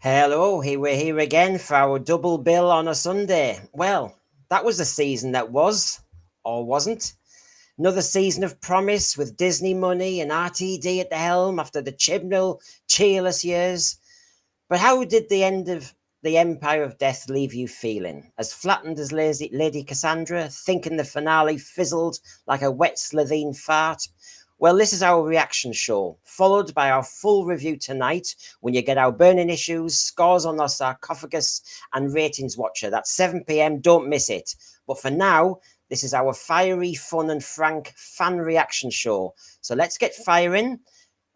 Hello, we're here again for our double bill on a Sunday. Well, that was a season that was, or wasn't. Another season of promise with Disney money and RTD at the helm after the Chibnall cheerless years. But how did the end of the Empire of Death leave you feeling? As flattened as Lady Cassandra, thinking the finale fizzled like a wet Slovene fart? Well, this is our reaction show, followed by our full review tonight when you get our burning issues, scores on our sarcophagus, and ratings watcher. That's 7 p.m. Don't miss it. But for now, this is our fiery, fun, and frank fan reaction show. So let's get firing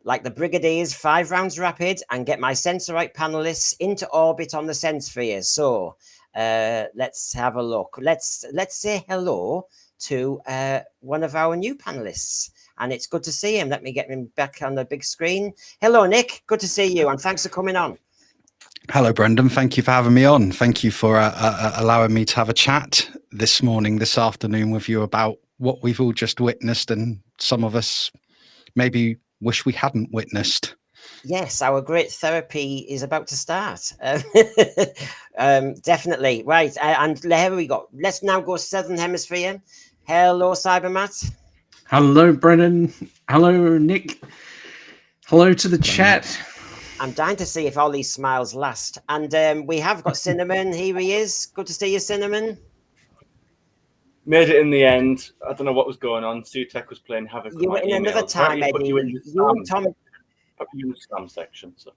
like the Brigadiers, 5 rounds rapid, and get my Sensorite panelists into orbit on the Sensphere. So let's have a look. Let's say hello to one of our new panelists. And it's good to see him. Let me get him back on the big screen. Hello, Nick. Good to see you, and thanks for coming on. Hello, Brendan. Thank you for having me on. Thank you for allowing me to have a chat this afternoon with you about what we've all just witnessed and some of us maybe wish we hadn't witnessed. Yes, our great therapy is about to start. Definitely. Right. And here we go. Let's now go Southern Hemisphere. Hello, Cybermat. Hello, Brendan. Hello, Nick. Hello to the chat. I'm dying to see if all these smiles last. And we have got Cinnamon. Here he is. Good to see you, Cinnamon. Made it in the end. I don't know what was going on. Sutekh was playing havoc. You were in another time, Eddie. You and Tom. You in the spam section. So.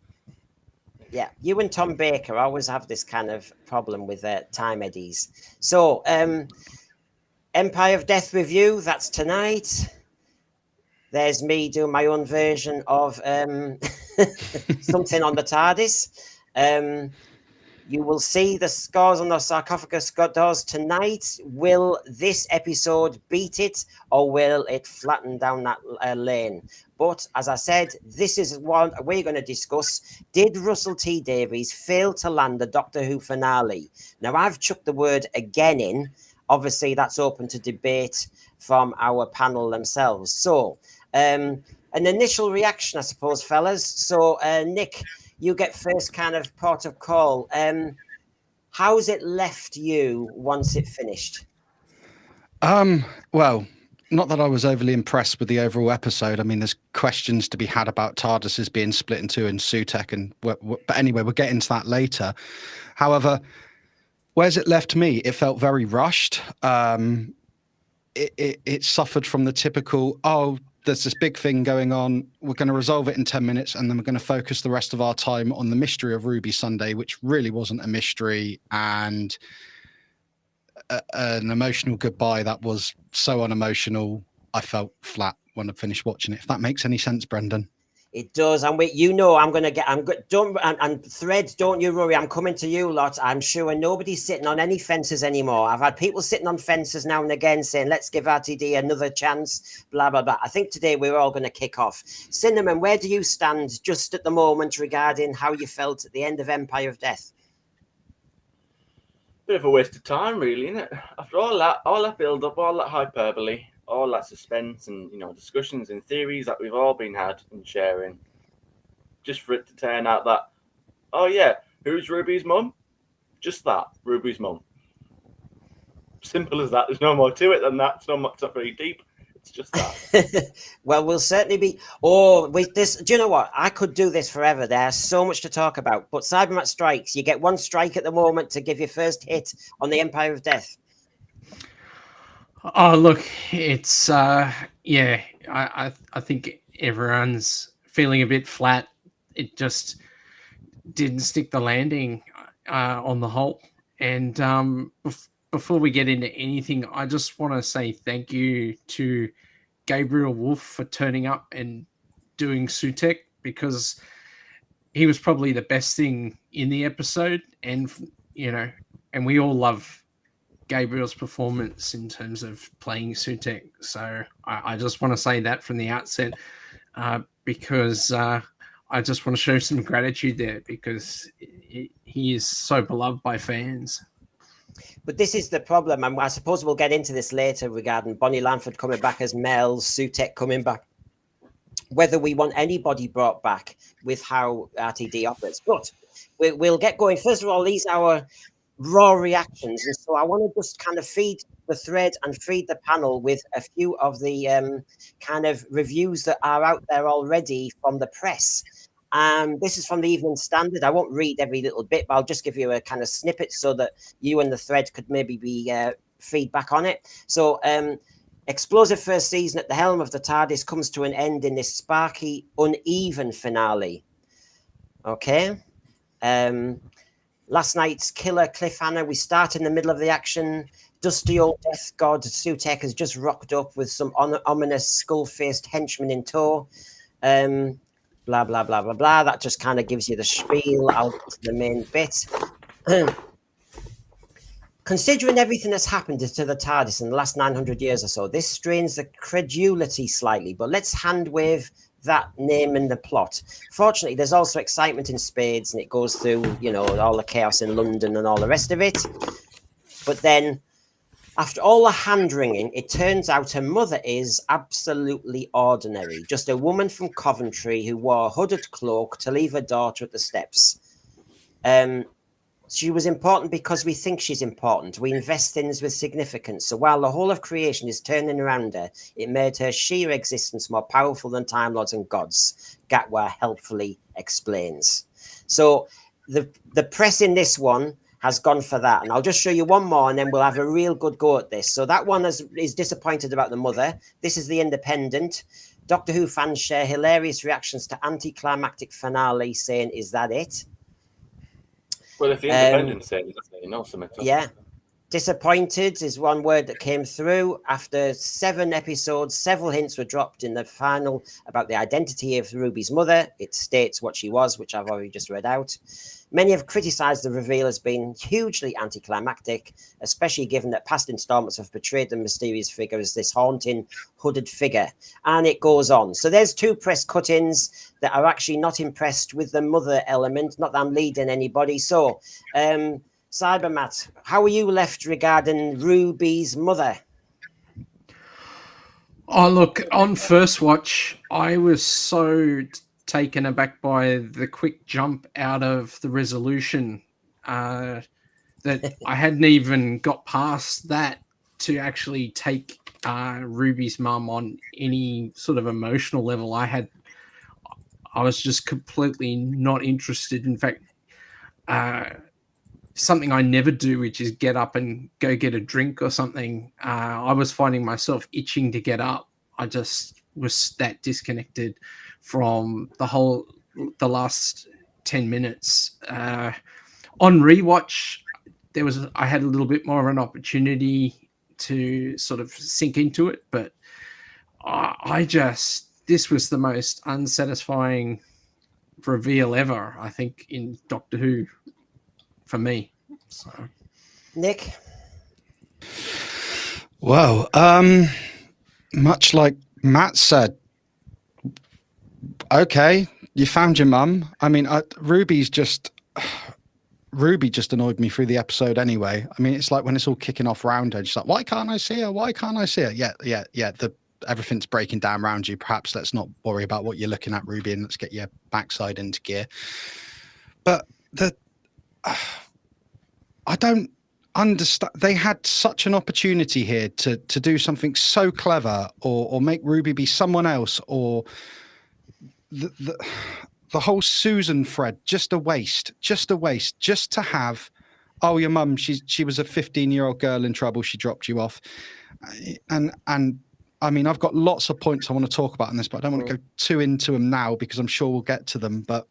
Yeah, you and Tom Baker always have this kind of problem with time eddies. So, Empire of Death review, that's tonight. There's me doing my own version of something on the TARDIS. You will see the scores on the sarcophagus doors tonight. Will this episode beat it, or will it flatten down that lane? But as I said, this is what we're going to discuss. Did Russell T Davies fail to land the Doctor Who finale? Now, I've chucked the word again in. Obviously, that's open to debate from our panel themselves. So, an initial reaction, I suppose, fellas. So, Nick, you get first kind of port of call. How's it left you once it finished? Well, not that I was overly impressed with the overall episode. I mean, there's questions to be had about TARDISes being split in two and Sutekh, but anyway, we'll get into that later. However, where's it left me? It felt very rushed. It suffered from the typical, there's this big thing going on. We're going to resolve it in 10 minutes, and then we're going to focus the rest of our time on the mystery of Ruby Sunday, which really wasn't a mystery, and an emotional goodbye that was so unemotional. I felt flat when I finished watching it. If that makes any sense, Brendan. It does, and Thread, don't you worry, I'm coming to you lot. I'm sure nobody's sitting on any fences anymore. I've had people sitting on fences now and again saying, let's give RTD another chance, blah, blah, blah. I think today we're all going to kick off. Cinnamon, where do you stand just at the moment regarding how you felt at the end of Empire of Death? Bit of a waste of time, really, isn't it? After all that build-up, all that hyperbole, all that suspense and, discussions and theories that we've all been had and sharing, just for it to turn out that, oh yeah, who's Ruby's mum? Just that, Ruby's mum. Simple as that. There's no more to it than that. It's not very deep. It's just that. Well, we'll certainly be. Oh, with this, do you know what? I could do this forever. There's so much to talk about. But Cybermat strikes. You get one strike at the moment to give your first hit on the Empire of Death. Oh, look, it's I think everyone's feeling a bit flat. It just didn't stick the landing on the whole. And before we get into anything, I just want to say thank you to Gabriel Wolf for turning up and doing Sutekh, because he was probably the best thing in the episode. And, and we all love Gabriel's performance in terms of playing Sutekh. So I just want to say that from the outset, because I just want to show some gratitude there, because he is so beloved by fans. But this is the problem, and I suppose we'll get into this later regarding Bonnie Lanford coming back as Mel, Sutekh coming back. whether we want anybody brought back with how RTD operates. But we'll get going. First of all, these are our raw reactions, and so I want to just kind of feed the thread and feed the panel with a few of the kind of reviews that are out there already from the press. This is from the Evening Standard. I won't read every little bit, but I'll just give you a kind of snippet so that you and the thread could maybe be feedback on it. So explosive first season at the helm of the TARDIS comes to an end in this sparky, uneven finale. Okay. Last night's killer cliffhanger. We start in the middle of the action. Dusty old death god Sutekh has just rocked up with some ominous skull-faced henchmen in tow. Blah, blah, blah, blah, blah. That just kind of gives you the spiel. I'll get to the main bit. Considering everything that's happened to the TARDIS in the last 900 years or so, this strains the credulity slightly, but let's handwave that name in the plot. Fortunately, there's also excitement in spades, and it goes through, you know, all the chaos in London and all the rest of it. But then, after all the hand-wringing, it turns out her mother is absolutely ordinary. Just a woman from Coventry who wore a hooded cloak to leave her daughter at the steps. She was important because we think she's important. We invest things with significance. So while the whole of creation is turning around her, it made her sheer existence more powerful than Time Lords and gods, Gatwa helpfully explains. So the press in this one has gone for that. And I'll just show you one more and then we'll have a real good go at this. So that one is disappointed about the mother. This is the Independent. Doctor Who fans share hilarious reactions to anticlimactic finale saying, is that it? Well, if the Independent said it, you know something. Yeah. Disappointed is one word that came through. After 7 episodes, several hints were dropped in the final about the identity of Ruby's mother. It states what she was, which I've already just read out. Many have criticised the reveal as being hugely anticlimactic, especially given that past installments have portrayed the mysterious figure as this haunting, hooded figure. And it goes on. So there's 2 press cut-ins that are actually not impressed with the mother element. Not that I'm leading anybody. So, Cybermat, how were you left regarding Ruby's mother? Oh, look, on first watch, I was so taken aback by the quick jump out of the resolution that I hadn't even got past that to actually take Ruby's mum on any sort of emotional level. I was just completely not interested. In fact, something I never do, which is get up and go get a drink or something. I was finding myself itching to get up. I just was that disconnected from the last 10 minutes. On rewatch, I had a little bit more of an opportunity to sort of sink into it, but this was the most unsatisfying reveal ever, I think, in Doctor Who for me. So, Nick? Well, much like Matt said, okay, you found your mum. I mean, Ruby just annoyed me through the episode anyway. I mean, it's like when it's all kicking off round her, she's like, why can't I see her? Why can't I see her? Yeah. Everything's breaking down around you. Perhaps let's not worry about what you're looking at, Ruby, and let's get your backside into gear. But I don't understand. They had such an opportunity here to do something so clever or make Ruby be someone else, or the whole Susan thread, just a waste, just to have, oh, your mum, she was a 15-year-old girl in trouble, she dropped you off. And I mean, I've got lots of points I want to talk about in this, but I don't want to go too into them now because I'm sure we'll get to them. But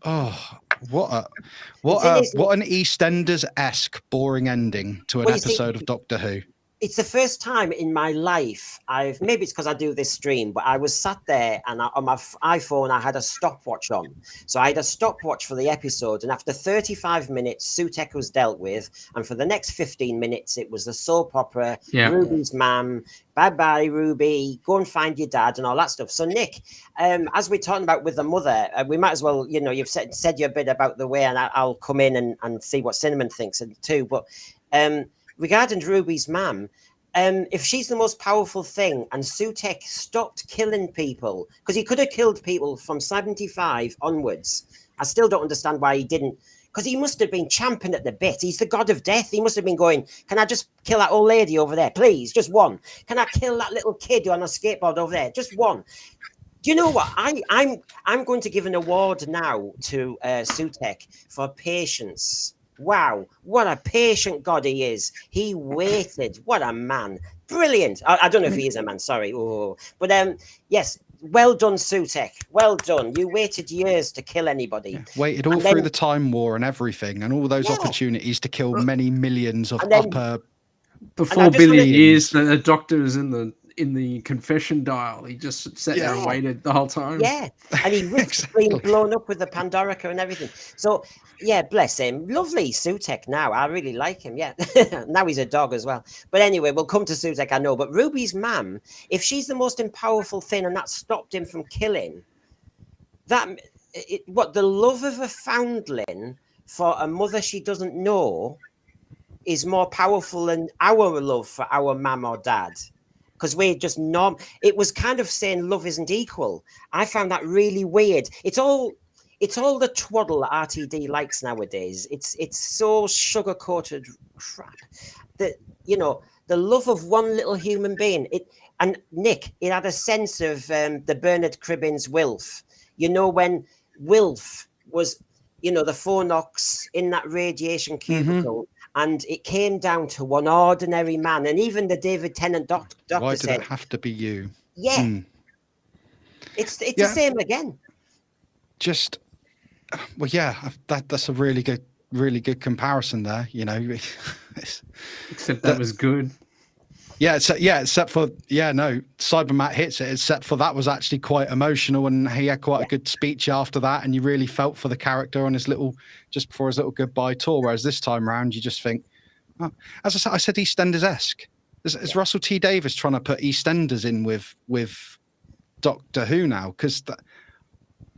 what an EastEnders-esque boring ending to an episode of Doctor Who. It's the first time in my life maybe it's because I do this stream, but I was sat there and on my iPhone, I had a stopwatch on. So I had a stopwatch for the episode. And after 35 minutes, Sutekh was dealt with. And for the next 15 minutes, it was the soap opera, Ruby's mum, bye-bye, Ruby, go and find your dad and all that stuff. So Nick, as we're talking about with the mother, we might as well, you've said your bit about the way, and I'll come in and see what Cinnamon thinks too. But regarding Ruby's mum, if she's the most powerful thing and Sutekh stopped killing people, because he could have killed people from 75 onwards. I still don't understand why he didn't, because he must have been champing at the bit. He's the god of death. He must have been going, can I just kill that old lady over there, please? Just one. Can I kill that little kid on a skateboard over there? Just one. Do you know what? I'm going to give an award now to Sutekh for patience. Wow, what a patient god he is. He waited. What a man. Brilliant. I don't know if he is a man, sorry. Oh. But yes, well done, Sutekh. Well done. You waited years to kill anybody. Yeah. Waited all through the Time War and everything, and all those opportunities to kill many millions of upper. The 4 billion years that the Doctor is in the confession dial, he just sat there and waited the whole time. Yeah, and he risked being blown up with the Pandorica and everything. So, yeah, bless him. Lovely Sutekh now. I really like him, yeah. Now he's a dog as well. But anyway, we'll come to Sutekh, I know. But Ruby's mum, if she's the most powerful thing and that stopped him from killing, the love of a foundling for a mother she doesn't know is more powerful than our love for our mum or dad. Because we're just it was kind of saying love isn't equal. I found that really weird. It's all the twaddle that RTD likes nowadays. It's so sugar-coated crap that, you know, the love of one little human being. And Nick, it had a sense of the Bernard Cribbins Wilf. You know, when Wilf was, you know, the Phonox in that radiation cubicle. And it came down to one ordinary man. And even the David Tennant doctor Why said, did it have to be you? Yeah. It's the same again. Just, well, yeah, that's a really good comparison there, you know. Except that was good. Yeah, except for Cybermat hits it, except for that was actually quite emotional, and he had quite a good speech after that, and you really felt for the character on just before his little goodbye tour. Whereas this time round, you just think, oh, as I said, EastEnders-esque. Is Russell T Davies trying to put EastEnders in with Doctor Who now? Because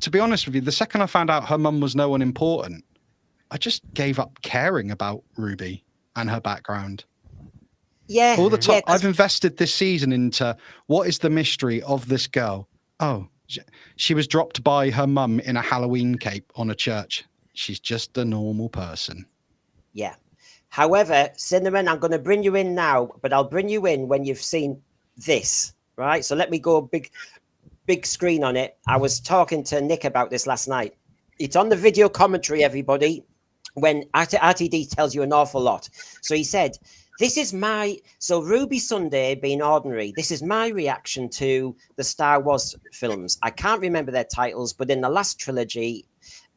to be honest with you, the second I found out her mum was no one important, I just gave up caring about Ruby and her background. Yeah. All the time, I've invested this season into what is the mystery of this girl. Oh, she was dropped by her mum in a Halloween cape on a church. She's just a normal person. Yeah. However, Cinnamon, I'm going to bring you in now, but I'll bring you in when you've seen this, right? So let me go big screen on it. I was talking to Nick about this last night. It's on the video commentary, everybody, when RTD tells you an awful lot. So he said, so Ruby Sunday being ordinary, this is my reaction to the Star Wars films. I can't remember their titles, but in the last trilogy,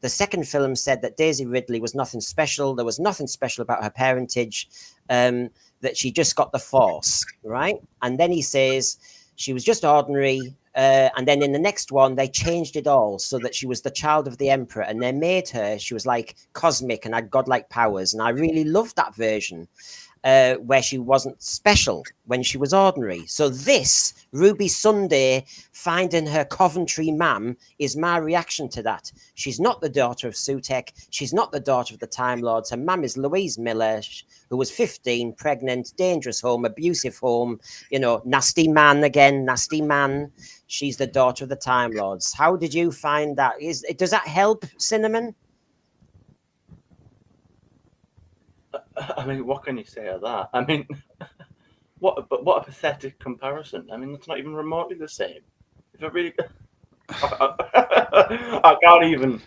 the second film said that Daisy Ridley was nothing special. There was nothing special about her parentage, that she just got the Force, right? And then he says she was just ordinary. And then in the next one, they changed it all so that she was the child of the Emperor, and they made her, she was like cosmic and had godlike powers. And I really loved that version. Where she wasn't special when she was ordinary. So this, Ruby Sunday, finding her Coventry mum, is my reaction to that. She's not the daughter of Sutekh. She's not the daughter of the Time Lords. Her mum is Louise Miller, who was 15, pregnant, dangerous home, abusive home, you know, nasty man again, nasty man. She's the daughter of the Time Lords. How did you find that? Does that help, Cinnamon? I mean, what can you say of that? I mean, what a pathetic comparison. I mean, it's not even remotely the same. If I really, I can't even.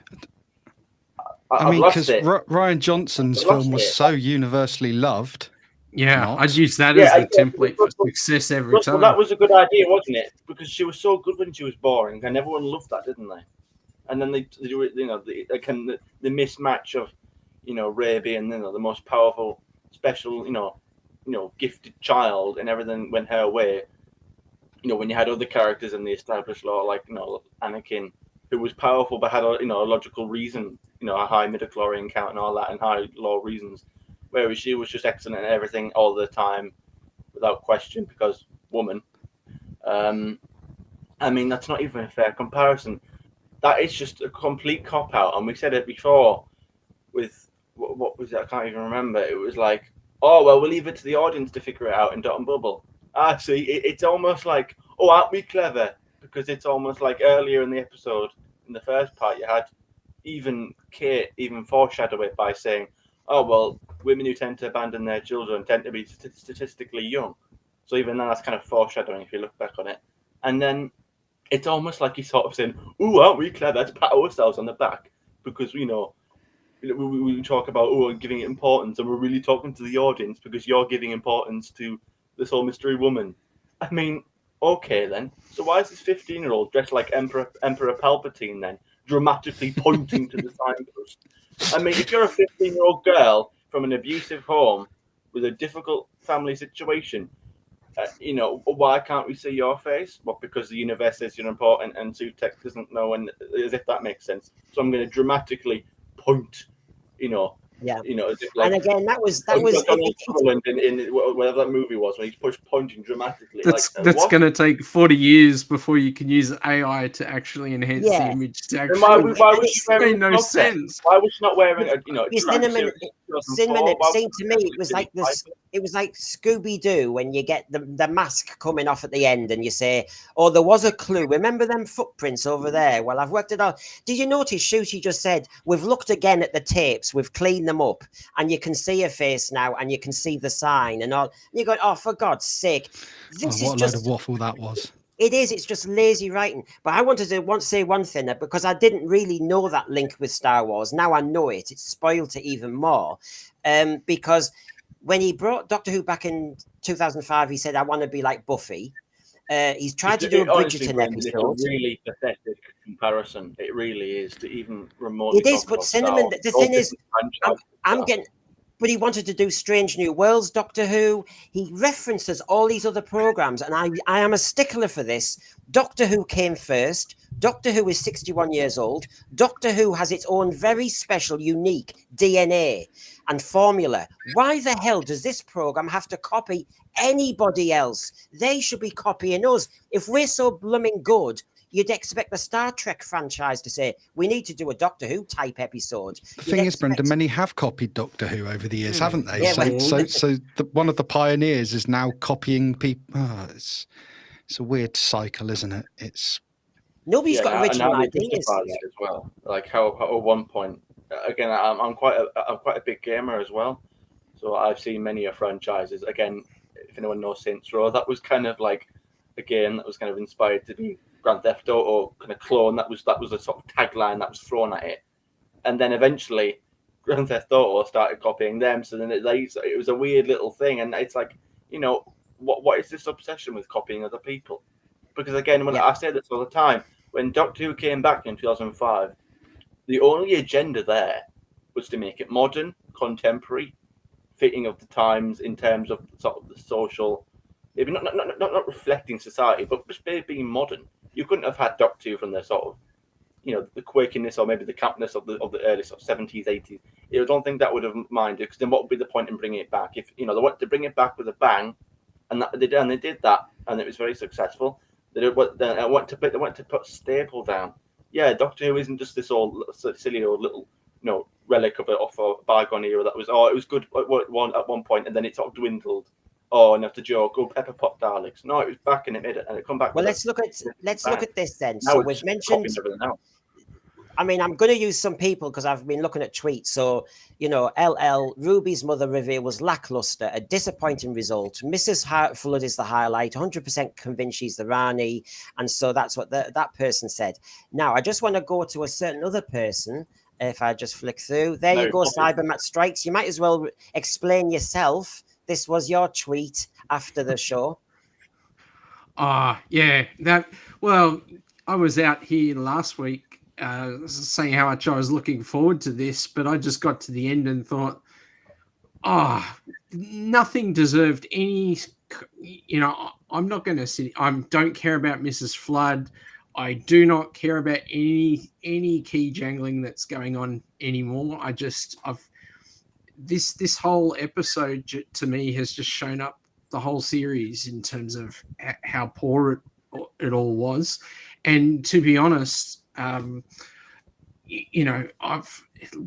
I mean, because Ryan Johnson's film was so universally loved. Yeah, I'd use that as the template for success every time. Well, that was a good idea, wasn't it? Because she was so good when she was boring, and everyone loved that, didn't they? And then they do it, you know, the mismatch of, you know, Ray being, you know, the most powerful, special, you know, gifted child, and everything went her way. You know, when you had other characters in the established lore, like, you know, Anakin, who was powerful but had a, you know, a logical reason, you know, a high midichlorian count and all that, and high lore reasons, whereas she was just excellent at everything all the time, without question, because woman. I mean, that's not even a fair comparison. That is just a complete cop out, and we said it before with. What was it? I can't even remember. It was like, oh, well, we'll leave it to the audience to figure it out in Dot and Bubble. Actually, it's almost like, oh, aren't we clever? Because it's almost like earlier in the episode, in the first part, you had even Kate even foreshadow it by saying, oh, well, women who tend to abandon their children tend to be statistically young. So even then, that's kind of foreshadowing if you look back on it. And then it's almost like he's sort of saying, oh, aren't we clever? Let's pat ourselves on the back because, we talk about, giving it importance, and we're really talking to the audience because you're giving importance to this whole mystery woman. I mean, okay then. So why is this 15-year-old dressed like Emperor Palpatine then, dramatically pointing to the signpost? I mean, if you're a 15-year-old girl from an abusive home with a difficult family situation, why can't we see your face? Well, because the universe says you're important and Sutekh doesn't know, and as if that makes sense. So I'm going to dramatically point, Yeah. as if, like, And again, that was in whatever that movie was when he's pointing dramatically. That's what? going to take 40 years before you can use AI to actually enhance the image. To actually, why was she wearing no sense. Why was she not wearing a Cinnamon seemed to me it was like this. It was like Scooby-Doo when you get the mask coming off at the end and you say, oh, there was a clue. Remember them footprints over there? Well, I've worked it out. Did you notice Shooty just said, we've looked again at the tapes, we've cleaned them up, and you can see her face now and you can see the sign and all. And you go, oh, for God's sake. This is what a load of waffle that was. It is. It's just lazy writing. But I wanted to say one thing because I didn't really know that link with Star Wars. Now I know it. It's spoiled it even more. Because when he brought Doctor Who back in 2005, he said, I want to be like Buffy. He's tried to do a Bridgerton episode. It's a really pathetic comparison. It really is to even remotely. It is, but Cinnamon, the thing is, I'm getting... But he wanted to do Strange New Worlds, Doctor Who. He references all these other programs, and I am a stickler for this. Doctor Who came first. Doctor Who is 61 years old. Doctor Who has its own very special, unique DNA and formula. Why the hell does this program have to copy anybody else? They should be copying us. If we're so blooming good, you'd expect the Star Trek franchise to say, we need to do a Doctor Who type episode. The thing is, Brendan, many have copied Doctor Who over the years, haven't they? Yeah, One of the pioneers is now copying people. Oh, it's a weird cycle, isn't it? Nobody's got original ideas as well. Like how at one point, again, I'm quite a big gamer as well, so I've seen many of franchises. Again, if anyone knows Saints Row, that was kind of like a game that was kind of inspired to be Grand Theft Auto kind of clone. That was a sort of tagline that was thrown at it, and then eventually Grand Theft Auto started copying them. So then it was a weird little thing, and it's like, what is this obsession with copying other people? Because again, when I say this all the time, when Doctor Who came back in 2005, the only agenda there was to make it modern, contemporary, fitting of the times in terms of sort of the social, maybe not reflecting society, but just being modern. You couldn't have had Doctor Who from the sort of, the quirkiness or maybe the campness of the early sort of 70s, 80s. I don't think that would have minded, because then what would be the point in bringing it back? If they want to bring it back with a bang, and they did that, and it was very successful. They went to put staple down. Yeah, Doctor Who isn't just this old silly old little relic of a bygone era that was it was good at one point, and then it sort of dwindled. Oh, and after joke, Pepper Pot Daleks. No, it was back and it made it, and it come back. Well, let's look at this then. So we've mentioned. I mean, I'm going to use some people because I've been looking at tweets. So, LL, Ruby's mother reveal was lackluster, a disappointing result. Mrs. Flood is the highlight, 100% convinced she's the Rani. And so that's what that person said. Now, I just want to go to a certain other person. If I just flick through. There you go, Cybermat Strikes. You might as well explain yourself. This was your tweet after the show. Yeah. I was out here last week saying how much I was looking forward to this, but I just got to the end and thought, nothing deserved any, I'm not going to sit, I don't care about Mrs. Flood. I do not care about any key jangling that's going on anymore. This whole episode to me has just shown up the whole series in terms of how poor it all was. And to be honest, I've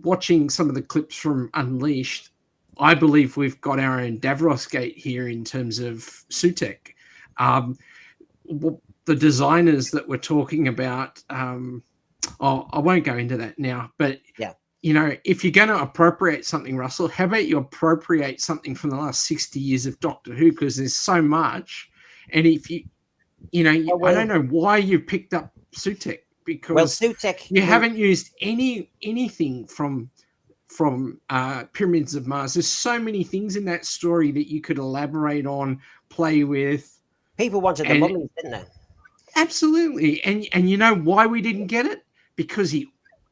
watching some of the clips from Unleashed. I believe we've got our own Davros Gate here in terms of Sutekh. The designers that we're talking about, I won't go into that now, but yeah, if you're going to appropriate something, Russell, how about you appropriate something from the last 60 years of Doctor Who, because there's so much. And if I don't know why you picked up Sutekh, because Sutekh, you haven't used anything from Pyramids of Mars. There's so many things in that story that you could elaborate on, play with. People wanted the mummies, didn't they? Absolutely. And you know why we didn't get it? Because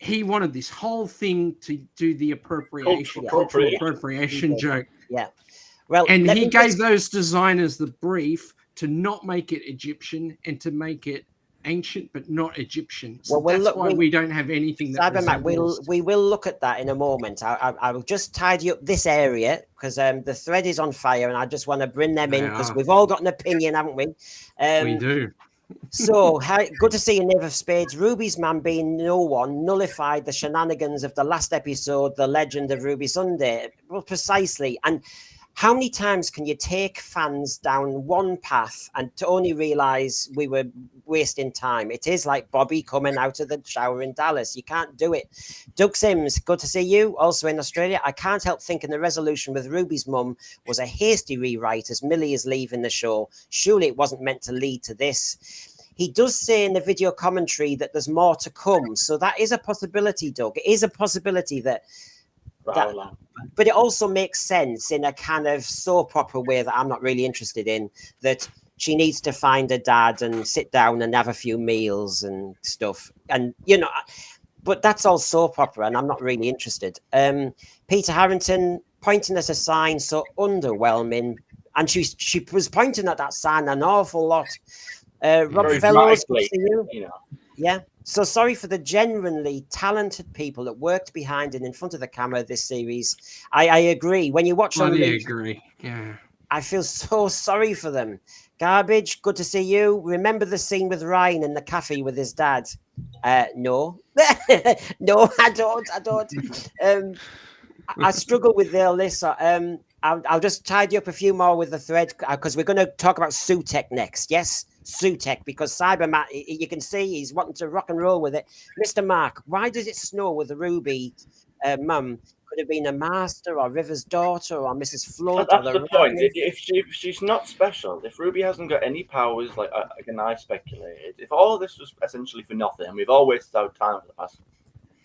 he wanted this whole thing to do the cultural appropriation joke. Yeah. Well, and he gave those designers the brief to not make it Egyptian and to make it ancient but not Egyptian. So that's why we don't have anything that resembles. We will look at that in a moment. I will just tidy up this area because the thread is on fire and I just want to bring them in because we've all got an opinion, haven't we? We do. So good to see you, Knave of Spades. Ruby's man being no one nullified the shenanigans of the last episode, The Legend of Ruby Sunday. Well, precisely. And how many times can you take fans down one path and to only realize we were wasting time? It is like Bobby coming out of the shower in Dallas. You can't do it. Doug Sims, good to see you. Also in Australia. I can't help thinking the resolution with Ruby's mum was a hasty rewrite as Millie is leaving the show. Surely it wasn't meant to lead to this. He does say in the video commentary that there's more to come. So that is a possibility, Doug. It is a possibility that but it also makes sense in a kind of soap opera way that I'm not really interested in, that she needs to find her dad and sit down and have a few meals and stuff. And, but that's all soap opera and I'm not really interested. Peter Harrington pointing at a sign so underwhelming. And she was pointing at that sign an awful lot. Rob Fellows, yeah. So sorry for the genuinely talented people that worked behind and in front of the camera this series. I agree. When you watch on agree. Yeah. I feel so sorry for them. Garbage, good to see you. Remember the scene with Ryan in the cafe with his dad? No. No, I don't. I struggle with the Alyssa. I'll just tidy up a few more with the thread because we're going to talk about Sutekh next. Yes, Sutekh, because Cybermat, you can see he's wanting to rock and roll with it. Mr. Mark, why does it snow with the Ruby mum? Could have been a master or River's daughter or Mrs. Flood. That's the point. If she's not special, if Ruby hasn't got any powers, like again, I speculated, if all this was essentially for nothing, and we've all wasted our time for the past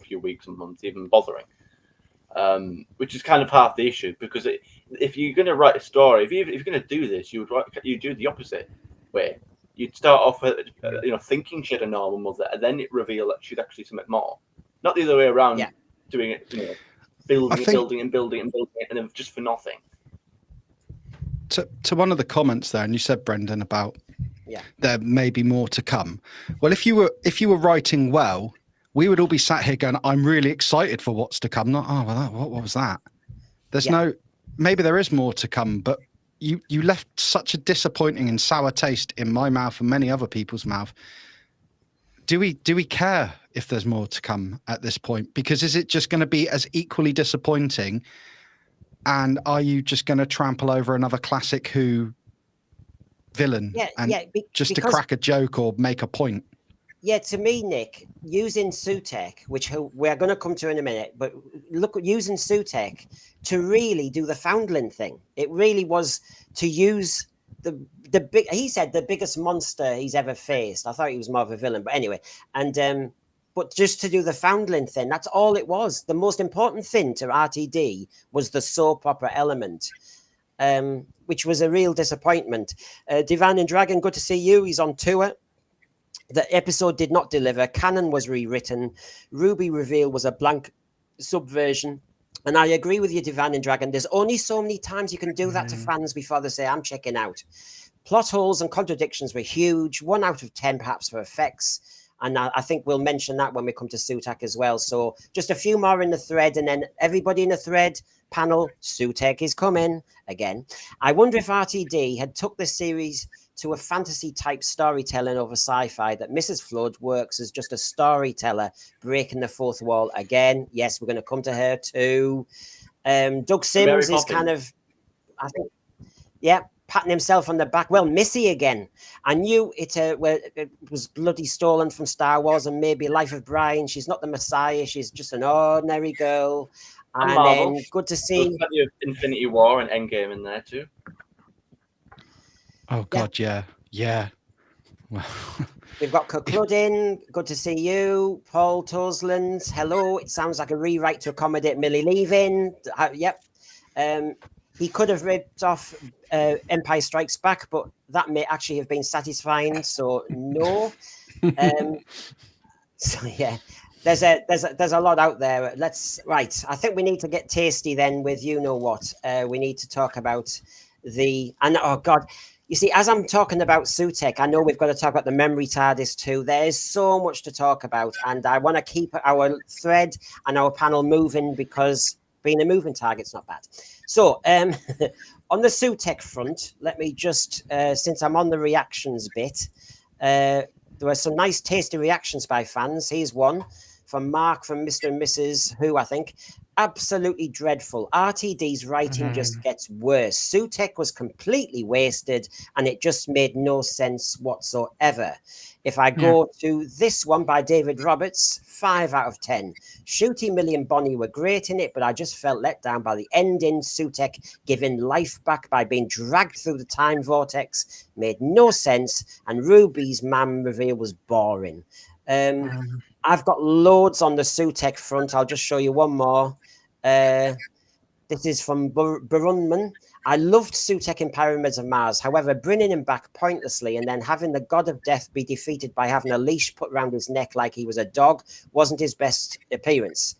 few weeks and months even bothering, which is kind of half the issue, because if you're going to write a story, if you're going to do this, you do the opposite way. You'd start off, thinking she had a normal mother, and then it reveal that she'd actually something more, not the other way around. Yeah. Doing it, building it, and then just for nothing. To one of the comments there, and you said, Brendan, about there may be more to come. Well, if you were writing well, we would all be sat here going, I'm really excited for what's to come. Not, what was that? There's maybe there is more to come, but you left such a disappointing and sour taste in my mouth and many other people's mouth. Do we care if there's more to come at this point? Because is it just going to be as equally disappointing? And are you just going to trample over another classic Who villain to crack a joke or make a point? Yeah, to me, Nick, using Sutekh, which we're going to come to in a minute, but look at using Sutekh to really do the Foundling thing. It really was to use the big. He said the biggest monster he's ever faced. I thought he was more of a villain, but anyway, and but just to do the Foundling thing, that's all it was. The most important thing to RTD was the soap opera element, which was a real disappointment. Divine and Dragon, good to see you. He's on tour. The episode did not deliver. Canon was rewritten. Ruby reveal was a blank subversion. And I agree with you, Divine and Dragon. There's only so many times you can do that to fans before they say, I'm checking out. Plot holes and contradictions were huge. 1 out of 10, perhaps, for effects. And I think we'll mention that when we come to Sutekh as well. So just a few more in the thread. And then everybody in the thread panel, Sutekh is coming again. I wonder if RTD had took this series to a fantasy type storytelling over sci-fi, that Mrs. Flood works as just a storyteller breaking the fourth wall again. Yes, we're going to come to her too. Doug Sims is kind of, I think, patting himself on the back. Well, Missy again. I knew it was bloody stolen from Star Wars and maybe Life of Brian. She's not the Messiah. She's just an ordinary girl. And And Marvel. then good to There's see. plenty of Infinity War and Endgame in there too. Oh God, yeah. Well, We've got Cucludin. Good to see you. Paul Tosland. Hello. It sounds like a rewrite to accommodate Millie leaving. Yep. He could have ripped off Empire Strikes Back, but that may actually have been satisfying. So no. So yeah, there's a lot out there. Right. I think we need to get tasty then with you know what. We need to talk about oh God. You see, as I'm talking about Sutekh, I know we've got to talk about the memory TARDIS too. There is so much to talk about, and I want to keep our thread and our panel moving because being a moving target's not bad. So, on the Sutekh front, let me just, since I'm on the reactions bit, there were some nice, tasty reactions by fans. Here's one from Mark from Mr. and Mrs. Who, I think. Absolutely dreadful. RTD's writing just gets worse. Sutekh was completely wasted and it just made no sense whatsoever. If I go to this one by David Roberts, 5 out of 10. Shooty, Millie and Bonnie were great in it, but I just felt let down by the ending. Sutekh giving life back by being dragged through the time vortex made no sense, and Ruby's mam reveal was boring. I've got loads on the Sutekh front. I'll just show you one more. This is from Barunman. I loved Sutekh in Pyramids of Mars. However, bringing him back pointlessly and then having the god of death be defeated by having a leash put around his neck like he was a dog wasn't his best appearance.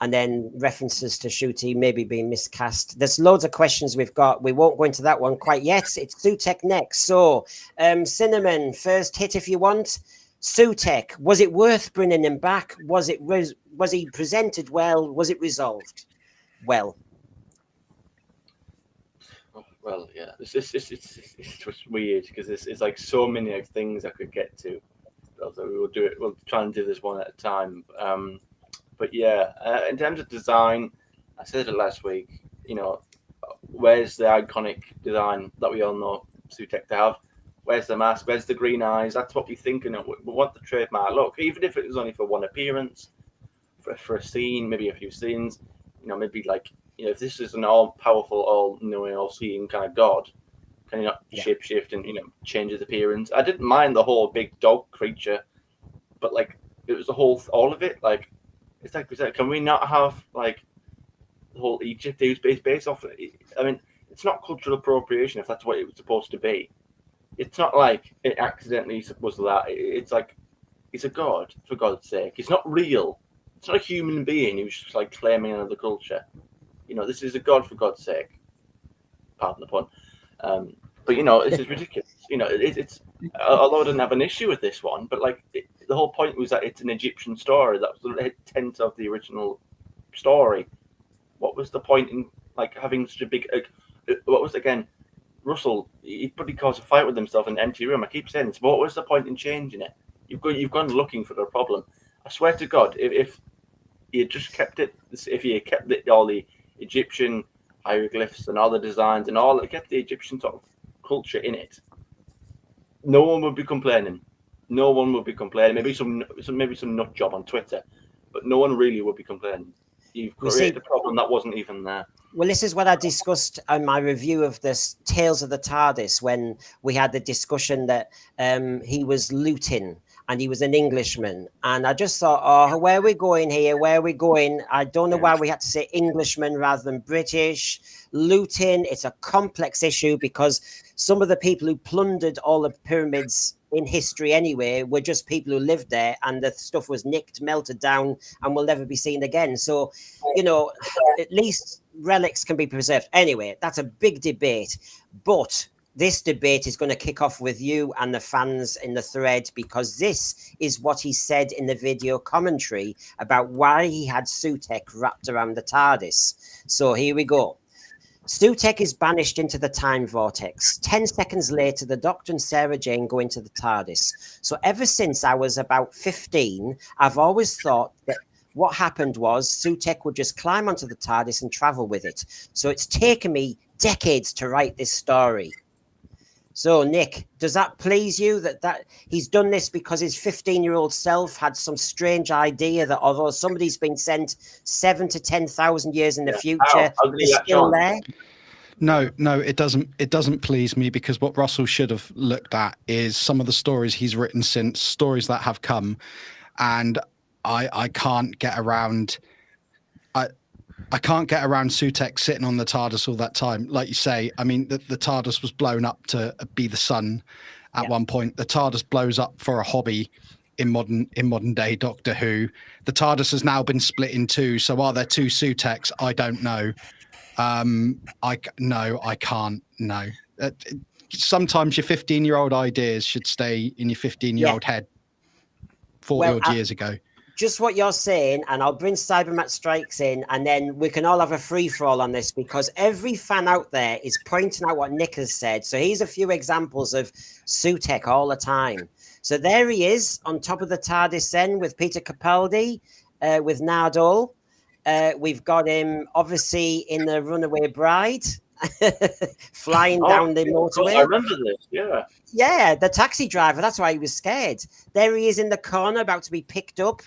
And then references to Shooty maybe being miscast. There's loads of questions we've got. We won't go into that one quite yet. It's Sutekh next. So, Cinnamon, first hit if you want. Sutekh, was it worth bringing him back? Was he presented well? Was it resolved well? Well, yeah, it's just weird because it's like so many things I could get to. So we'll try and do this one at a time. But yeah, in terms of design, I said it last week. You know, where's the iconic design that we all know Sutekh to have? Where's the mask? Where's the green eyes? That's what we're thinking of. We want the trademark look, even if it was only for one appearance, for a scene, maybe a few scenes. You know, maybe like, you know, if this is an all-powerful, all-knowing, all-seeing kind of god, can he not shapeshift and, you know, change his appearance? I didn't mind the whole big dog creature, but like it was all of it. Like it's like we said, can we not have like the whole Egypt based off? I mean, it's not cultural appropriation if that's what it was supposed to be. It's not like it accidentally was that. It's like he's a god, for God's sake. He's not real. It's not a human being who's just like claiming another culture. You know, this is a god, for God's sake. Pardon the pun. But you know, this is ridiculous. You know, it's although I didn't have an issue with this one, but like the whole point was that it's an Egyptian story. That was the intent of the original story. What was the point in like having such a big? What was again? Russell, he probably caused a fight with himself in the empty room. I keep saying this, but what was the point in changing it? You've gone looking for the problem. I swear to God, if he had just kept it, if he had kept it, all the Egyptian hieroglyphs and all the designs and all, kept the Egyptian sort of culture in it, no one would be complaining. No one would be complaining. Maybe some nut job on Twitter, but no one really would be complaining. You've created a problem that wasn't even there. Well, this is what I discussed in my review of this Tales of the TARDIS when we had the discussion that he was looting and he was an Englishman. And I just thought, oh, where are we going here? Where are we going? I don't know why we had to say Englishman rather than British. Looting, it's a complex issue because some of the people who plundered all the pyramids in history anyway were just people who lived there, and the stuff was nicked, melted down, and will never be seen again. So, you know, at least relics can be preserved. Anyway, that's a big debate. But this debate is going to kick off with you and the fans in the thread, because this is what he said in the video commentary about why he had Sutekh wrapped around the TARDIS. So here we go. Sutekh is banished into the time vortex. 10 seconds later, the Doctor and Sarah Jane go into the TARDIS. So ever since I was about 15, I've always thought that what happened was Sutekh would just climb onto the TARDIS and travel with it. So it's taken me decades to write this story. So, Nick, does that please you that he's done this because his 15-year-old self had some strange idea that although somebody's been sent 7,000 to 10,000 years in the future, they're still there? No, it doesn't. It doesn't please me, because what Russell should have looked at is some of the stories he's written since, stories that have come, and I can't get around. I can't get around Sutekh sitting on the TARDIS all that time. Like you say, I mean, the TARDIS was blown up to be the sun at one point. The TARDIS blows up for a hobby in modern day Doctor Who. The TARDIS has now been split in two. So are there two Sutekhs? I don't know. I can't. No. Sometimes your 15-year-old ideas should stay in your 15-year-old head 40 years ago. Just what you're saying, and I'll bring Cybermat Strikes in, and then we can all have a free-for-all on this, because every fan out there is pointing out what Nick has said. So here's a few examples of Sutekh all the time. So there he is on top of the TARDIS then with Peter Capaldi, with Nardole. We've got him obviously in the Runaway Bride, flying down the motorway. I remember this, yeah. Yeah, the taxi driver, that's why he was scared. There he is in the corner about to be picked up.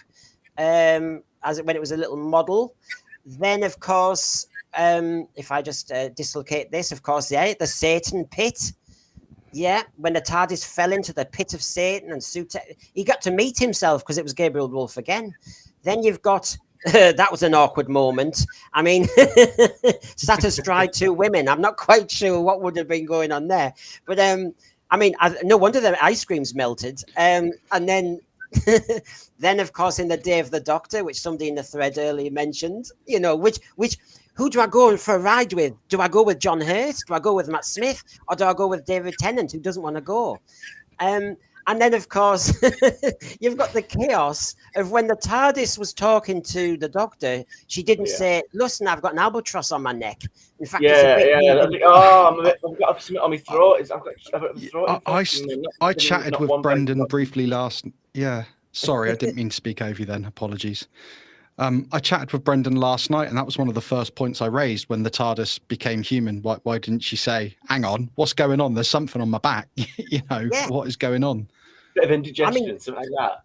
When it was a little model. Then, of course, if I just dislocate this, of course, the Satan pit. Yeah, when the TARDIS fell into the pit of Satan, and Sutekh, he got to meet himself because it was Gabriel Wolfe again. Then you've got, that was an awkward moment. I mean, sat astride two women. I'm not quite sure what would have been going on there. But, I mean, no wonder the ice cream's melted. And then... Then, of course, in the Day of the Doctor, which somebody in the thread earlier mentioned, you know, who do I go for a ride with? Do I go with John Hurt? Do I go with Matt Smith? Or do I go with David Tennant, who doesn't want to go? And then, of course, you've got the chaos of when the TARDIS was talking to the Doctor, she didn't say, listen, I've got an albatross on my neck. In fact, I've got something on my throat. I've got a throat I chatted with Brendan briefly last... Yeah, sorry, I didn't mean to speak over you then. Apologies. I chatted with Brendan last night, and that was one of the first points I raised when the TARDIS became human. Why didn't she say, hang on, what's going on? There's something on my back. What is going on? Bit of indigestion, something like that.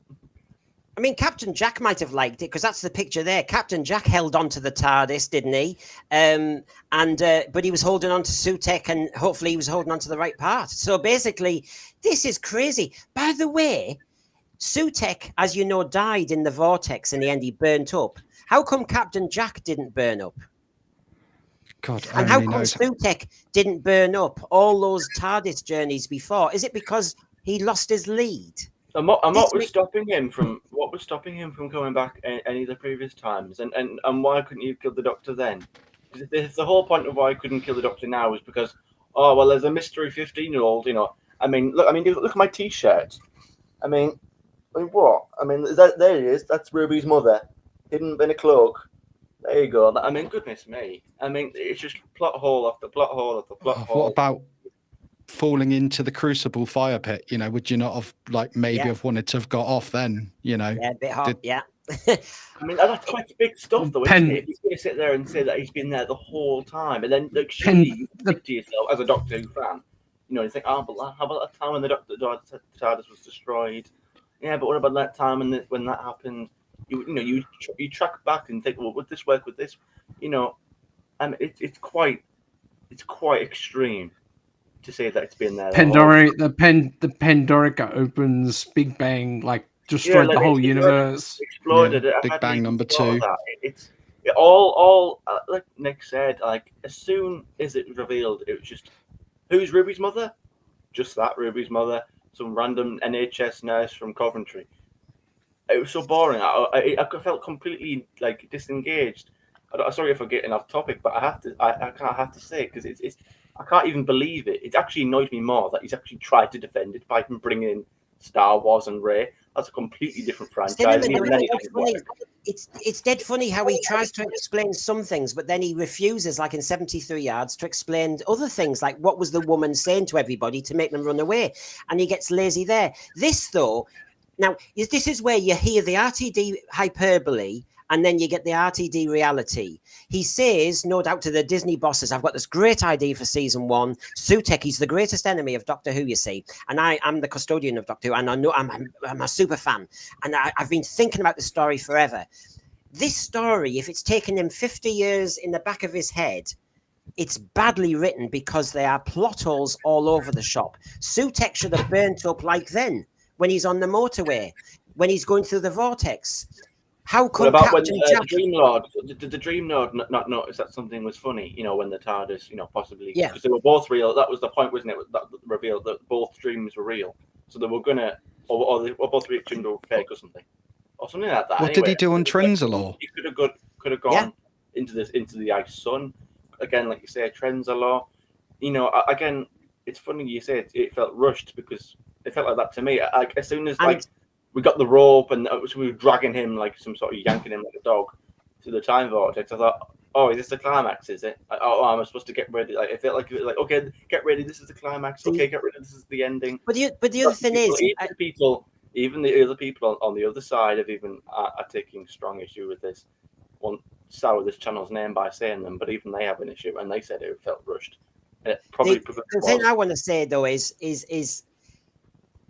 I mean, Captain Jack might have liked it, because that's the picture there. Captain Jack held on to the TARDIS, didn't he? But he was holding on to Sutekh, and hopefully he was holding on to the right part. So basically, this is crazy. By the way, Sutekh, as you know, died in the vortex. In the end, he burnt up. How come Captain Jack didn't burn up? God, and how come Sutekh didn't burn up all those TARDIS journeys before? Is it because he lost his lead? And what was stopping him from coming back any of the previous times? And why couldn't you kill the Doctor then? The whole point of why I couldn't kill the Doctor now is because, there's a mystery 15-year-old. You know, look at my T-shirt. What? There he is. That's Ruby's mother, hidden in a cloak. There you go. Goodness me. It's just plot hole after plot hole after plot hole. What about falling into the Crucible fire pit? You know, would you not have have wanted to have got off then? You know, a bit hot. That's quite big stuff, though. Isn't it? If he's going to sit there and say that he's been there the whole time, and then surely you think to yourself as a Doctor Who fan, you think, but how about that time when the TARDIS was destroyed? Yeah, but what about that time when that happened? You track back and think, well, would this work with this? It's quite extreme to say that it's been there. The Pandorica opens, Big Bang, destroyed the whole universe. Exploded it. Big Bang number 2. It's all like Nick said. As soon as it was revealed, it was just, who's Ruby's mother? Just that Ruby's mother. Some random NHS nurse from Coventry. It was so boring. I felt completely disengaged. Sorry for getting off topic, but I have to say it because it's I can't even believe it. It actually annoys me more that he's actually tried to defend it by bringing in Star Wars and Rey. That's a completely different franchise. It's dead funny how he tries to explain some things, but then he refuses, like in 73 Yards, to explain other things, like what was the woman saying to everybody to make them run away. And he gets lazy there. This, though, now, this is where you hear the RTD hyperbole And then you get the RTD reality. He says, no doubt to the Disney bosses, I've got this great idea for season 1. Sutekh, he's the greatest enemy of Doctor Who, you see. And I'm the custodian of Doctor Who, and I know I'm a super fan. And I've been thinking about this story forever. This story, if it's taken him 50 years in the back of his head, it's badly written because there are plot holes all over the shop. Sutekh should have burnt up like then, when he's on the motorway, when he's going through the vortex. How What come about Captain when Jack... the Dream Lord, did the Dream Lord not notice that something was funny, you know, when the TARDIS, you know, possibly... Yeah. Because they were both real. That was the point, wasn't it? That revealed that both dreams were real. So they were going to... Or they were both reaching to fake or something. Or something like that. What did he do on Trenzalore? He could have gone into the Ice Sun. Again, like you say, Trenzalore. You know, again, it's funny you say it felt rushed because it felt like that to me. Like, as soon as we got the rope and we were dragging him like some sort of yanking him like a dog to the time vortex, I thought, oh, is this the climax? Is it? Oh, I'm supposed to get ready. Like, it felt like okay, get ready. This is the climax. Okay, get ready. This is the ending. But the other thing is, even the other people on the other side of are taking strong issue with this. Won't sour this channel's name by saying them, but even they have an issue, and they said it felt rushed. It probably the thing I want to say though is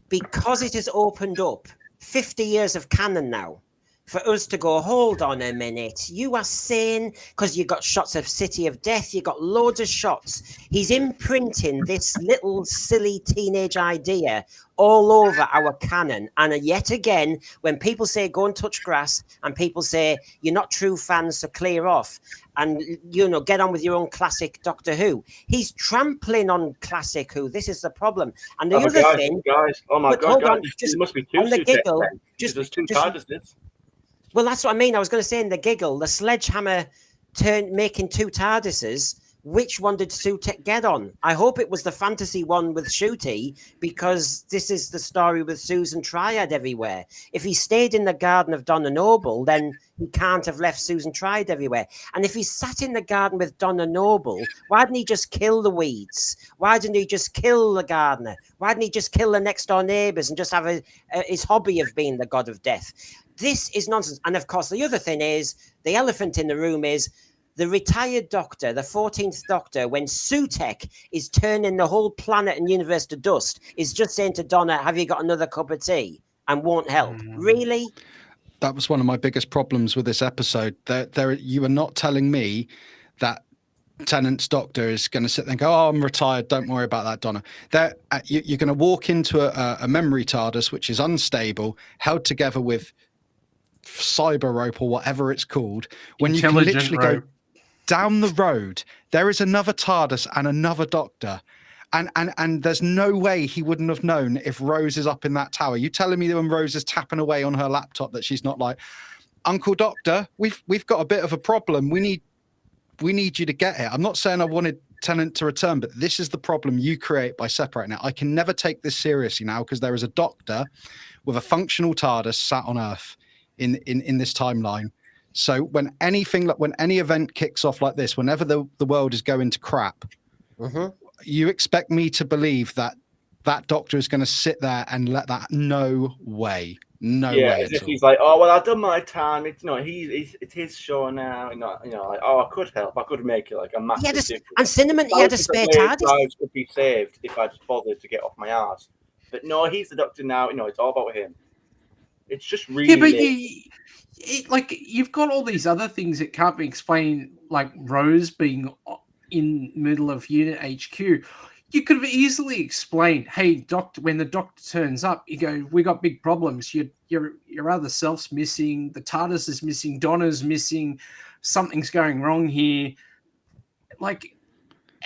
because it has opened up 50 years of canon now, for us to go, hold on a minute, you are saying, because you got shots of City of Death, you got loads of shots. He's imprinting this little silly teenage idea all over our canon. And yet again, when people say go and touch grass, and people say you're not true fans, so clear off, and you know, get on with your own classic Doctor Who, he's trampling on classic Who. This is the problem. And the other thing, guys, oh my god, hold guys, on, just there must be two on the Sutekh giggle, then, there's two TARDISes. Well, that's what I mean. I was going to say in the giggle, the sledgehammer making 2 TARDISes. Which one did Sutekh get on? I hope it was the fantasy one with Shooty, because this is the story with Susan Triad everywhere. If he stayed in the garden of Donna Noble, then he can't have left Susan Triad everywhere. And if he sat in the garden with Donna Noble, why didn't he just kill the weeds? Why didn't he just kill the gardener? Why didn't he just kill the next door neighbours and just have his hobby of being the god of death? This is nonsense. And of course, the other thing is, the elephant in the room is, the retired Doctor, the 14th Doctor, when Sutekh is turning the whole planet and universe to dust, is just saying to Donna, have you got another cup of tea? And won't help. Really? That was one of my biggest problems with this episode. You are not telling me that Tennant's Doctor is going to sit there and go, oh, I'm retired, don't worry about that, Donna. You're going to walk into a memory TARDIS, which is unstable, held together with cyber rope or whatever it's called, when you can literally go down the road, there is another TARDIS and another Doctor, and there's no way he wouldn't have known if Rose is up in that tower. You telling me that when Rose is tapping away on her laptop that she's not like, Uncle Doctor, we've got a bit of a problem. We need you to get here. I'm not saying I wanted Tennant to return, but this is the problem you create by separating it. I can never take this seriously now because there is a Doctor with a functional TARDIS sat on Earth in this timeline. So when any event kicks off like this, whenever the world is going to crap, you expect me to believe that Doctor is going to sit there and let that? No way. No way. As if he's like, oh well, I've done my time. It's it's his show now. Like, oh, I could help. I could make it like a massive difference. And Cinnamon, he had a spare TARDIS. Lives could be saved if I just bothered to get off my arse. But no, he's the Doctor now. It's all about him. It's just really. Like you've got all these other things that can't be explained, like Rose being in middle of Unit HQ. You could have easily explained, hey, Doctor, when the Doctor turns up, you go, we got big problems. Your other self's missing, the TARDIS is missing, Donna's missing, something's going wrong here. Like,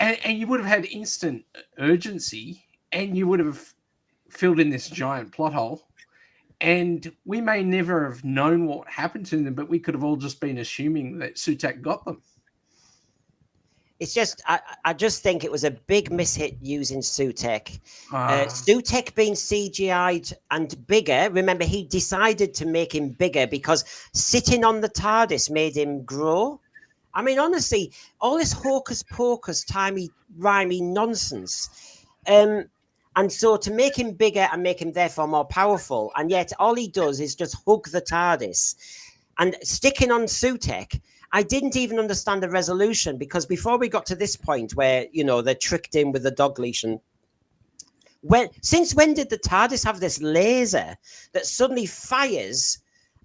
and you would have had instant urgency, and you would have filled in this giant plot hole. And we may never have known what happened to them, but we could have all just been assuming that Sutekh got them. It's just, I just think it was a big mishit using Sutekh. Sutekh being CGI'd and bigger. Remember, he decided to make him bigger because sitting on the TARDIS made him grow. I mean, honestly, all this hocus pocus, timey-wimey nonsense. And so to make him bigger and make him therefore more powerful, and yet all he does is just hug the TARDIS. And sticking on Sutekh, I didn't even understand the resolution, because before we got to this point where, they tricked him with the dog leash, and since when did the TARDIS have this laser that suddenly fires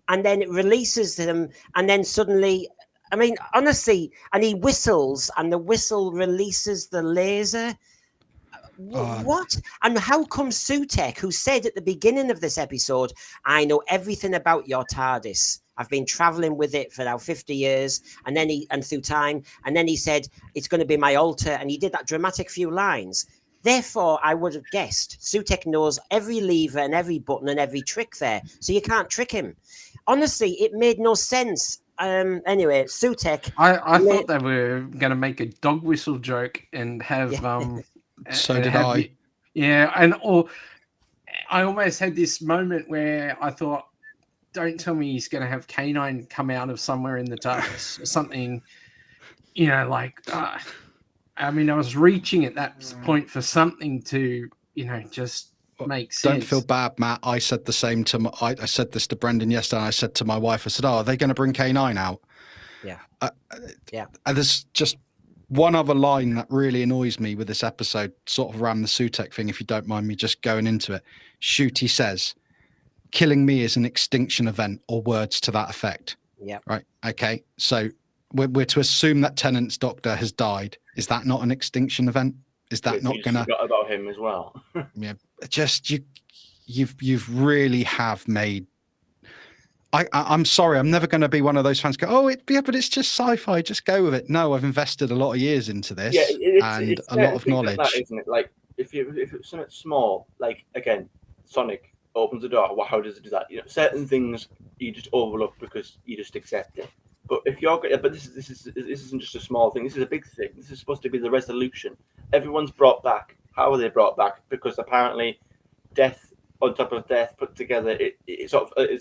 and then it releases them, and then suddenly, I mean, honestly, and he whistles and the whistle releases the laser? What? And how come Sutekh, who said at the beginning of this episode, I know everything about your TARDIS, I've been traveling with it for now 50 years, and then through time, and then he said it's going to be my altar, and he did that dramatic few lines. Therefore, I would have guessed Sutekh knows every lever and every button and every trick there, so you can't trick him. Honestly, it made no sense. Anyway, Sutekh. I thought they were going to make a dog whistle joke and have So did I. I almost had this moment where I thought, don't tell me he's going to have K9 come out of somewhere in the TARDIS or something, I mean, I was reaching at that point for something to, just make sense. Don't feel bad, Matt. I said the same to I said this to Brendan yesterday. I said to my wife, I said, are they going to bring K9 out? Yeah. And there's just one other line that really annoys me with this episode, sort of around the Sutekh thing, if you don't mind me just going into it. Shooty says, killing me is an extinction event, or words to that effect. Yeah. Right. Okay. So we're to assume that Tennant's doctor has died. Is that not an extinction event? Is that not going to... forgot about him as well. Yeah. Just, you've really have made... I'm sorry, I'm never going to be one of those fans go, but it's just sci-fi, just go with it. No, I've invested a lot of years into this, and a lot of knowledge. Like that, isn't it? Like, if it's something small, like, again, Sonic opens the door, well, how does it do that? Certain things you just overlook because you just accept it. But if you're, this isn't just a small thing. This is a big thing. This is supposed to be the resolution. Everyone's brought back. How are they brought back? Because apparently, death on top of death put together, it's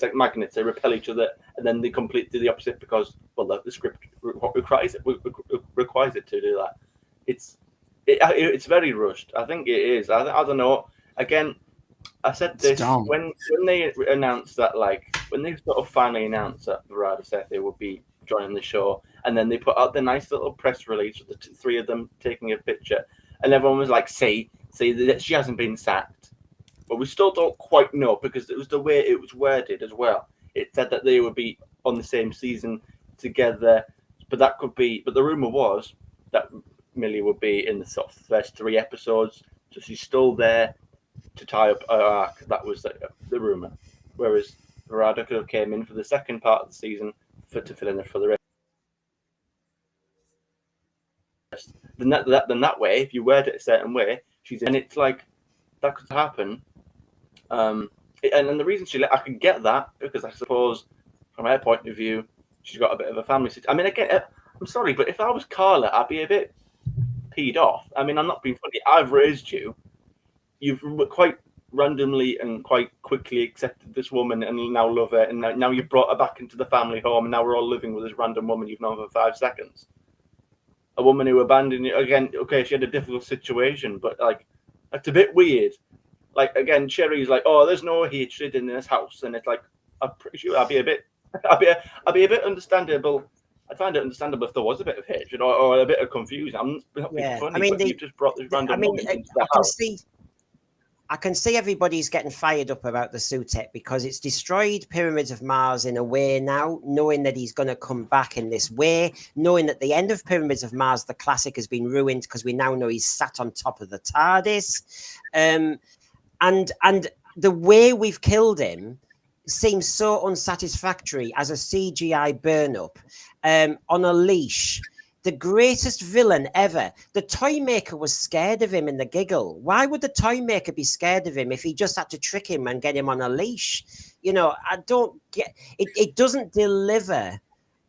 like magnets. They repel each other, and then they completely do the opposite because, well, the script requires it to do that. It's very rushed. I think it is. I don't know. Again, I said this when they announced that, like, when they sort of finally announced that Verada said they would be joining the show, and then they put out the nice little press release with the three of them taking a picture, and everyone was like, see that she hasn't been sacked. But we still don't quite know, because it was the way it was worded as well. It said that they would be on the same season together, but the rumor was that Millie would be in the sort of first 3 episodes, so she's still there to tie up her arc. That was the rumor. Whereas Verada could have came in for the second part of the season to fill in for the rest. Then that way, if you word it a certain way, and it's like that could happen. And the reason I can get that, because I suppose from her point of view, she's got a bit of a family situation. I mean, again, I'm sorry, but if I was Carla, I'd be a bit peed off. I mean, I'm not being funny. I've raised you. You've quite randomly and quite quickly accepted this woman and now love her, and now you've brought her back into the family home, and now we're all living with this random woman you've known for 5 seconds. A woman who abandoned you. Again, okay, she had a difficult situation, but, like, that's a bit weird. Like, again, Sherry's like, oh, there's no hatred in this house, and it's like, I'm pretty sure I'd be a bit understandable. I'd find it understandable if there was a bit of hatred or a bit of confusion. I'm not being funny, I mean, but you've just brought this random woman into the house. I can see everybody's getting fired up about the Sutekh, because it's destroyed Pyramids of Mars in a way now, knowing that he's going to come back in this way, knowing that the end of Pyramids of Mars, the classic, has been ruined because we now know he's sat on top of the TARDIS. And the way we've killed him seems so unsatisfactory as a CGI burn-up on a leash. The greatest villain ever. The Toymaker was scared of him in the giggle. Why would the Toymaker be scared of him if he just had to trick him and get him on a leash? I don't get it. It doesn't deliver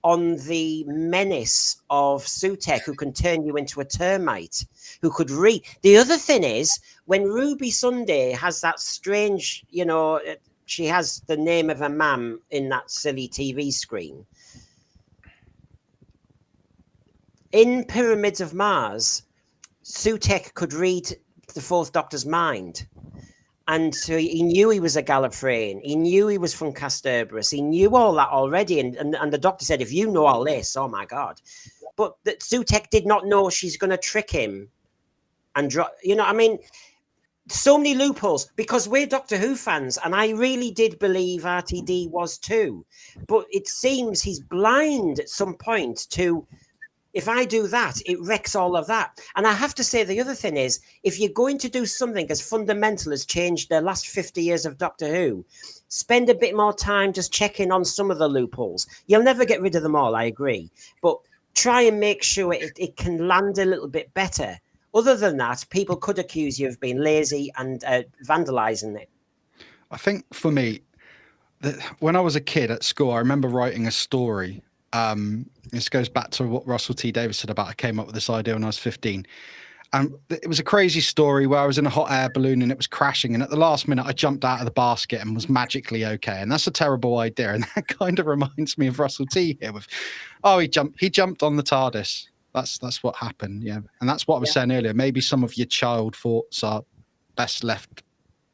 on the menace of Sutekh, who can turn you into a termite, who could read. The other thing is, when Ruby Sunday has that strange, she has the name of a man in that silly TV screen. In Pyramids of Mars, Sutekh could read the Fourth Doctor's mind. And so he knew he was a Gallifreyan. He knew he was from Casterbarus. He knew all that already. And the doctor said, if you know all this, oh my God. But that Sutekh did not know she's going to trick him and drop, I mean, so many loopholes because we're Doctor Who fans. And I really did believe RTD was too. But it seems he's blind at some point to, if I do that, it wrecks all of that. And I have to say, the other thing is, if you're going to do something as fundamental as change the last 50 years of Doctor Who, spend a bit more time just checking on some of the loopholes. You'll never get rid of them all, I agree. But try and make sure it can land a little bit better. Other than that, people could accuse you of being lazy and vandalizing it. I think for me, when I was a kid at school, I remember writing a story. This goes back to what Russell T Davies said about I came up with this idea when I was 15. And it was a crazy story where I was in a hot air balloon and it was crashing. And at the last minute, I jumped out of the basket and was magically okay. And that's a terrible idea. And that kind of reminds me of Russell T here with, he jumped on the TARDIS. That's what happened. Yeah. And that's what I was saying earlier. Maybe some of your child thoughts are best left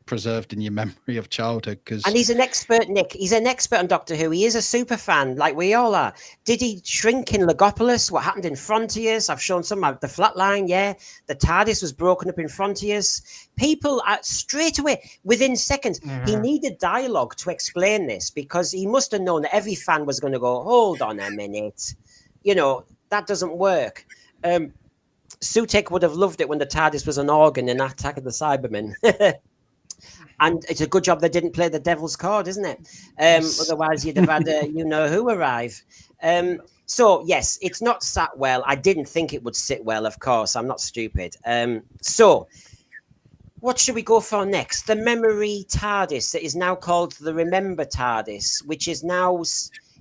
preserved in your memory of childhood. And he's an expert, Nick. He's an expert on Doctor Who. He is a super fan, like we all are. Did he shrink in Legopolis? What happened in Frontiers? I've shown some of the flatline. Yeah, the TARDIS was broken up in Frontiers. People straight away, within seconds, he needed dialogue to explain this because he must have known that every fan was going to go, hold on a minute. That doesn't work. Sutekh would have loved it when the TARDIS was an organ in Attack of the Cybermen. And it's a good job they didn't play the Devil's Chord, isn't it? Otherwise, you'd have had who arrive. So, yes, it's not sat well. I didn't think it would sit well, of course. I'm not stupid. So, what should we go for next? The Memory TARDIS that is now called the Remember TARDIS, which is now,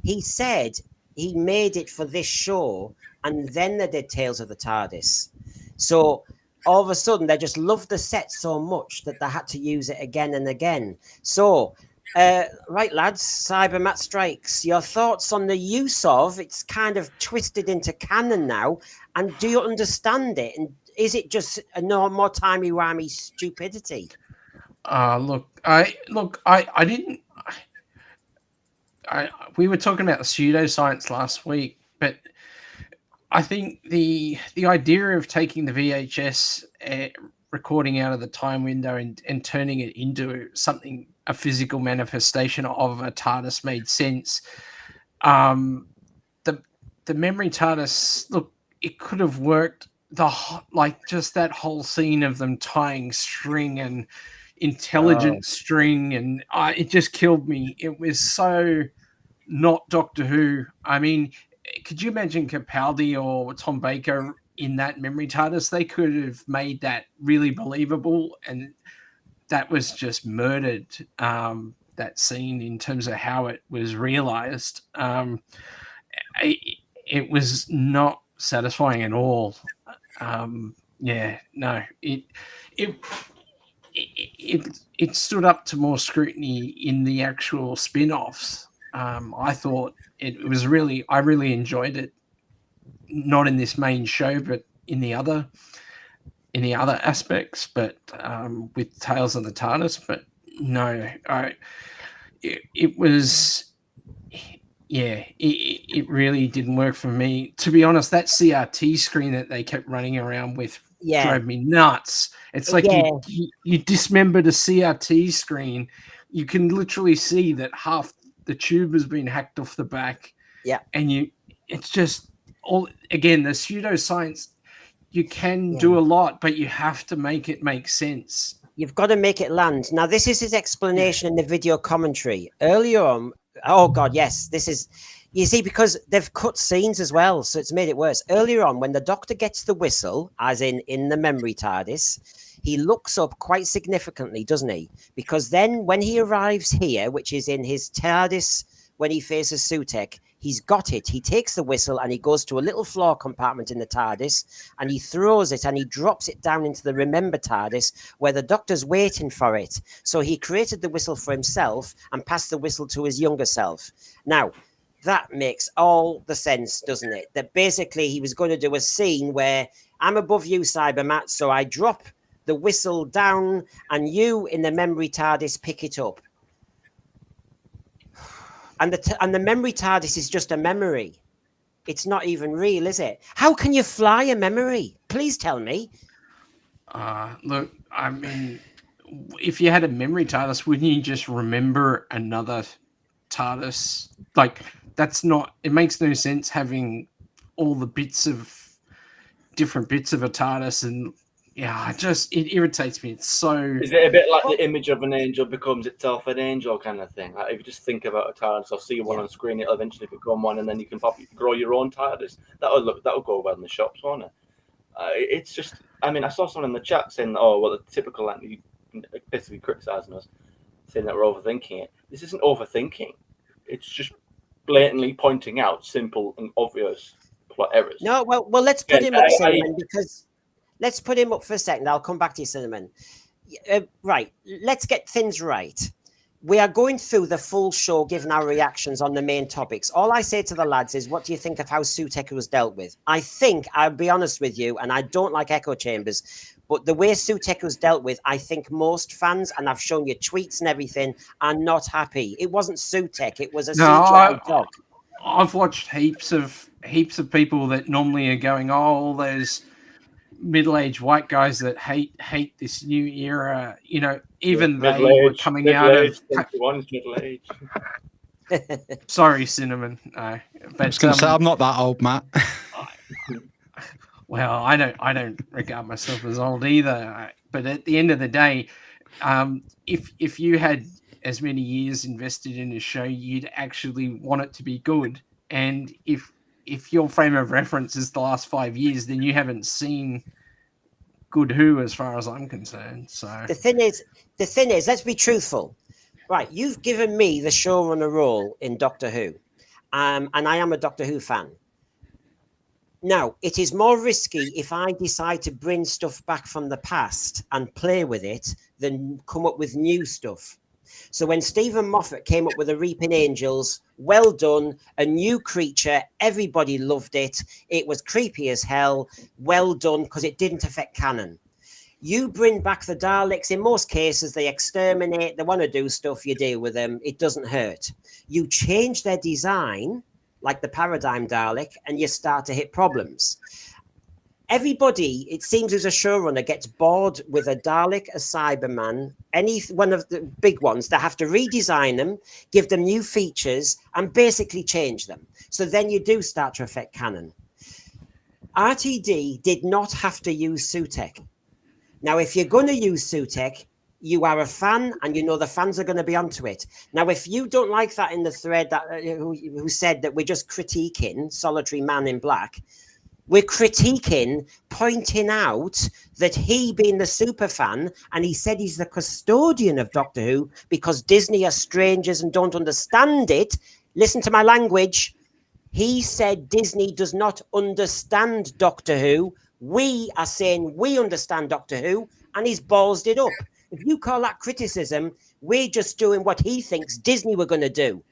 he said he made it for this show, and then they did Tales of the TARDIS. So, all of a sudden, they just loved the set so much that they had to use it again and again. So, right, lads, Cybermat Strikes, your thoughts on the use of, it's kind of twisted into canon now, and do you understand it? And is it just a no more timey-wimey stupidity? We were talking about the pseudoscience last week, but I think the idea of taking the VHS recording out of the time window and turning it into something, a physical manifestation of a TARDIS made sense. The Memory TARDIS, look, it could have worked. Just that whole scene of them tying string and intelligent string, and it just killed me. It was so not Doctor Who. I mean, could you imagine Capaldi or Tom Baker in that Memory TARDIS? They could have made that really believable, and that was just murdered, that scene, in terms of how it was realized. It was not satisfying at all. It stood up to more scrutiny in the actual spin-offs. I thought it was I really enjoyed it, not in this main show, but in the other aspects, but with Tales of the TARDIS. But no, it really didn't work for me. To be honest, that CRT screen that they kept running around with drove me nuts. It's like you dismembered a CRT screen. You can literally see that half the tube has been hacked off the back. Yeah. And it's just all, again, the pseudoscience, you can do a lot, but you have to make it make sense. You've got to make it land. Now, this is his explanation in the video commentary. Earlier on, oh God, yes, this is, you see, because they've cut scenes as well, so it's made it worse. Earlier on, when the Doctor gets the whistle, as in the Memory TARDIS, he looks up quite significantly, doesn't he? Because then when he arrives here, which is in his TARDIS, when he faces Sutekh, he's got it. He takes the whistle and he goes to a little floor compartment in the TARDIS and he throws it and he drops it down into the Remember TARDIS where the Doctor's waiting for it. So he created the whistle for himself and passed the whistle to his younger self. Now, that makes all the sense, doesn't it? That basically he was going to do a scene where I'm above you, Cybermat, so I drop the whistle down, and you in the memory TARDIS pick it up. And the memory TARDIS is just a memory. It's not even real, is it? How can you fly a memory? Please tell me. Look, I mean, if you had a memory TARDIS, wouldn't you just remember another TARDIS? Like, that's not, it makes no sense having all the different bits of a TARDIS, and yeah, it irritates me. It's so. Is it a bit like the image of an angel becomes itself an angel kind of thing? Like if you just think about a TARDIS or see one on screen, it'll eventually become one, and then you can grow your own TARDIS. That'll go well in the shops, won't it? It's just, I mean, I saw someone in the chat saying, "Oh, well, the typical basically criticizing us, saying that we're overthinking it." This isn't overthinking; it's just blatantly pointing out simple and obvious plot errors. No, well, let's put him up, Cinnamon, because let's put him up for a second. I'll come back to you, Cinnamon. Right, let's get things right. We are going through the full show, giving our reactions on the main topics. All I say to the lads is, what do you think of how Sutekh was dealt with? I think, I'll be honest with you, and I don't like echo chambers, but the way Sutekh was dealt with, I think most fans, and I've shown you tweets and everything, are not happy. It wasn't Sutekh, it was a CGI dog. I've watched heaps of people that normally are going, "Oh, there's middle-aged white guys that hate this new era." You know, even they were coming out of middle-aged. Sorry, Cinnamon. No, but I was going to say I'm not that old, Matt. Well, I don't regard myself as old either. But at the end of the day, if you had as many years invested in a show, you'd actually want it to be good. And if your frame of reference is the last 5 years, then you haven't seen good Who, as far as I'm concerned. So the thing is, let's be truthful. Right, you've given me the showrunner role in Doctor Who, and I am a Doctor Who fan. Now, it is more risky if I decide to bring stuff back from the past and play with it than come up with new stuff. So when Stephen Moffat came up with the Reaping Angels, well done, a new creature, everybody loved it. It was creepy as hell, well done, because it didn't affect canon. You bring back the Daleks, in most cases, they exterminate, they want to do stuff, you deal with them, it doesn't hurt. You change their design, like the Paradigm Dalek, and you start to hit problems. Everybody, it seems, who's a showrunner gets bored with a Dalek, a Cyberman, any one of the big ones. They have to redesign them, give them new features, and basically change them. So then you do start to affect canon. RTD did not have to use Sutekh. Now, if you're going to use Sutekh, you are a fan, and you know the fans are going to be onto it. Now, if you don't like that in the thread that who said that we're just critiquing Solitary Man in Black, we're critiquing, pointing out that he being the super fan, and he said he's the custodian of Doctor Who because Disney are strangers and don't understand it. Listen to my language. He said Disney does not understand Doctor Who. We are saying we understand Doctor Who, and he's ballsed it up. If you call that criticism, we're just doing what he thinks Disney were going to do.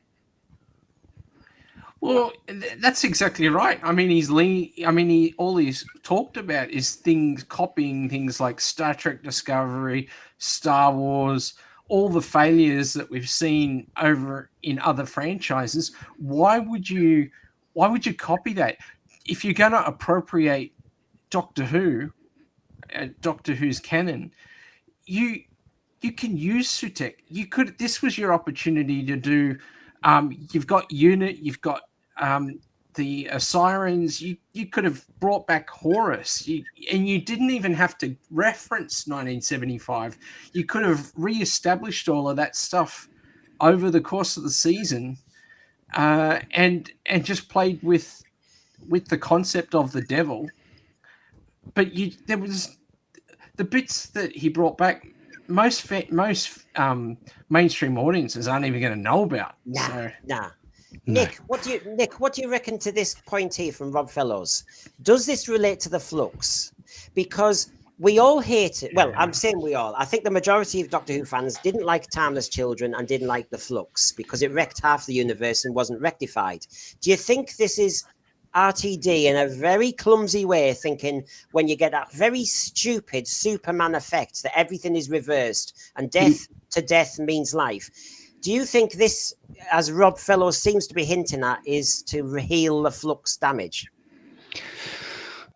Well, that's exactly right. I mean, all he's talked about is copying things like Star Trek Discovery, Star Wars, all the failures that we've seen over in other franchises. Why would you copy that? If you're going to appropriate Doctor Who, Doctor Who's canon, you can use Sutekh. This was your opportunity to do. You've got Unit, you've got the Sirens. You could have brought back Horus, and you didn't even have to reference 1975. You could have re-established all of that stuff over the course of the season, and just played with the concept of the devil. But there was the bits that he brought back. Most mainstream audiences aren't even going to know about. Nah. Nick, what do you reckon to this point here from Rob Fellows? Does this relate to the Flux? Because we all hate it. Well, I'm saying we all. I think the majority of Doctor Who fans didn't like Timeless Children and didn't like the Flux because it wrecked half the universe and wasn't rectified. Do you think this is RTD in a very clumsy way, thinking when you get that very stupid Superman effect that everything is reversed and death to death means life. Do you think this, as Rob Fellows seems to be hinting at, is to heal the flux damage?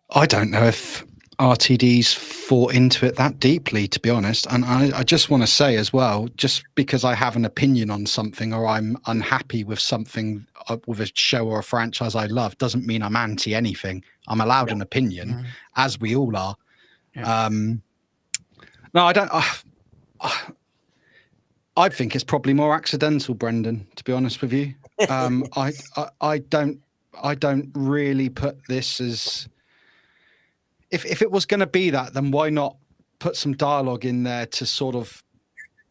I don't know if RTD's thought into it that deeply, to be honest. And I just want to say as well, just because I have an opinion on something or I'm unhappy with something, with a show or a franchise I love, doesn't mean I'm anti anything. I'm allowed an opinion, as we all are. Yeah. No, I don't. I think it's probably more accidental, Brendan, to be honest with you. I don't really put this as, if it was going to be that, then why not put some dialogue in there to sort of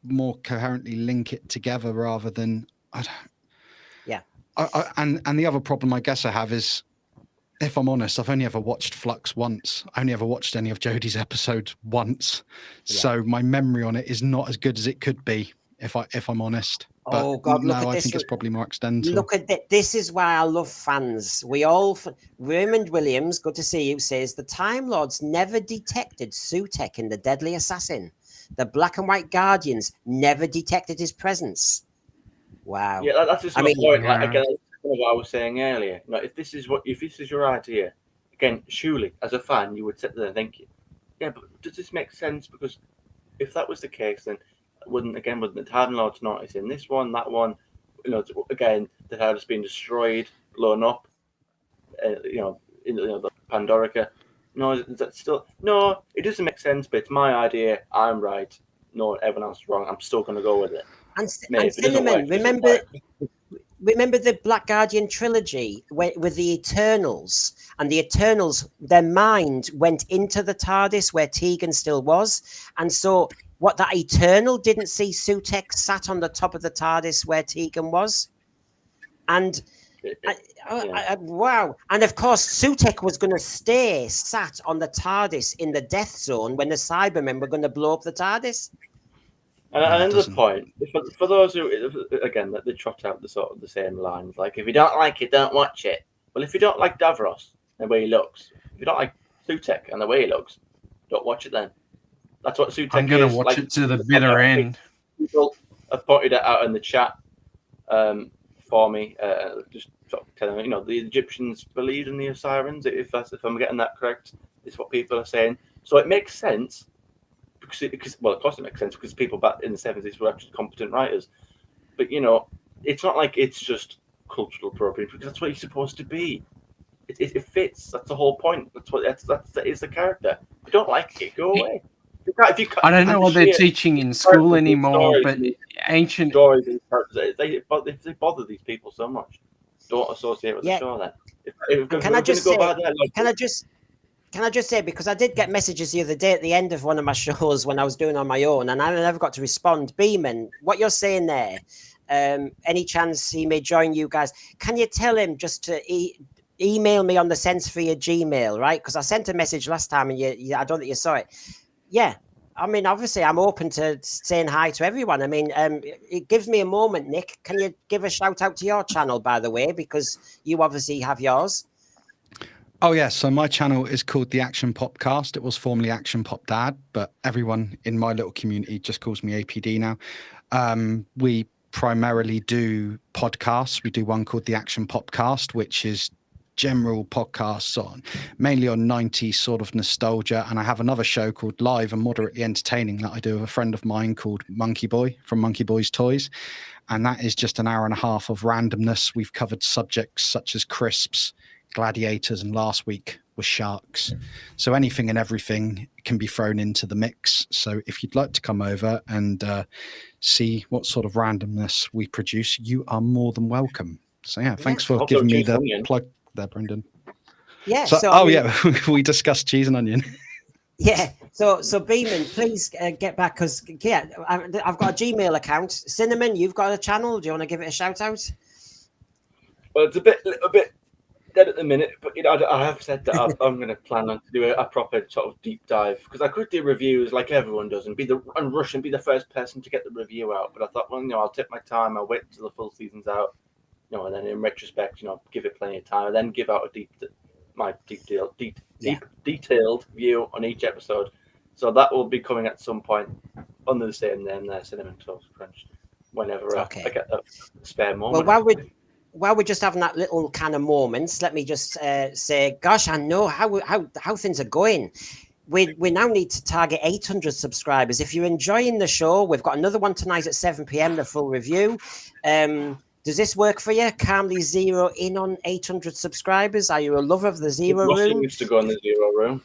more coherently link it together rather than, and the other problem I guess I have is, if I'm honest, I've only ever watched Flux once. I only ever watched any of Jodie's episodes once. Yeah. So my memory on it is not as good as it could be, if I'm honest. But oh God, look at I this. think it's probably more accidental. Look at that. This is why I love fans. We all, Raymond Williams, good to see you, says the Time Lords never detected Sutekh in The Deadly Assassin. The Black and White Guardians never detected his presence. Wow. Yeah, that's just my point. Like, again, what I was saying earlier. Like, if this is your idea, again, surely as a fan you would sit there and think, yeah, but does this make sense? Because if that was the case, then wouldn't the Time Lords notice in this one, that one, again, the TARDIS being destroyed, blown up, in the Pandorica. No, is that still? No, it doesn't make sense. But it's my idea. I'm right. No, everyone else is wrong. I'm still going to go with it. And Cinnamon, remember the Black Guardian trilogy with the Eternals, and the Eternals, their mind went into the TARDIS where Tegan still was, and so that Eternal didn't see Sutekh sat on the top of the TARDIS where Tegan was, and wow, and of course Sutekh was going to stay sat on the TARDIS in the Death Zone when the Cybermen were going to blow up the TARDIS. And another point, for those who, again, that they trot out the same lines, like, if you don't like it, don't watch it. Well, if you don't like Davros and the way he looks, if you don't like Sutekh and the way he looks, don't watch it then. That's what Sutekh is. I'm going to watch it to the bitter end. People have pointed it out in the chat for me, just sort of telling me, the Egyptians believed in the Osirians, if I'm getting that correct, is what people are saying. So it makes sense. Because of course it makes sense, because people back in the 70s were actually competent writers. But, it's not like it's just cultural appropriation, because that's what he's supposed to be. It fits. That's the whole point. That is the character. If you don't like it, go away. I don't know what they're teaching in school anymore, but ancient stories, they bother these people so much. Don't associate with the show then. Can I just say, because I did get messages the other day at the end of one of my shows when I was doing on my own, and I never got to respond. Beeman, what you're saying there, any chance he may join you guys, can you tell him just to email me on the Sensefria Gmail, right? Because I sent a message last time and I don't think you saw it. Yeah. I mean, obviously, I'm open to saying hi to everyone. I mean, it gives me a moment, Nick. Can you give a shout out to your channel, by the way, because you obviously have yours? Oh, yeah. So my channel is called The Action Popcast. It was formerly Action Pop Dad, but everyone in my little community just calls me APD now. We primarily do podcasts. We do one called The Action Popcast, which is general podcasts mainly on 90s sort of nostalgia. And I have another show called Live and Moderately Entertaining that I do with a friend of mine called Monkey Boy from Monkey Boy's Toys. And that is just an hour and a half of randomness. We've covered subjects such as crisps, gladiators, and last week was sharks. So anything and everything can be thrown into the mix. So if you'd like to come over and see what sort of randomness we produce, you are more than welcome. So yeah, thanks for giving me the plug there, Brendan. Yeah. We discussed cheese and onion. Yeah. So Beeman, please get back, because I've got a Gmail account. Cinnamon, you've got a channel. Do you want to give it a shout out? Well, it's a little bit dead at the minute, but I have said that I'm going to plan on to do a proper sort of deep dive, because I could do reviews like everyone does and rush and be the first person to get the review out. But I thought, well, I'll take my time. I'll wait until the full season's out, and then in retrospect, give it plenty of time, and then give out my detailed view on each episode. So that will be coming at some point under the same name there, Cinnamon Toast Crunch, whenever I get a spare moment. Well, while we're just having that little kind of moments, let me just say, gosh, I know how things are going. We now need to target 800 subscribers. If you're enjoying the show, we've got another one tonight at 7 p.m, the full review. Does this work for you? Calmly zero in on 800 subscribers. Are you a lover of the zero room? Needs to go in the zero room.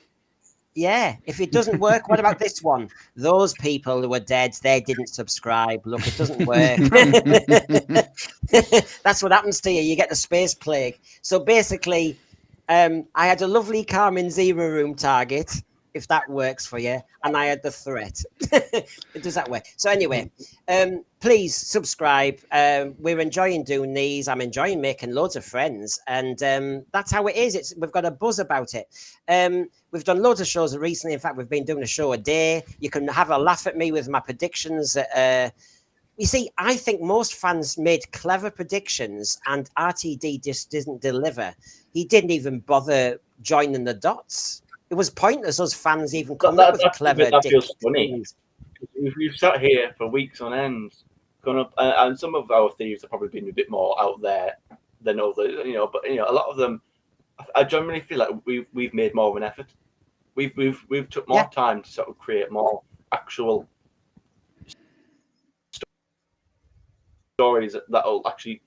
Yeah, if it doesn't work, what about this one? Those people who are dead, they didn't subscribe. Look, it doesn't work. That's what happens to you. You get the space plague. So basically, I had a lovely Carmen Zero Room target, if that works for you, and I had the threat. Does that work? So anyway, please subscribe. We're enjoying doing these. I'm enjoying making loads of friends, and that's how it is. We've got a buzz about it. We've done loads of shows recently. In fact, we've been doing a show a day. You can have a laugh at me with my predictions. You see, I think most fans made clever predictions, and RTD just didn't deliver. He didn't even bother joining the dots. It was pointless, us fans even coming up with clever. That feels funny. We've sat here for weeks on end, gone up, and some of our theories have probably been a bit more out there than others. But a lot of them, I generally feel like we've made more of an effort. We've took more time to sort of create more actual stories that'll actually,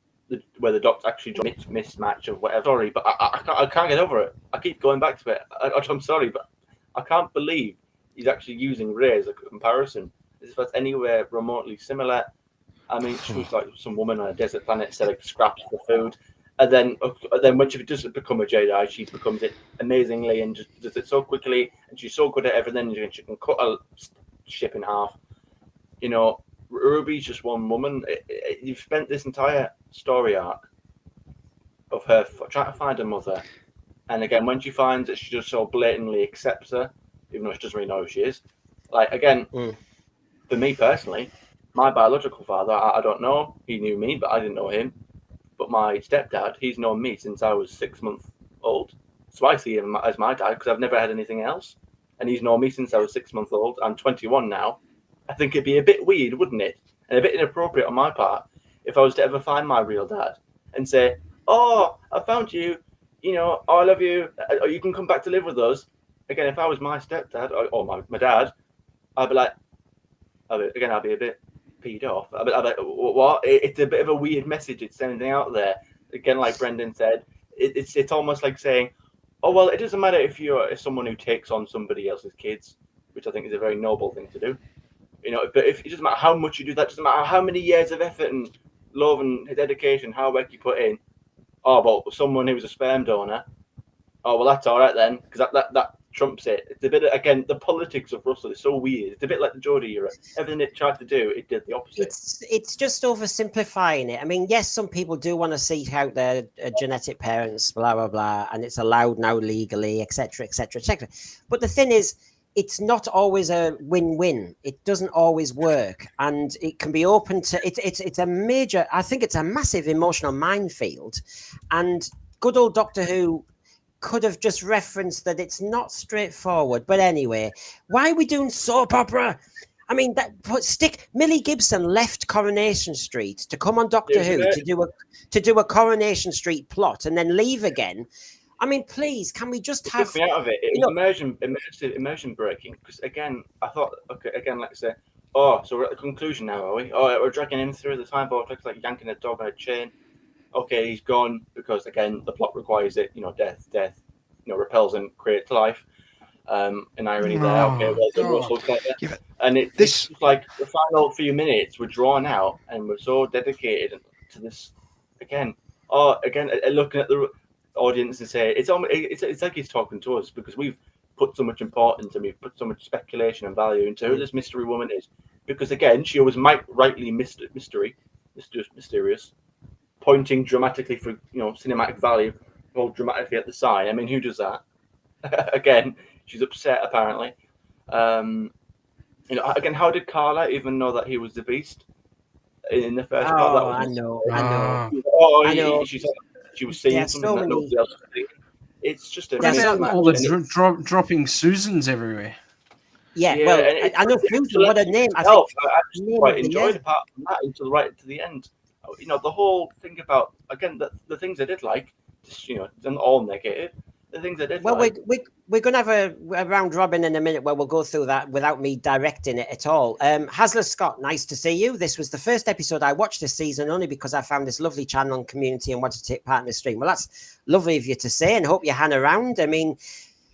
where the Doctor actually mismatch of whatever story, but I can't get over it. I keep going back to it. I'm sorry, but I can't believe he's actually using Ray as a comparison. As if that's anywhere remotely similar. I mean, she was like some woman on a desert planet selling scraps for food, and then when she doesn't become a Jedi, she becomes it amazingly and just does it so quickly, and she's so good at everything. She can cut a ship in half. Ruby's just one woman. You've spent this entire story arc of her trying to find her mother, and again, when she finds that, she just so blatantly accepts her, even though she doesn't really know who she is. Like, again, for me personally, my biological father, I don't know. He knew me, but I didn't know him. But my stepdad, he's known me since I was 6 months old. So I see him as my dad because I've never had anything else. And he's known me since I was 6 months old. I'm 21 now. I think it'd be a bit weird, wouldn't it? And a bit inappropriate on my part if I was to ever find my real dad and say, "Oh, I found you. I love you. Or you can come back to live with us." Again, if I was my stepdad or my dad, I'd be like, I'd be a bit peed off. I'd be like, what? It's a bit of a weird message it's sending out there. Again, like Brendan said, it's almost like saying, "Oh, well, it doesn't matter if you're someone who takes on somebody else's kids," which I think is a very noble thing to do. But if it doesn't matter how much you do that, doesn't matter how many years of effort and love and dedication, how much you put in. Oh, well, someone who's a sperm donor. Oh, well, that's all right then, because that trumps it. It's a bit, again, the politics of Russell is so weird. It's a bit like the Geordie era. Everything it tried to do, it did the opposite. It's just oversimplifying it. I mean, yes, some people do want to seek out their genetic parents, blah, blah, blah, and it's allowed now legally, etc., etc., etc. But the thing is, it's not always a win-win. It doesn't always work, and it can be open to. It's a major. I think it's a massive emotional minefield, and good old Doctor Who could have just referenced that it's not straightforward. But anyway, why are we doing soap opera? I mean, Millie Gibson left Coronation Street to come on Doctor Who to do a Coronation Street plot and then leave again. I mean, please, can we just have... me out of it. It was immersion breaking. Because, again, I thought, okay, again, like I say, so we're at the conclusion now, are we? Oh, we're dragging him through the time vortex like yanking a dog on a chain. Okay, he's gone because, again, the plot requires it. Death, repels and creates life. An irony there. Okay, well, the Russell Cutter. And it's like the final few minutes were drawn out and we're so dedicated to this. Again, looking at the audience and say it's like he's talking to us because we've put so much importance and we've put so much speculation and value into who this mystery woman is. Because again, she was rightly mysterious, pointing dramatically for cinematic value, or dramatically at the sign. I mean, who does that? Again, she's upset apparently. Again, how did Carla even know that he was the Beast? in the first part. That Oh, was I know. Oh, I know. she was seeing There's something so that many. nobody else was seeing. It's just a What There's so about much. all the dropping Susans everywhere? Yeah, yeah, well, and I know the Susan. actual What a episode name! I think itself, I actually name quite of the enjoyed year. apart from that until right to the end. You know, the whole thing about, again, the things I did like, just, you know, they're all negative. The things I did Well, like, we're going to have a round robin in a minute where we'll go through that without me directing it at all. Hasler Scott, nice to see you. This was the first episode I watched this season only because I found this lovely channel and community and wanted to take part in the stream. Well, that's lovely of you to say, and hope you hang around. I mean,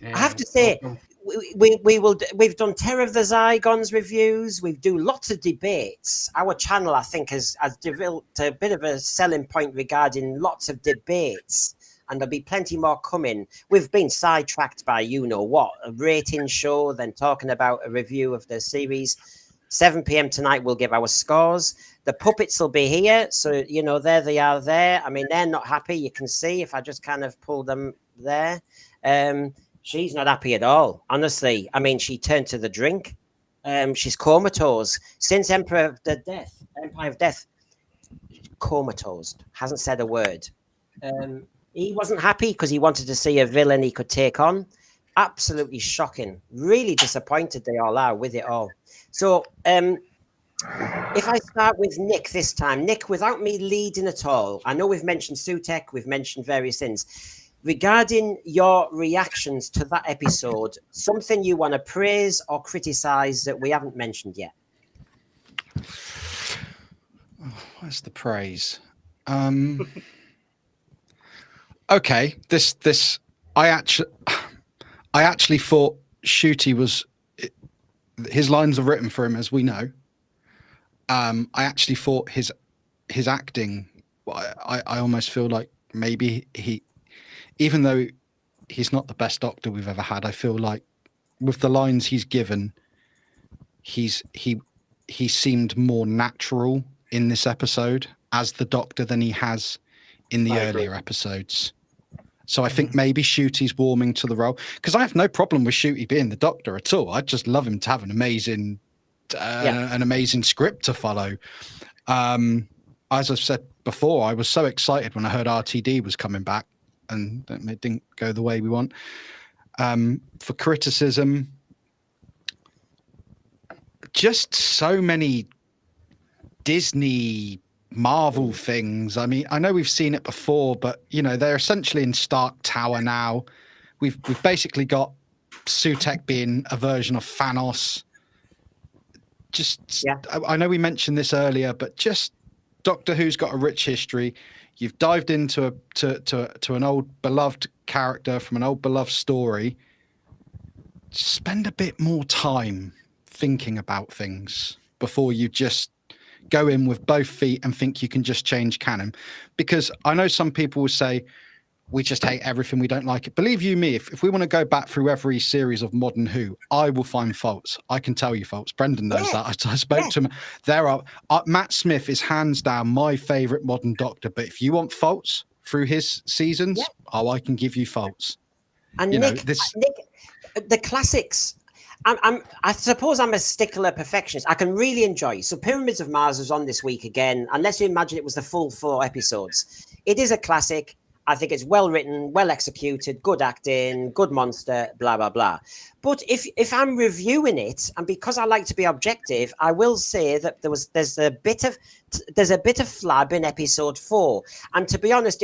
Yeah, I have to say, we've done Terror of the Zygons reviews. We do lots of debates. Our channel, I think, has developed a bit of a selling point regarding lots of debates, and there'll be plenty more coming. We've been sidetracked by a rating show, then talking about a review of the series. 7 p.m. tonight, we'll give our scores. The puppets will be here, so there they are there. I mean, they're not happy. You can see if I just kind of pull them there. She's not happy at all, honestly. I mean, she turned to the drink. She's comatose since Empire of Death. Comatose, hasn't said a word. He wasn't happy because he wanted to see a villain he could take on. Absolutely shocking. Really disappointed they all are with it all. So, if I start with Nick this time, Nick, without me leading at all, I know we've mentioned Sutekh, we've mentioned various things. Regarding your reactions to that episode, something you want to praise or criticize that we haven't mentioned yet? Where's the praise? Okay, this I actually thought Shooty his lines are written for him, as we know. I actually thought his acting. I almost feel like maybe even though he's not the best Doctor we've ever had, I feel like with the lines he's given, he seemed more natural in this episode as the Doctor than he has in the earlier episodes. So I think maybe Shooty's warming to the role, because I have no problem with Shooty being the Doctor at all. I just love him to have an amazing script to follow. As I've said before, I was so excited when I heard RTD was coming back, and it didn't go the way we want. For criticism, just so many Disney Marvel things. I mean, I know we've seen it before, but they're essentially in Stark Tower now. We've basically got Sutekh being a version of Thanos. I know we mentioned this earlier, but just Doctor Who's got a rich history. You've dived into to an old beloved character from an old beloved story. Spend a bit more time thinking about things before you just go in with both feet and think you can just change canon. Because I know some people will say, we just hate everything, we don't like it. Believe you me, if we want to go back through every series of modern Who, I will find faults. I can tell you faults. Brendan knows that. I spoke to him. There are Matt Smith is hands down my favorite modern Doctor, but if you want faults through his seasons, I can give you faults. And Nick, the classics, I suppose I'm a stickler perfectionist. I can really enjoy. So Pyramids of Mars was on this week again. Unless you imagine it was the full 4 episodes. It is a classic. I think it's well written, well executed, good acting, good monster, blah, blah, blah. But if I'm reviewing it, and because I like to be objective, I will say that there's a bit of flab in episode 4. And to be honest,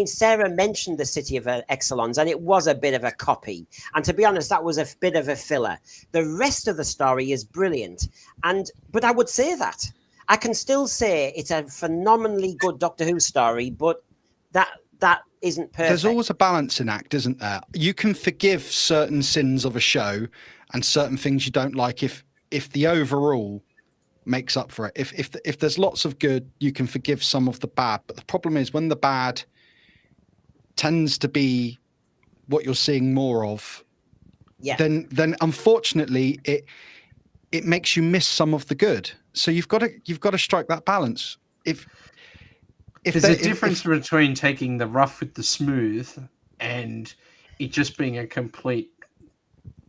Sarah mentioned the City of Exelons, and it was a bit of a copy. And to be honest, that was a bit of a filler. The rest of the story is brilliant. But I would say that. I can still say it's a phenomenally good Doctor Who story, but that isn't perfect. There's always a balancing act, isn't there? You can forgive certain sins of a show and certain things you don't like if the overall makes up for it. If there's lots of good, you can forgive some of the bad. But the problem is when the bad tends to be what you're seeing more of, then unfortunately it makes you miss some of the good. So you've got to strike that balance. There's a difference between taking the rough with the smooth and it just being a complete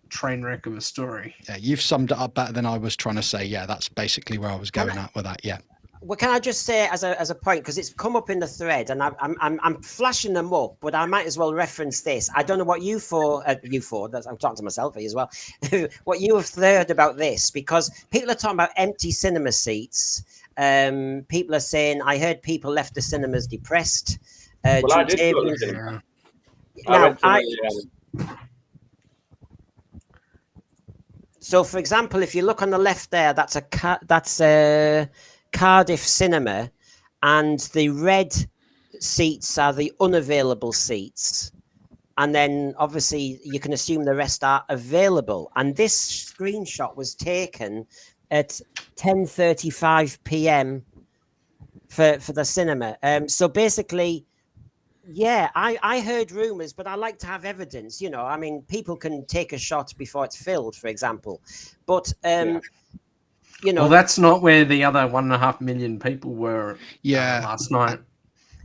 train wreck of a story. Yeah, you've summed it up better than I was trying to say. Yeah, that's basically where I was going at with that. Yeah. Well, can I just say as a point, because it's come up in the thread, and I'm flashing them up, but I might as well reference this. I don't know what you four, I'm talking to myself here as well. What you have heard about this, because people are talking about empty cinema seats. People are saying, I heard people left the cinemas depressed. Well, I did go to the cinema. So, for example, if you look on the left there, that's a Cardiff cinema, and the red seats are the unavailable seats. And then, obviously, you can assume the rest are available. And this screenshot was taken at 10:35 p.m. for the cinema. So basically, yeah, I heard rumors, but I like to have evidence. You know, I mean, people can take a shot before it's filled, for example. But you know, well, that's not where the other 1.5 million people were. Last night.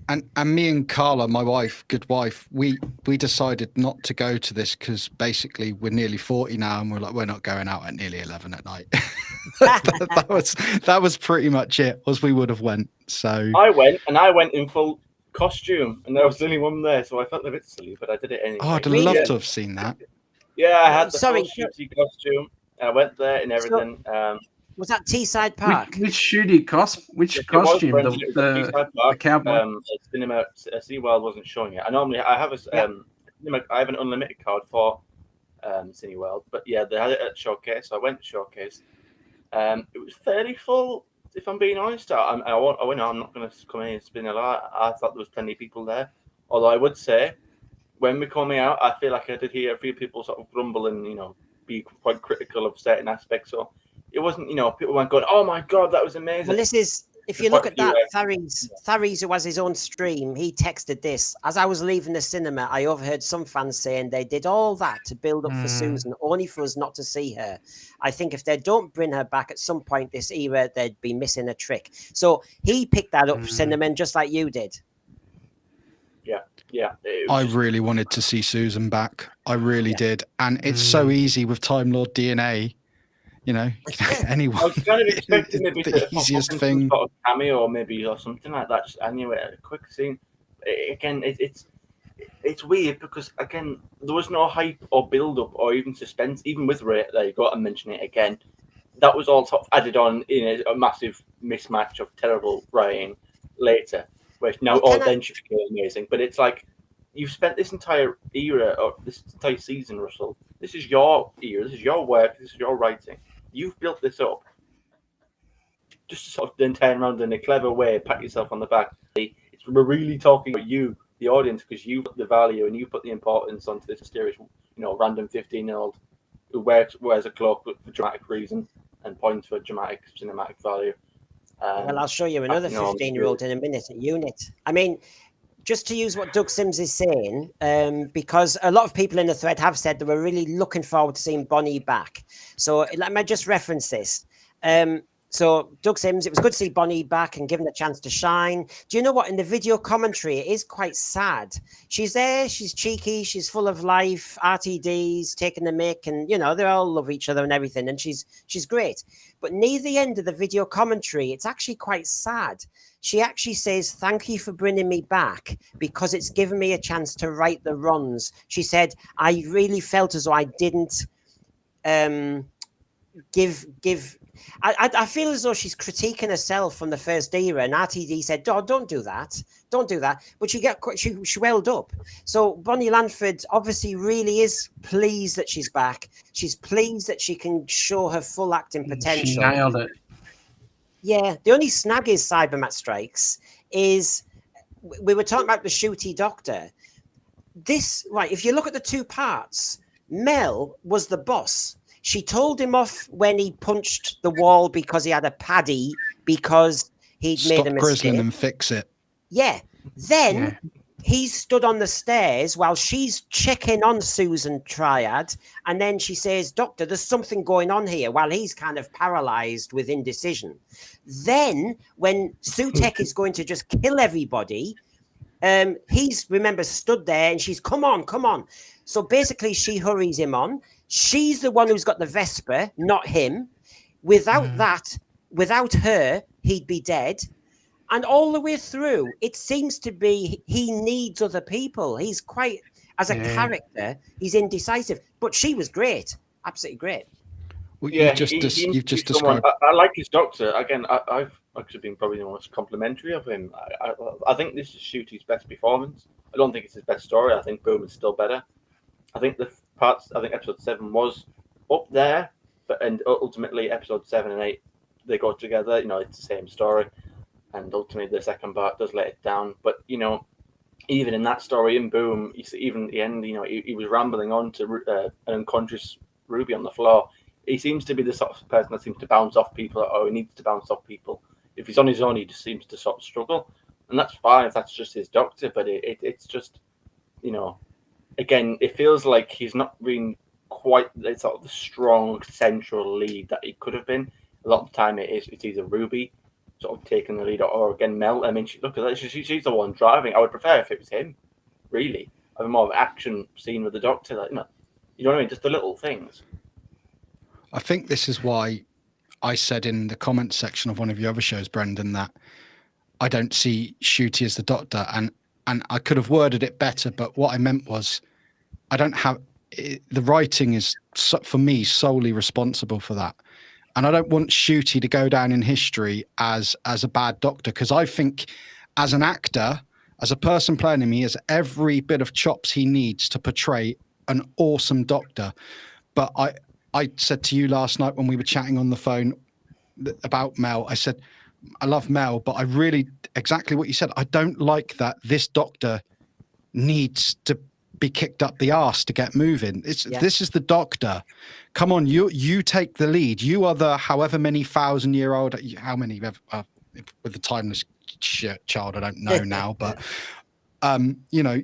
And me and Carla, my wife, good wife, we decided not to go to this because basically we're nearly 40 now, and we're not going out at nearly 11 at night. that was pretty much it. As we would have went. So I went in full costume, and there was only one there, so I felt a bit silly, but I did it anyway. Oh, I'd love to have seen that. Yeah, I had the full shooty costume. I went there and everything. Was that Teesside Park? Which shooty Which costume? The cowboy. Cinema SeaWorld wasn't showing it. I have I have an unlimited card for Cineworld, but yeah, they had it at Showcase, so I went to Showcase. It was fairly full. If I'm being honest, I'm not going to come in and spin a lot. I thought there was plenty of people there. Although I would say, when we're coming out, I feel like I did hear a few people sort of grumble and, you know, be quite critical of certain aspects. So it wasn't, you know, people weren't going, "Oh my God, that was amazing." Well, this is, if you look at that, Tharies, who has his own stream, he texted this. As I was leaving the cinema, I overheard some fans saying they did all that to build up for Susan, only for us not to see her. I think if they don't bring her back at some point this era, they'd be missing a trick. So he picked that up, Cinnamon, just like you did. Yeah. I really wanted to see Susan back. I really did. And it's so easy with Time Lord DNA. You know, anyone. I was kind of expecting maybe the easiest thing. Some sort of cameo, maybe, or something like that. Just anyway, a quick scene. Again, it's weird because again, there was no hype or build up or even suspense. Even with Ray, there you go. I'm mentioning it again. That was all sort of added on in a massive mismatch of terrible writing later. Where now, then she became amazing. But it's like you've spent this entire era or this entire season, Russell. This is your era. This is your work. This is your writing. You've built this up. Just to sort of then turn around in a clever way, pat yourself on the back. We're really talking about you, the audience, because you put the value and you put the importance onto this mysterious, you know, random 15-year-old who wears a cloak for dramatic reason and points for dramatic cinematic value. Well, I'll show you another 15-year-old in a minute at Unit. I mean, just to use what Doug Sims is saying, because a lot of people in the thread have said they were really looking forward to seeing Bonnie back. So let me just reference this. So Doug Sims, it was good to see Bonnie back and given a chance to shine. Do you know what? In the video commentary, it is quite sad. She's there, she's cheeky, she's full of life, RTDs, taking the mic, and, you know, they all love each other and everything, and she's great. But near the end of the video commentary, it's actually quite sad. She actually says, "Thank you for bringing me back because it's given me a chance to right the wrongs." She said, "I really felt as though I didn't give." I feel as though she's critiquing herself from the first era, and RTD said, "Oh, don't do that. Don't do that." But she welled up. So Bonnie Lanford obviously really is pleased that she's back. She's pleased that she can show her full acting potential. She nailed it. Yeah, the only snag is Cybermat Strikes is we were talking about the shooty doctor. This, right, if you look at the two parts, Mel was the boss. She told him off when he punched the wall because he had a paddy because he'd made a mistake. Stop grizzling and fix it. Yeah. Then he stood on the stairs while she's checking on Susan Triad. And then she says, "Doctor, there's something going on here," while he's kind of paralyzed with indecision. Then when Sutekh is going to just kill everybody, he's, remember, stood there and she's, come on. So basically she hurries him on. She's the one who's got the Vesper, not him. Without her, he'd be dead. And all the way through, it seems to be he needs other people. He's quite, as a character, he's indecisive. But she was great, absolutely great. Well, Yeah, you've just someone. described. I like his doctor. Again, I've actually been probably the most complimentary of him. I think this is Shooty's best performance. I don't think it's his best story. I think Boom is still better. I think episode 7 was up there, and ultimately episode 7 and 8 they go together. You know, it's the same story, and ultimately the second part does let it down. But you know, even in that story in Boom, you see, even at the end, you know, he was rambling on to an unconscious Ruby on the floor. He seems to be the sort of person that seems to bounce off people, or he needs to bounce off people. If he's on his own, he just seems to sort of struggle, and that's fine if that's just his doctor. But it's just, you know, again, it feels like he's not been quite the sort of the strong central lead that he could have been. A lot of the time, it's either Ruby sort of taking the lead, or again Mel. I mean, look at that; she's the one driving. I would prefer if it was him, really. Have a more of an action scene with the doctor, like, you know what I mean? Just the little things. I think this is why I said in the comments section of one of your other shows, Brendan, that I don't see Shooty as the doctor, and I could have worded it better, but what I meant was I don't have the writing is for me solely responsible for that, and I don't want Shooty to go down in history as a bad doctor, because I think as an actor, as a person playing him, he has every bit of chops he needs to portray an awesome doctor. But I said to you last night when we were chatting on the phone about Mel, I said, I love Mel, but I really, exactly what you said, I don't like that this doctor needs to be kicked up the arse to get moving. This is the doctor. Come on, you take the lead. You are the however many 1,000-year-old, how many with the timeless child, I don't know now, but you know,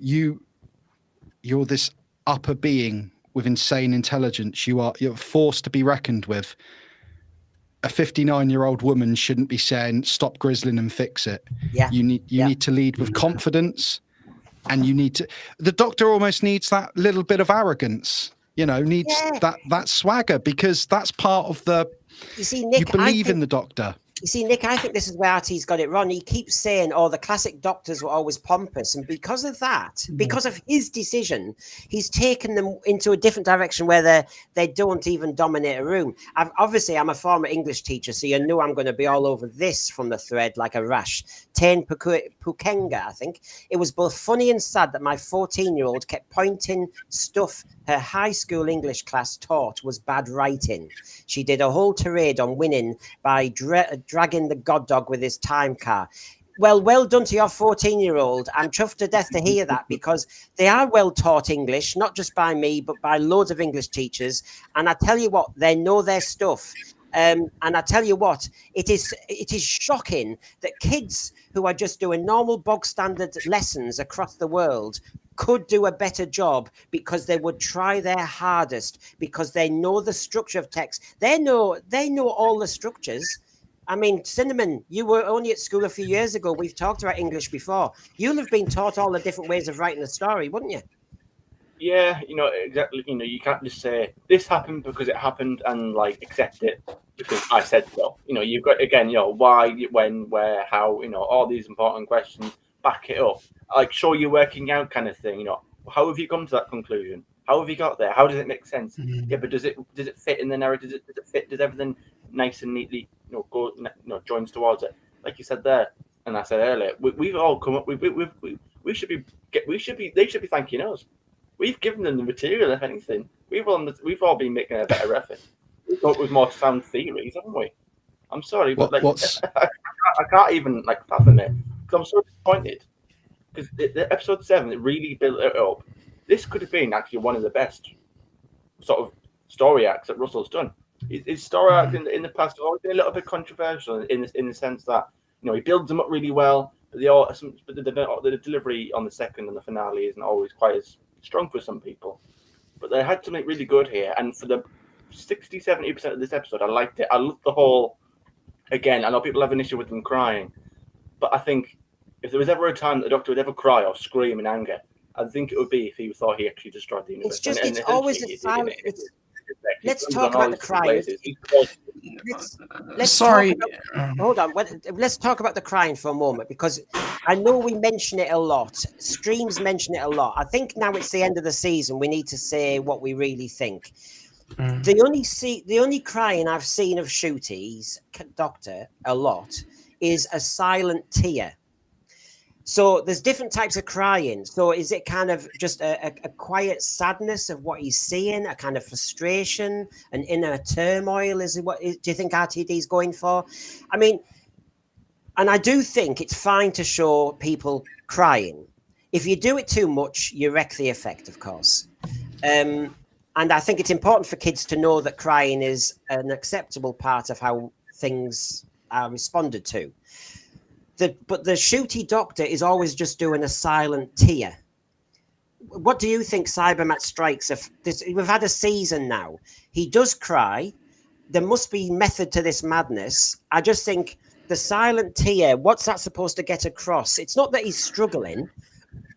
you're this upper being with insane intelligence. You're a force to be reckoned with. A 59-year-old woman shouldn't be saying stop grizzling and fix it. Yeah. You need to lead with confidence, and you need to. The doctor almost needs that little bit of arrogance. You know, needs that swagger, because that's part of the. You see, Nick, you believe in the doctor. You see, Nick, I think this is where RT's got it wrong. He keeps saying, oh, the classic doctors were always pompous. And because of that, because of his decision, he's taken them into a different direction where they don't even dominate a room. Obviously, I'm a former English teacher, so you know I'm going to be all over this from the thread like a rash. Tane Pukenga, I think. It was both funny and sad that my 14-year-old kept pointing stuff her high school English class taught was bad writing. She did a whole tirade on winning by dragging the god dog with his time car. Well done to your 14-year-old. I'm chuffed to death to hear that, because they are well taught English, not just by me, but by loads of English teachers. And I tell you what, they know their stuff. And I tell you what, it is shocking that kids who are just doing normal bog standard lessons across the world could do a better job, because they would try their hardest, because they know the structure of text. They know all the structures. I mean, Cinnamon, you were only at school a few years ago. We've talked about English before. You'll have been taught all the different ways of writing a story, wouldn't you? Yeah, you know, exactly. You know, you can't just say this happened because it happened and like accept it because I said so. You know, you've got, again, you know, why, when, where, how, you know, all these important questions, back it up. Like, show you working out kind of thing. You know, how have you come to that conclusion? How have you got there? How does it make sense? Yeah, but does it fit in the narrative? Does it fit? Does everything nice and neatly, you know, go, you know, joins towards it? Like you said there, and I said earlier, we've all come up. They should be thanking us. We've given them the material, if anything. We've all been making a better effort. We've come up with more sound theories, haven't we? I'm sorry, but like, I can't even like fathom it, because I'm so disappointed. Because the episode 7, it really built it up. This could have been actually one of the best sort of story arcs that Russell's done. His story arcs in the past have always been a little bit controversial in the sense that, you know, he builds them up really well, but the delivery on the second and the finale isn't always quite as strong for some people. But they had something really good here, and for the 60-70% of this episode, I liked it. I loved the whole. Again, I know people have an issue with them crying, but I think if there was ever a time that the Doctor would ever cry or scream in anger, I think it would be if he thought he actually destroyed the universe. It's just, it's always a silent. Sutekh. He let's comes talk on all about the these different crying. places. He's supposed Let's Sorry. talk about, hold on. Let's talk about the crying for a moment, because I know we mention it a lot. Streams mention it a lot. I think now it's the end of the season. We need to say what we really think. The only crying I've seen of Shooty's Doctor a lot is a silent tear. So there's different types of crying. So is it kind of just a quiet sadness of what he's seeing, a kind of frustration, an inner turmoil? Is it what do you think RTD is going for? I mean, and I do think it's fine to show people crying. If you do it too much, you wreck the effect, of course. And I think it's important for kids to know that crying is an acceptable part of how things are responded to. But the Shooty Doctor is always just doing a silent tear. What do you think Cybermat strikes? We've had a season now. He does cry. There must be method to this madness. I just think the silent tear, what's that supposed to get across? It's not that he's struggling.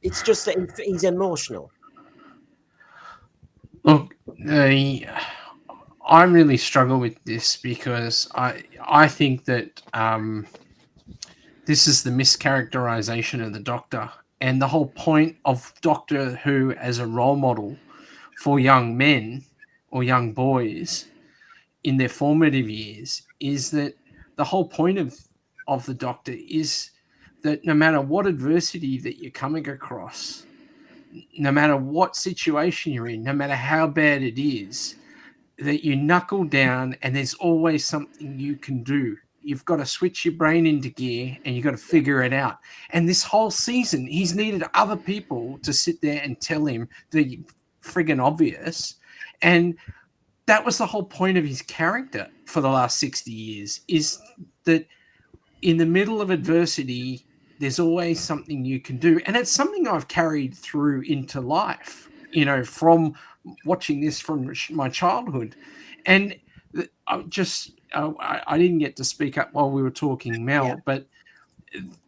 It's just that he's emotional. Look, I really struggle with this because I think that this is the mischaracterization of the Doctor, and the whole point of Doctor Who as a role model for young men or young boys in their formative years is that the whole point of the Doctor is that no matter what adversity that you're coming across, no matter what situation you're in, no matter how bad it is, that you knuckle down and there's always something you can do. You've got to switch your brain into gear and you've got to figure it out. And this whole season, he's needed other people to sit there and tell him the friggin' obvious. And that was the whole point of his character for the last 60 years, is that in the middle of adversity, there's always something you can do. And it's something I've carried through into life, from watching this from my childhood. And I didn't get to speak up while we were talking, Mel, but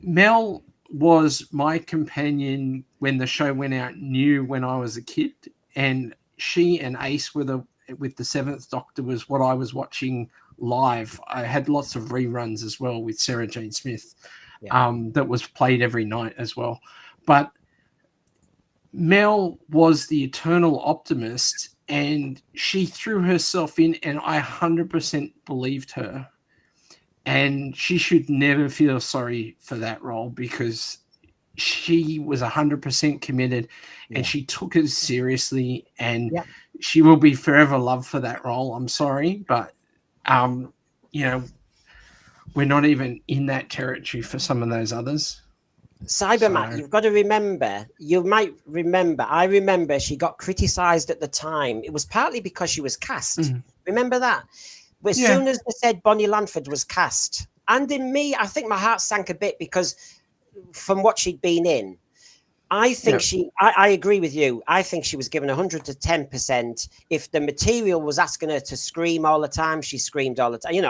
Mel was my companion when the show went out new when I was a kid. And she and Ace with the Seventh Doctor was what I was watching live. I had lots of reruns as well with Sarah Jane Smith that was played every night as well. But Mel was the eternal optimist, and she threw herself in, and I 100% believed her. And she should never feel sorry for that role, because she was 100% committed and she took it seriously, and she will be forever loved for that role. I'm sorry, but we're not even in that territory for some of those others. Cybermat, you've got to remember, I remember she got criticised at the time. It was partly because she was cast. Remember that? As soon as they said Bonnie Lanford was cast, and in me, I think my heart sank a bit, because from what she'd been in, I think I agree with you. I think she was given 110%. If the material was asking her to scream all the time, she screamed all the time.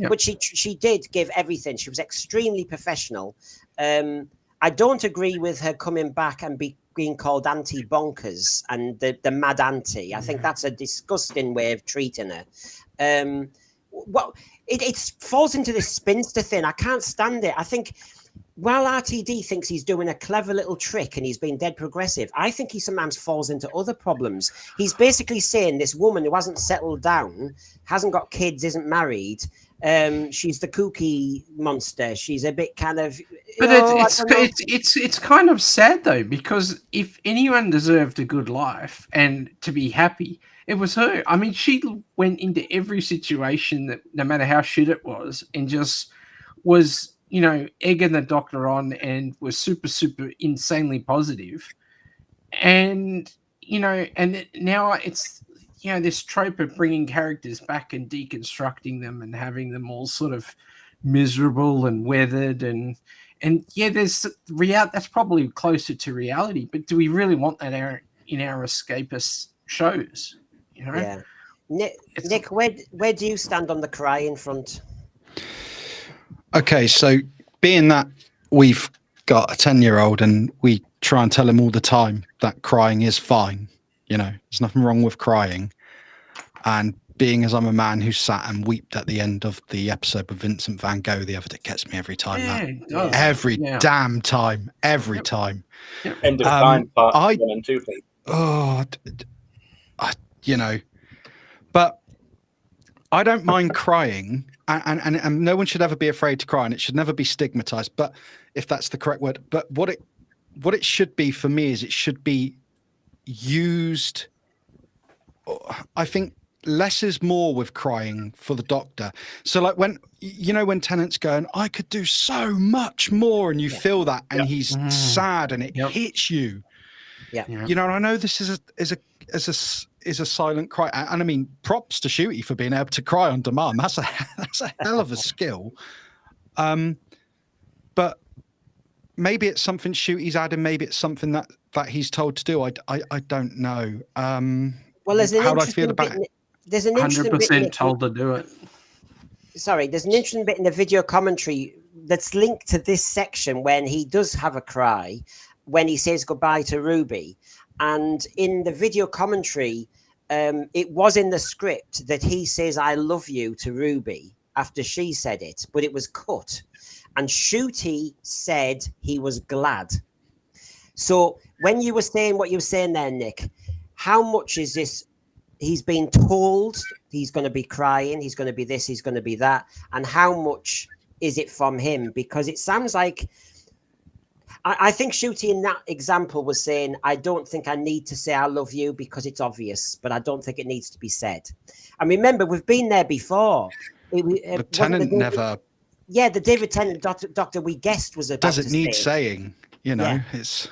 But she did give everything. She was extremely professional. I don't agree with her coming back and being called Auntie Bonkers and the mad auntie. I think that's a disgusting way of treating her. It falls into this spinster thing. I can't stand it. I think while RTD thinks he's doing a clever little trick and he's being dead progressive, I think he sometimes falls into other problems. He's basically saying this woman who hasn't settled down, hasn't got kids, isn't married, she's the kooky monster. She's a bit kind of... But it's kind of sad, though, because if anyone deserved a good life and to be happy, it was her. I mean, she went into every situation, that no matter how shit it was, and just was... egging the Doctor on, and was super, super insanely positive. And, and now it's, this trope of bringing characters back and deconstructing them and having them all sort of miserable and weathered. And there's that's probably closer to reality, but do we really want that in our escapist shows? Yeah. Nick, where do you stand on the crying front? Okay, so being that we've got a 10-year-old and we try and tell him all the time that crying is fine, there's nothing wrong with crying. And being as I'm a man who sat and wept at the end of the episode with Vincent Van Gogh the other day, gets me every time. Yeah, That it does. every Yeah. damn time, every Yep. time. End of time part I- 1 and 2 thing. Oh, you know, but I don't mind crying, and no one should ever be afraid to cry, and it should never be stigmatized. But if that's the correct word, but what it should be for me is it should be used. I think less is more with crying for the Doctor. So like when Tennant's going, I could do so much more, and you feel that, and he's sad, and it hits you. Yeah. You know, and I know this is a silent cry, and I mean, props to Shooty for being able to cry on demand. That's a hell of a skill. But maybe it's something Shooty's adding. Maybe it's something that he's told to do. I don't know. Well, there's an how do I interesting feel about bit. it? There's an interesting bit. 100% told to do it. Sorry, there's an interesting bit in the video commentary that's linked to this section when he does have a cry when he says goodbye to Ruby. And in the video commentary, it was in the script that he says, I love you to Ruby after she said it, but it was cut. And Shooty said he was glad. So when you were saying what you were saying there, Nick, how much is this? He's been told he's going to be crying, he's going to be this, he's going to be that. And how much is it from him? Because it sounds like, I think Shooty in that example was saying, I don't think I need to say I love you because it's obvious, but I don't think it needs to be said. And remember, we've been there before. But Tennant never... Yeah, the David Tennant doctor we guessed was about doesn't need saying, you know, it's...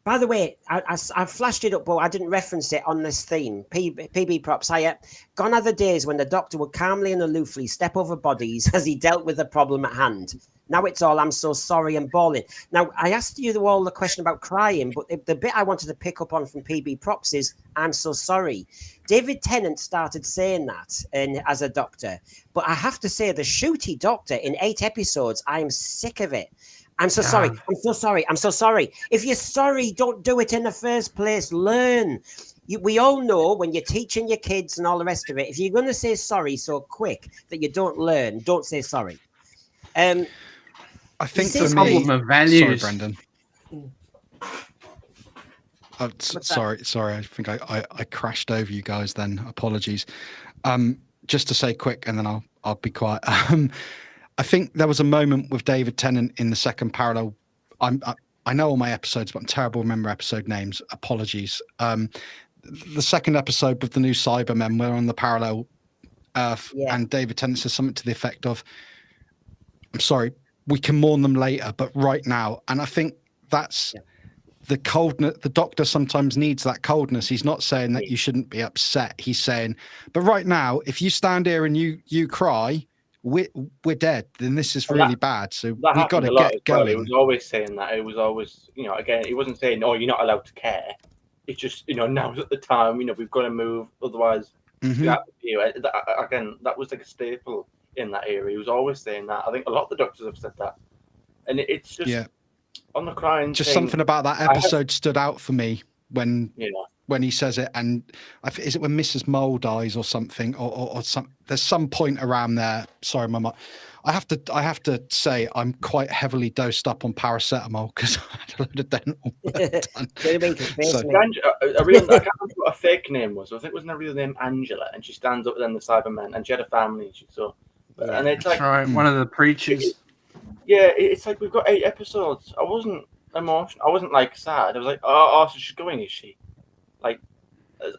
By the way, I flashed it up, but I didn't reference it on this theme. PB props. Gone are the days when the Doctor would calmly and aloofly step over bodies as he dealt with the problem at hand. Now it's all, I'm so sorry, and bawling. Now, I asked you all the question about crying, but the bit I wanted to pick up on from PB props is, I'm so sorry. David Tennant started saying that as a Doctor, but I have to say, the Shooty Doctor in 8 episodes, I am sick of it. I'm so sorry. I'm so sorry. I'm so sorry. If you're sorry, don't do it in the first place. Learn. We all know when you're teaching your kids and all the rest of it, if you're going to say sorry so quick that you don't learn, don't say sorry. I think for me... problem of values. Sorry, Brendan. Sorry. I think I crashed over you guys then. Apologies. Just to say quick, and then I'll be quiet. I think there was a moment with David Tennant in the second parallel. I know all my episodes, but I'm terrible to remember episode names. Apologies. The second episode with the new Cybermen, we're on the parallel Earth, and David Tennant says something to the effect of, I'm sorry, we can mourn them later, but right now. And I think that's the coldness. The Doctor sometimes needs that coldness. He's not saying that you shouldn't be upset. He's saying, but right now, if you stand here and you cry, we're dead, then this is really bad. So we've got to get going. He was always saying that. It was always, again, he wasn't saying, oh, you're not allowed to care. It's just, now's at the time, we've got to move. Otherwise, again, that was like a staple in that era. He was always saying that. I think a lot of the Doctors have said that. And it's just on the crying just thing, something about that episode stood out for me when he says it. And is it when Mrs. Mole dies or something, or some? There's some point around there. Sorry, Mama. I have to say I'm quite heavily dosed up on paracetamol because I had a load of dental work done. I can't remember what a fake name was. I think it wasn't a real name, Angela, and she stands up then the Cybermen, and she had a family. And it's like one of the preachers. It's like we've got 8 episodes. I wasn't emotional. I wasn't like sad. I was like, oh, so she's going, is she? Like,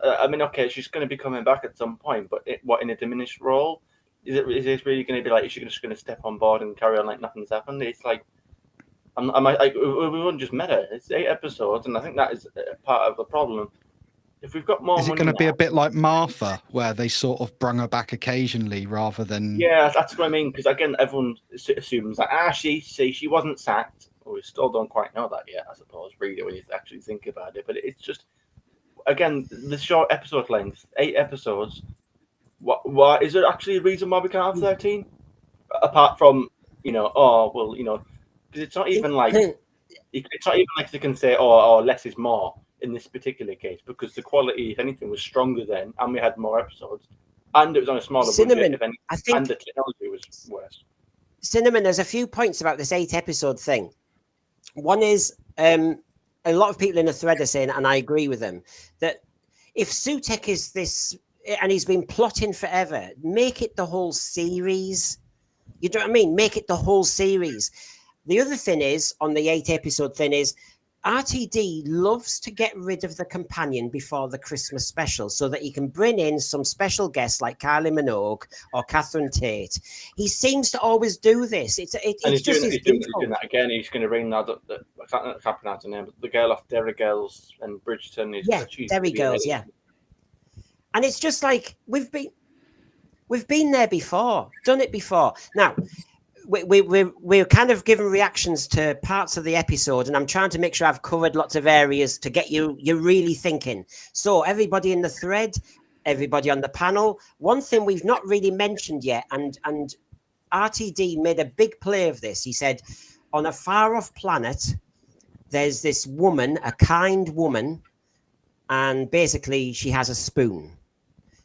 I mean, okay, she's going to be coming back at some point, but in a diminished role? Is it really going to be like, is she just going to step on board and carry on like nothing's happened? It's like, we wouldn't just met her. It's 8 episodes, and I think that is part of the problem. If we've got more, is it going to be a bit like Martha, where they sort of brung her back occasionally rather than? Yeah, that's what I mean. Because again, everyone assumes that she wasn't sacked. Well, we still don't quite know that yet, I suppose. Really, when you actually think about it, but it's just, again, the short episode length, 8 episodes. Why is there actually a reason why we can't have 13? Apart from, because it's not even like they can say, oh, less is more. in this particular case, because the quality, if anything, was stronger then, and we had more episodes, and it was on a smaller budget, if anything, I think, and the technology was worse. Cinnamon, there's a few points about this 8-episode thing. One is, a lot of people in the thread are saying, and I agree with them, that if Sutekh is this, and he's been plotting forever, make it the whole series. You know what I mean? Make it the whole series. The other thing is, on the 8-episode thing is, RTD loves to get rid of the companion before the Christmas special so that he can bring in some special guests like Kylie Minogue or Catherine Tate. He seems to always do this. It's He's just doing that again. He's going to bring that. I can't pronounce her name, but the girl off Derry Girls and Bridgerton. Derry Girls, yeah. And it's just like we've been there before, done it before. Now, we're kind of giving reactions to parts of the episode, and I'm trying to make sure I've covered lots of areas to get you're really thinking. So everybody in the thread, everybody on the panel, one thing we've not really mentioned yet, and RTD made a big play of this. He said, on a far off planet, there's this woman, a kind woman, and basically she has a spoon.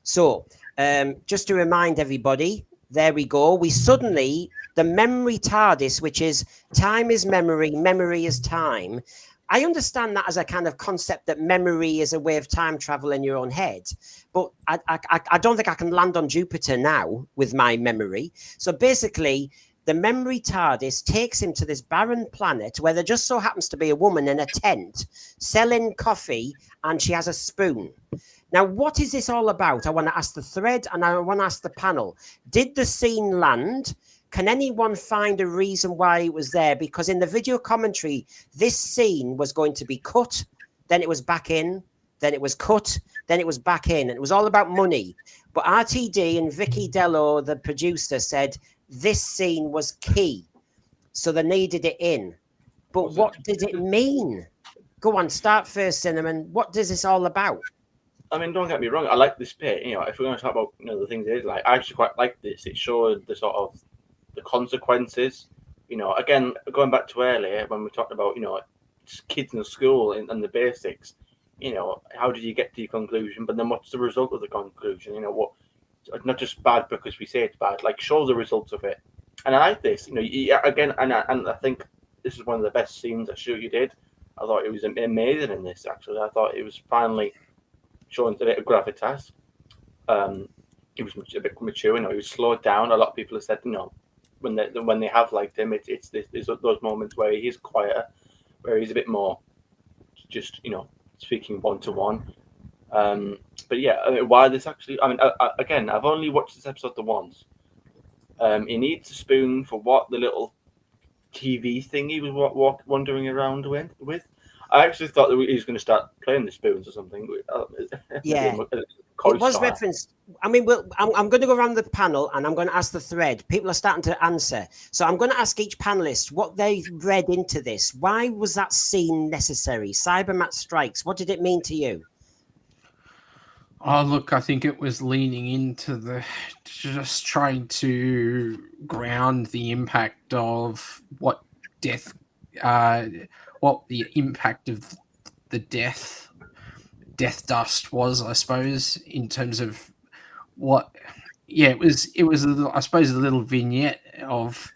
So just to remind everybody, there we go. We suddenly, the memory TARDIS, which is time is memory, memory is time. I understand that as a kind of concept that memory is a way of time travel in your own head. But I don't think I can land on Jupiter now with my memory. So basically, the memory TARDIS takes him to this barren planet where there just so happens to be a woman in a tent selling coffee, and she has a spoon. Now, what is this all about? I want to ask the thread, and I want to ask the panel. Did the scene land? Can anyone find a reason why it was there? Because in the video commentary, this scene was going to be cut, then it was back in, then it was cut, then it was back in. And it was all about money. But RTD and Vicky Dello, the producer, said this scene was key. So they needed it in. But what did it mean? Go on, start first, Cinnamon. What is this all about? I mean, don't get me wrong. I like this bit. If we're going to talk about the things it is like, I actually quite like this. It showed the sort of the consequences. Again, going back to earlier when we talked about kids in the school and the basics. How did you get to your conclusion? But then what's the result of the conclusion? What? Not just bad because we say it's bad. Like, show the results of it. And I like this. Again, and I think this is one of the best scenes that you did. I thought it was amazing in this. Actually, I thought it was finally showing a bit of gravitas. He was a bit mature. He was slowed down. A lot of people have said, when they have liked him, it's those moments where he is quieter, where he's a bit more just speaking one-to-one. But yeah, why this actually? I mean, again, I've only watched this episode the once. He needs a spoon for what the little TV thing he was wandering around with. I actually thought that he was going to start playing the spoons or something. Yeah, it was referenced. I mean, I'm going to go around the panel and I'm going to ask the thread. People are starting to answer. So I'm going to ask each panelist what they read into this. Why was that scene necessary? Cybermat Strikes, what did it mean to you? Oh, look, I think it was leaning into just trying to ground the impact of what the impact of the death dust was, I suppose, in terms of it was I suppose a little vignette of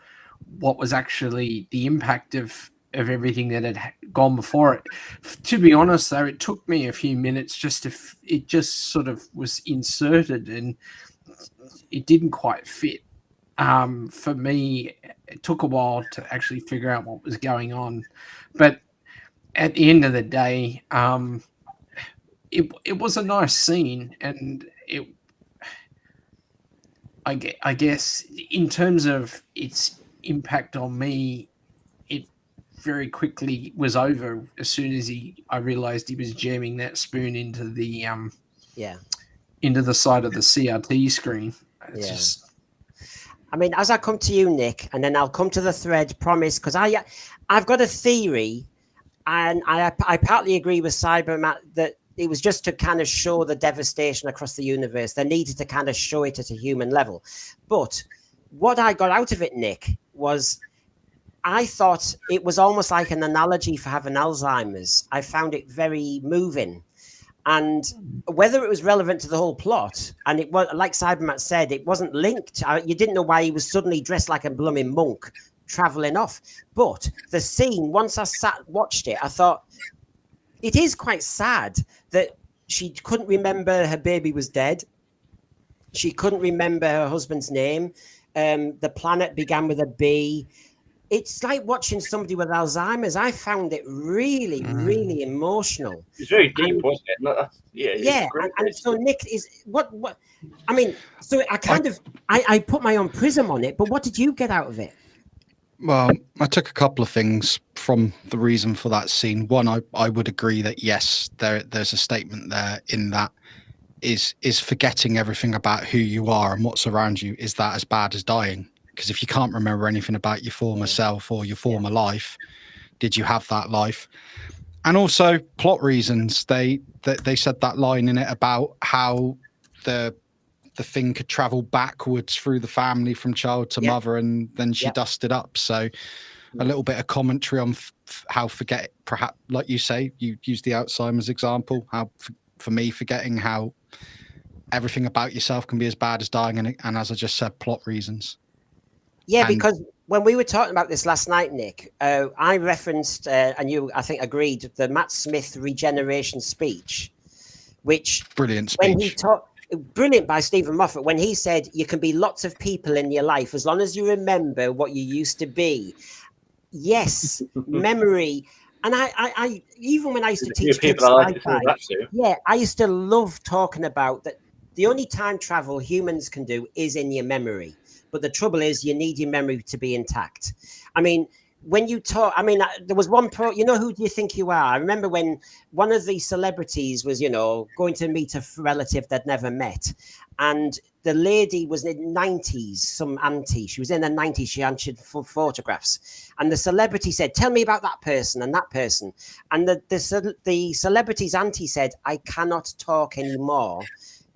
what was actually the impact of everything that had gone before it. To be honest, though, it took me a few minutes it just sort of was inserted and it didn't quite fit. For me, it took a while to actually figure out what was going on. But at the end of the day, it was a nice scene, and I guess in terms of its impact on me, it very quickly was over as soon as I realized he was jamming that spoon into the into the side of the CRT screen. I mean, as I come to you, Nick, and then I'll come to the thread, promise, because I've got a theory, and I partly agree with Cybermat that it was just to kind of show the devastation across the universe. They needed to kind of show it at a human level. But what I got out of it, Nick, was I thought it was almost like an analogy for having Alzheimer's. I found it very moving. And whether it was relevant to the whole plot, and it was, like Cybermat said, it wasn't linked. You didn't know why he was suddenly dressed like a blooming monk traveling off. But the scene, once I watched it, I thought it is quite sad that she couldn't remember her baby was dead. She couldn't remember her husband's name. The planet began with a B. It's like watching somebody with Alzheimer's. I found it really, really emotional. It's very deep, wasn't it? No, yeah. And so Nick is what? I mean, so I put my own prism on it. But what did you get out of it? Well, I took a couple of things from the reason for that scene. One, I would agree that yes, there's a statement there in that is forgetting everything about who you are and what's around you. Is that as bad as dying? Because if you can't remember anything about your former self or your former life, did you have that life? And also plot reasons. They said that line in it about how the thing could travel backwards through the family from child to mother, and then she dusted up. So a little bit of commentary on how perhaps, like you say, you use the Alzheimer's example, how for me, forgetting how everything about yourself can be as bad as dying. And as I just said, plot reasons. Yeah, because when we were talking about this last night, Nick, I referenced, and you, I think, agreed, the Matt Smith regeneration speech, which brilliant speech. When he brilliant by Stephen Moffat, when he said you can be lots of people in your life as long as you remember what you used to be. Yes, memory. And I even when I used to teach kids sci-fi, I used to love talking about that. The only time travel humans can do is in your memory. But the trouble is, you need your memory to be intact. I mean, when you talk, I mean, there was one you know, who do you think you are? I remember when one of the celebrities was, you know, going to meet a relative they'd never met. And the lady was in the 90s, some auntie. She was in the 90s. She answered for photographs. And the celebrity said, tell me about that person and that person. And the celebrity's auntie said, I cannot talk anymore,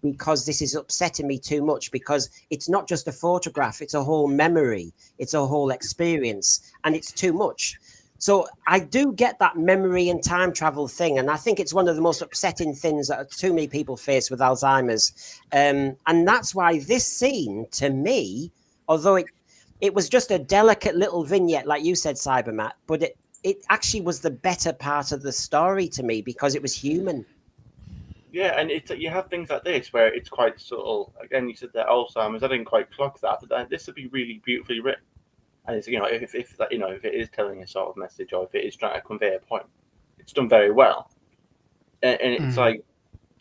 because this is upsetting me too much, because it's not just a photograph, it's a whole memory, it's a whole experience, and it's too much. So I do get that memory and time travel thing, and I think it's one of the most upsetting things that too many people face with Alzheimer's. And that's why this scene, to me, although it was just a delicate little vignette, like you said, Cybermat, but it actually was the better part of the story to me, because it was human. Yeah, and you have things like this where it's quite subtle. Again, you said that Alzheimer's. I didn't quite clock that, but this would be really beautifully written. And it's, you know, if it is telling a sort of message, or if it is trying to convey a point, it's done very well. And it's like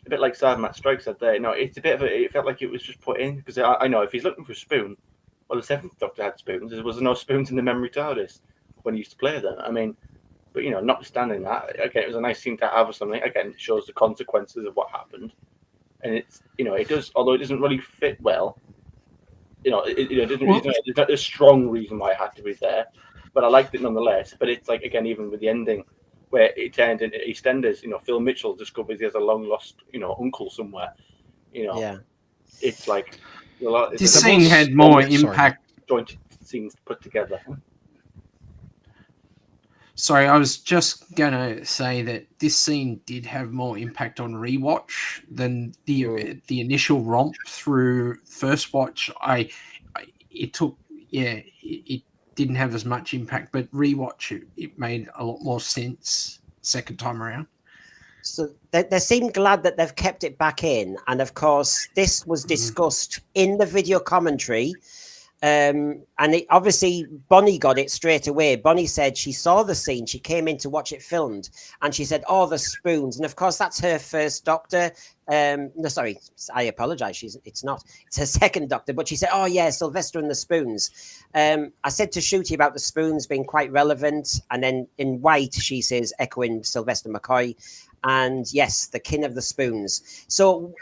a bit like Cybermat Strike said there. No, it's a bit of it felt like it was just put in, because I know if he's looking for a spoon, well, the Seventh Doctor had spoons. There was no spoons in the memory TARDIS when he used to play them. I mean. But, you know, notwithstanding that, again, it was a nice scene to have or something. Again, it shows the consequences of what happened. And it's, you know, it does, although it doesn't really fit well, you know, there's not a strong reason why it had to be there. But I liked it nonetheless. But it's like, again, even with the ending, where it turned into EastEnders, you know, Phil Mitchell discovers he has a long lost, you know, uncle somewhere. You know, it's like, this scene had more impact. Joint scenes put together. Sorry, I was just going to say that this scene did have more impact on rewatch than the initial romp through first watch. It didn't have as much impact, but rewatch it made a lot more sense second time around. So they seem glad that they've kept it back in, and of course this was discussed in the video commentary. And obviously Bonnie got it straight away. Bonnie said she saw the scene, she came in to watch it filmed, and she said, oh, the spoons. And of course that's her first Doctor. No, sorry, I apologize, it's not, it's her second Doctor. But she said, oh yeah, Sylvester and the spoons. I said to Shooty about the spoons being quite relevant, and then in white she says, echoing Sylvester McCoy, and yes, the kin of the spoons. So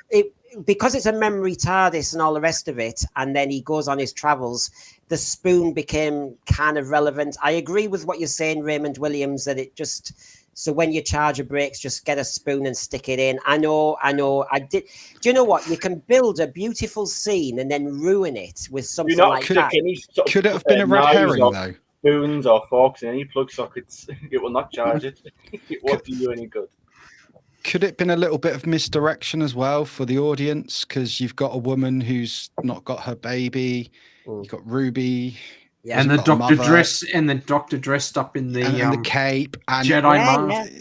because it's a memory TARDIS and all the rest of it, and then he goes on his travels, the spoon became kind of relevant. I agree with what you're saying, Raymond Williams, that it just, so when your charger breaks, just get a spoon and stick it in. I know. I did. Do you know what? You can build a beautiful scene and then ruin it with something like that. Could it have been a red herring, though? spoons or forks in any plug sockets. It will not charge it. It won't do you any good. Could it have been a little bit of misdirection as well for the audience? Because you've got a woman who's not got her baby. You've got Ruby. Yeah. And the doctor dressed up in the and the cape and Jedi Yeah, mask.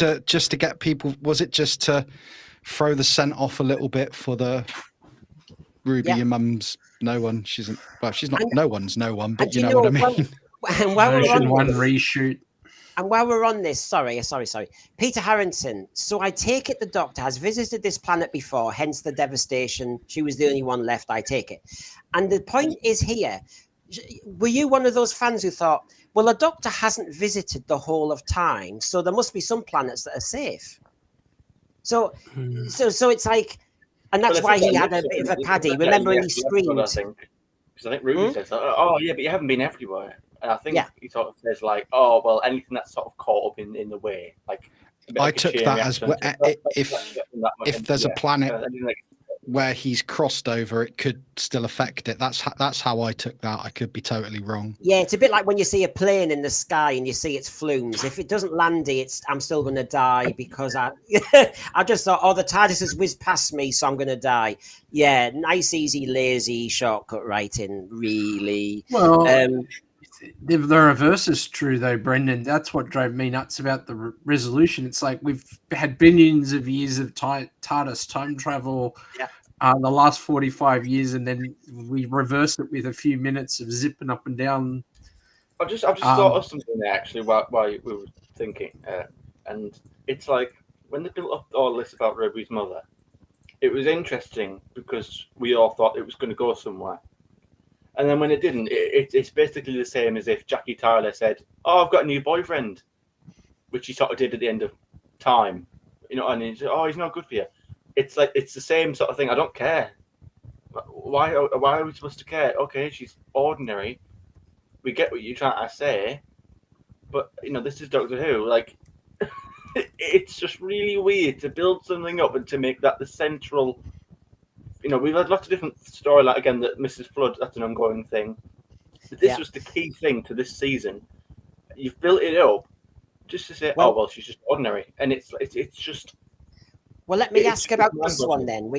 yeah. just to get people. Was it just to throw the scent off a little bit for the Ruby? Yeah. Your mum's no one. She's not. And- No one's no one. But And you know what I mean. And while we're Version on 1 this, reshoot. and while we're on this, sorry, Peter Harrington. So I take it the Doctor has visited this planet before, hence the devastation. She was the only one left, I take it. And the point is here, were you one of those fans who thought, well, the Doctor hasn't visited the whole of time, so there must be some planets that are safe? So it's like, and that's why he had a bit of a paddy. Remember when he screamed? Because I think Ruby says, "Oh yeah, but you haven't been everywhere." And I think he sort of says like, "Oh well, anything that's sort of caught up in the way." Like I took that as if there's a planet where he's crossed over, it could still affect it. That's how I took that. I could be totally wrong. Yeah, it's a bit like when you see a plane in the sky and you see its flumes. If it doesn't land, I'm still going to die because I just thought, oh, the TARDIS has whizzed past me, so I'm going to die. Yeah, nice, easy, lazy shortcut writing, really. Well, the reverse is true, though, Brendan. That's what drove me nuts about the resolution. It's like we've had billions of years of TARDIS time travel, the last 45 years, and then we reverse it with a few minutes of zipping up and down. I've just thought of something there, actually, while we were thinking. And it's like, when they built up all this about Ruby's mother, it was interesting because we all thought it was going to go somewhere. And then when it didn't, it's basically the same as if Jackie Tyler said, "Oh, I've got a new boyfriend," which he sort of did at the end of time, and he said, "Oh, he's not good for you." It's like it's the same sort of thing. I don't care. Why are we supposed to care? Okay, she's ordinary. We get what you're trying to say, but this is Doctor Who. Like, it's just really weird to build something up and to make that the central. We've had lots of different storyline again. That Mrs. Flood, that's an ongoing thing. But this was the key thing to this season. You've built it up just to say, "Oh well, she's just ordinary," and it's just. Well, let me ask about this one then.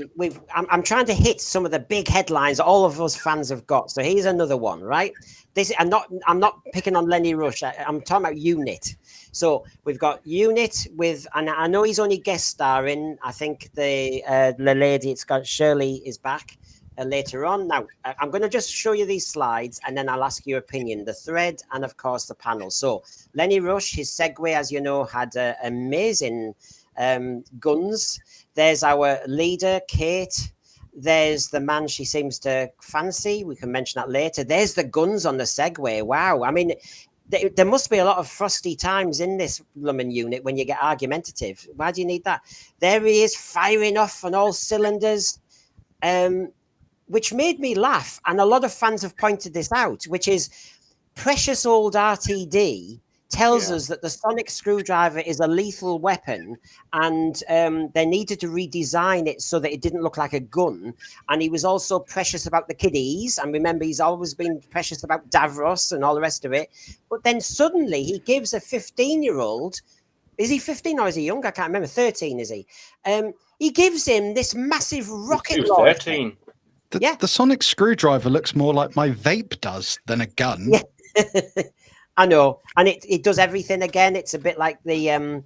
I'm trying to hit some of the big headlines all of us fans have got. So here's another one, right? I'm not picking on Lenny Rush. I'm talking about Unit. So we've got Unit and I know he's only guest starring. I think the lady, it's got Shirley is back later on. Now I'm going to just show you these slides and then I'll ask your opinion, the thread and of course the panel. So Lenny Rush, his segue, as you know, had amazing guns. There's our leader, Kate. There's the man she seems to fancy. We can mention that later. There's the guns on the Segway. Wow. I mean, there must be a lot of frosty times in this blooming unit when you get argumentative. Why do you need that? There he is, firing off on all cylinders, which made me laugh. And a lot of fans have pointed this out, which is precious old RTD tells us that the sonic screwdriver is a lethal weapon and they needed to redesign it so that it didn't look like a gun. And he was also precious about the kiddies. And remember, he's always been precious about Davros and all the rest of it. But then suddenly he gives a 15-year-old, is he 15 or is he young? I can't remember. 13, is he? He gives him this massive rocket launcher. 13. The sonic screwdriver looks more like my vape does than a gun. Yeah. I know, and it does everything again. It's a bit like the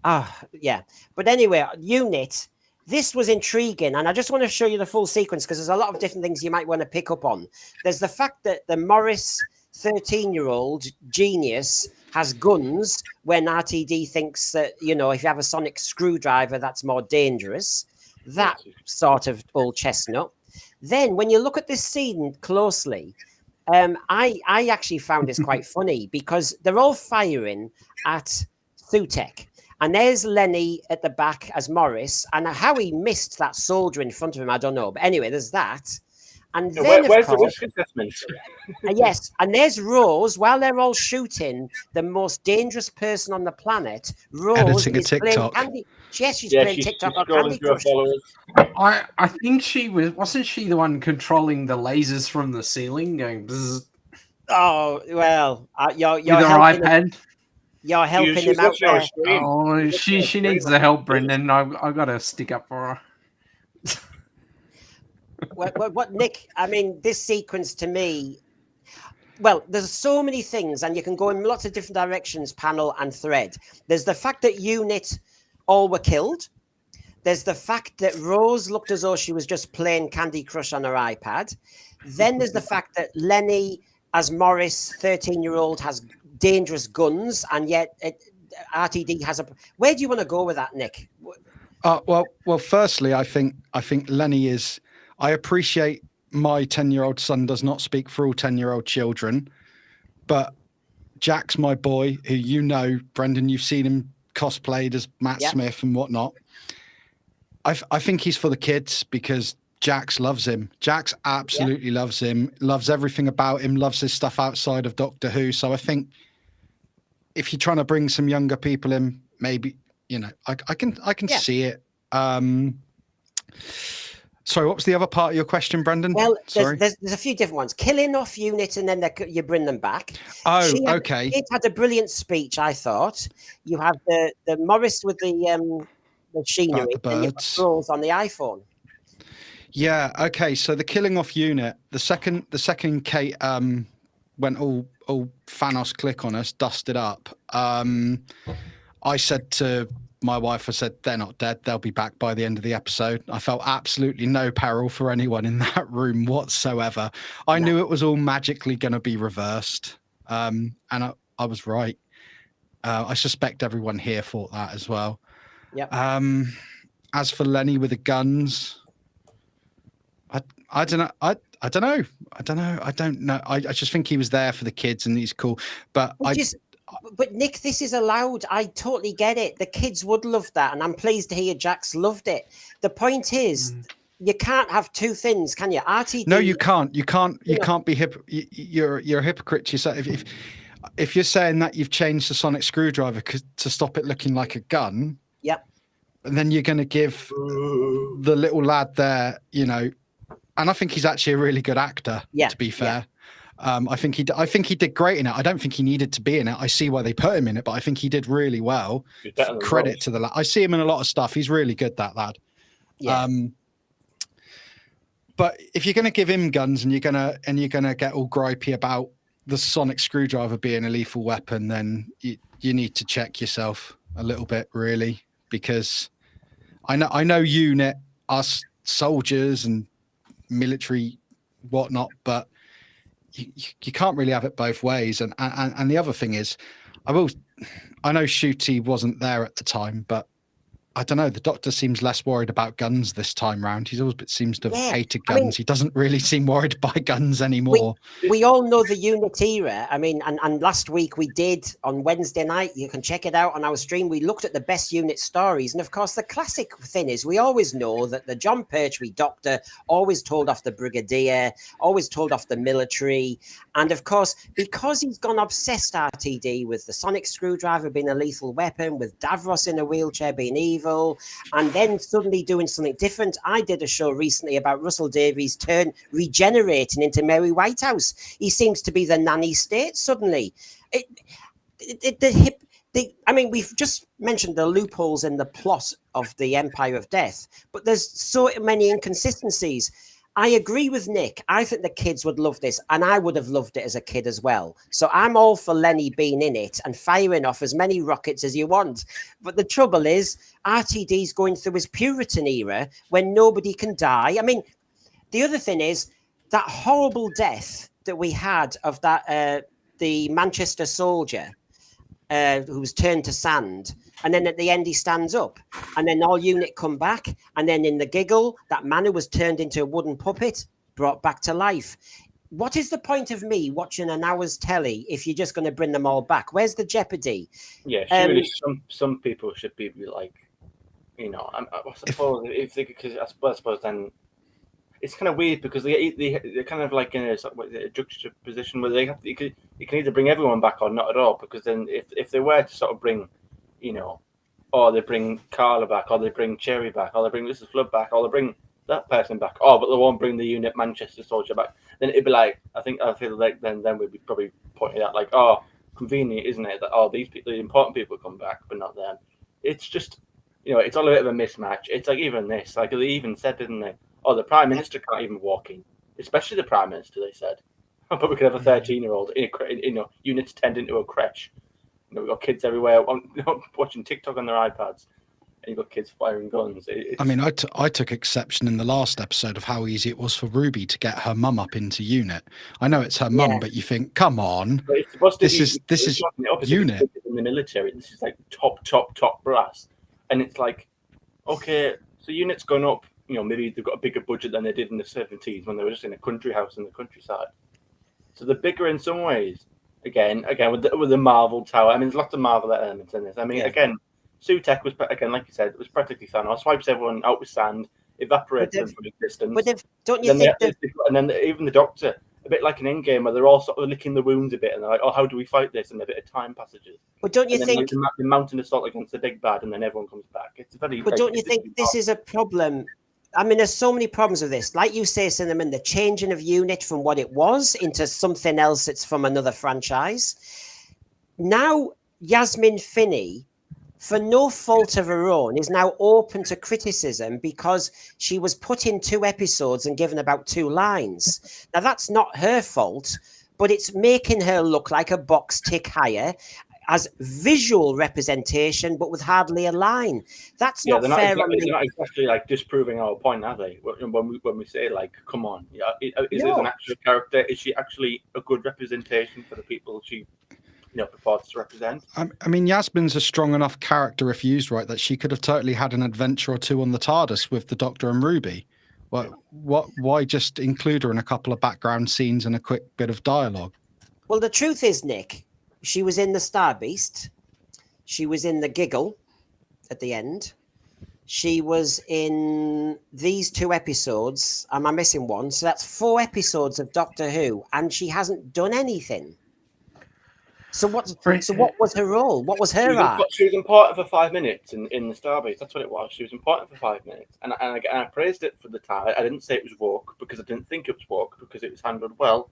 But anyway, Unit. This was intriguing, and I just want to show you the full sequence because there's a lot of different things you might want to pick up on. There's the fact that the Morris 13-year-old genius has guns when RTD thinks that if you have a sonic screwdriver, that's more dangerous. That sort of old chestnut. Then, when you look at this scene closely. I actually found this quite funny because they're all firing at Sutekh. And there's Lenny at the back as Morris. And how he missed that soldier in front of him, I don't know. But anyway, there's that. And then, where's the risk assessment? Yes, and there's Rose. While they're all shooting the most dangerous person on the planet, Rose editing a is TikTok. playing Candy. Yes, she's playing TikTok or Candy Crush. I think wasn't she the one controlling the lasers from the ceiling, going bzzz? Oh well, you're with her helping iPad. you're helping She's him out watching our there. stream. Oh, she needs the help, Brendan. I got to stick up for her. What Nick? I mean, this sequence to me. Well, there's so many things, and you can go in lots of different directions, panel and thread. There's the fact that Unit all were killed. There's the fact that Rose looked as though she was just playing Candy Crush on her iPad. Then there's the fact that Lenny, as Morris, 13-year-old, has dangerous guns, and yet RTD has a. Where do you want to go with that, Nick? Well. Firstly, I think Lenny is. I appreciate my 10-year-old son does not speak for all 10-year-old children, but Jack's my boy, who you know, Brendan. You've seen him cosplayed as Matt Smith and whatnot. I think he's for the kids because Jax loves him. Jax absolutely loves him, loves everything about him, loves his stuff outside of Doctor Who. So I think if you're trying to bring some younger people in, maybe, you know, I can see it. Sorry, what was the other part of your question, Brendan? Well, Sorry. There's a few different ones. Killing off Unit and then you bring them back. Oh, okay. It had a brilliant speech, I thought. You have the Morris with the machinery About the birds. and Rose on the iPhone. Yeah, okay. So the killing off Unit, the second Kate went all Thanos click on us, dusted up. I said to my wife, I said, they're not dead. They'll be back by the end of the episode. I felt absolutely no peril for anyone in that room whatsoever. I knew it was all magically going to be reversed. And I was right. I suspect everyone here thought that as well. Yep. As for Lenny with the guns, I don't know. I don't know. I just think he was there for the kids and he's cool. But But Nick, this is allowed. I totally get it. The kids would love that, and I'm pleased to hear Jax loved it. The point is, you can't have two thins, can you? RTD. No, you can't. You can't be you're a hypocrite yourself. If you're saying that you've changed the sonic screwdriver to stop it looking like a gun, and then you're going to give the little lad there, you know, and I think he's actually a really good actor. To be fair. I think he did great in it. I don't think he needed to be in it. I see why they put him in it, but I think he did really well. Credit to the lad. I see him in a lot of stuff. He's really good, that lad. Yeah. But if you're going to give him guns and you're going to get all gripey about the sonic screwdriver being a lethal weapon, then you need to check yourself a little bit, really, because I know Unit, us soldiers and military whatnot, but you can't really have it both ways. And the other thing is, I know Shooty wasn't there at the time, but I don't know. The Doctor seems less worried about guns this time round. He always seems to have hated guns. I mean, he doesn't really seem worried by guns anymore. We all know the Unit era. I mean, and last week we did on Wednesday night. You can check it out on our stream. We looked at the best Unit stories, and of course, the classic thing is we always know that the John Pertwee Doctor always told off the Brigadier, always told off the military, and of course, because he's gone obsessed RTD with the sonic screwdriver being a lethal weapon, with Davros in a wheelchair being evil. And then suddenly doing something different. I did a show recently about Russell Davies' turn regenerating into Mary Whitehouse. He seems to be the nanny state suddenly. I mean, we've just mentioned the loopholes in the plot of the Empire of Death, but there's so many inconsistencies. I agree with Nick. I think the kids would love this, and I would have loved it as a kid as well. So I'm all for Lenny being in it and firing off as many rockets as you want. But the trouble is, RTD's going through his Puritan era when nobody can die. I mean, the other thing is that horrible death that we had of that the Manchester soldier who was turned to sand. And then at the end, he stands up, and then all Unit come back. And then in the giggle, that man who was turned into a wooden puppet brought back to life. What is the point of me watching an hour's telly if you're just going to bring them all back? Where's the jeopardy? Yeah, surely some people should be like, you know, I suppose because I suppose then it's kind of weird because they're kind of like in a juxtaposition where you can either bring everyone back or not at all, because then if they were to sort of bring, you know, or they bring Carla back, or they bring Cherry back, or they bring Mrs. Flood back, or they bring that person back, but they won't bring the Unit Manchester soldier back. then it'd be like, I feel like then we'd be probably pointing out like, oh, convenient, isn't it? That these people, the important people come back, but not them. It's just, it's all a bit of a mismatch. It's like even this, like they even said, didn't they? Oh, the Prime Minister can't even walk in, especially the Prime Minister. They said, but we could have a 13-year-old in units turned into a creche. We've got kids everywhere watching TikTok on their iPads, and you've got kids firing guns. I mean, I took exception in the last episode of how easy it was for Ruby to get her mum up into unit. I know it's her mum, but you think, come on, this is unit in the military. This is like top brass, and it's like, okay, so unit's gone up. Maybe they've got a bigger budget than they did in the 70s when they were just in a country house in the countryside. So they're bigger in some ways. Again, with the Marvel Tower. I mean, there's lots of Marvel elements in this. I mean, again, Sutekh was, again, like you said, it was practically Thanos. Wipes everyone out with sand, evaporates them from existence. But don't you think and then even the Doctor, a bit like an Endgame, where they're all sort of licking the wounds a bit, and they're like, oh, how do we fight this? And a bit of time passages. But don't you think the mountain assault against the big bad, and then everyone comes back? It's very. But don't you think this is a problem? I mean, there's so many problems with this. Like you say, Cinnamon, the changing of unit from what it was into something else that's from another franchise. Now, Yasmin Finney, for no fault of her own, is now open to criticism because she was put in 2 episodes and given about 2 lines. Now, that's not her fault, but it's making her look like a box tick higher as visual representation, but with hardly a line. That's not fair. They're not exactly like disproving our point, are they? When we say like, come on, is this an actual character? Is she actually a good representation for the people she, purports to represent? I mean, Yasmin's a strong enough character, if used right, that she could have totally had an adventure or 2 on the TARDIS with the Doctor and Ruby. Why just include her in a couple of background scenes and a quick bit of dialogue? Well, the truth is, Nick, she was in the Star Beast. She was in the Giggle at the end. She was in these 2 episodes. Am I missing one? So that's 4 episodes of Doctor Who, and she hasn't done anything. So what was her role? What was her arc? She was important for 5 minutes in the Star Beast. That's what it was. She was important for 5 minutes, and I praised it for the time. I didn't say it was woke because I didn't think it was woke because it was handled well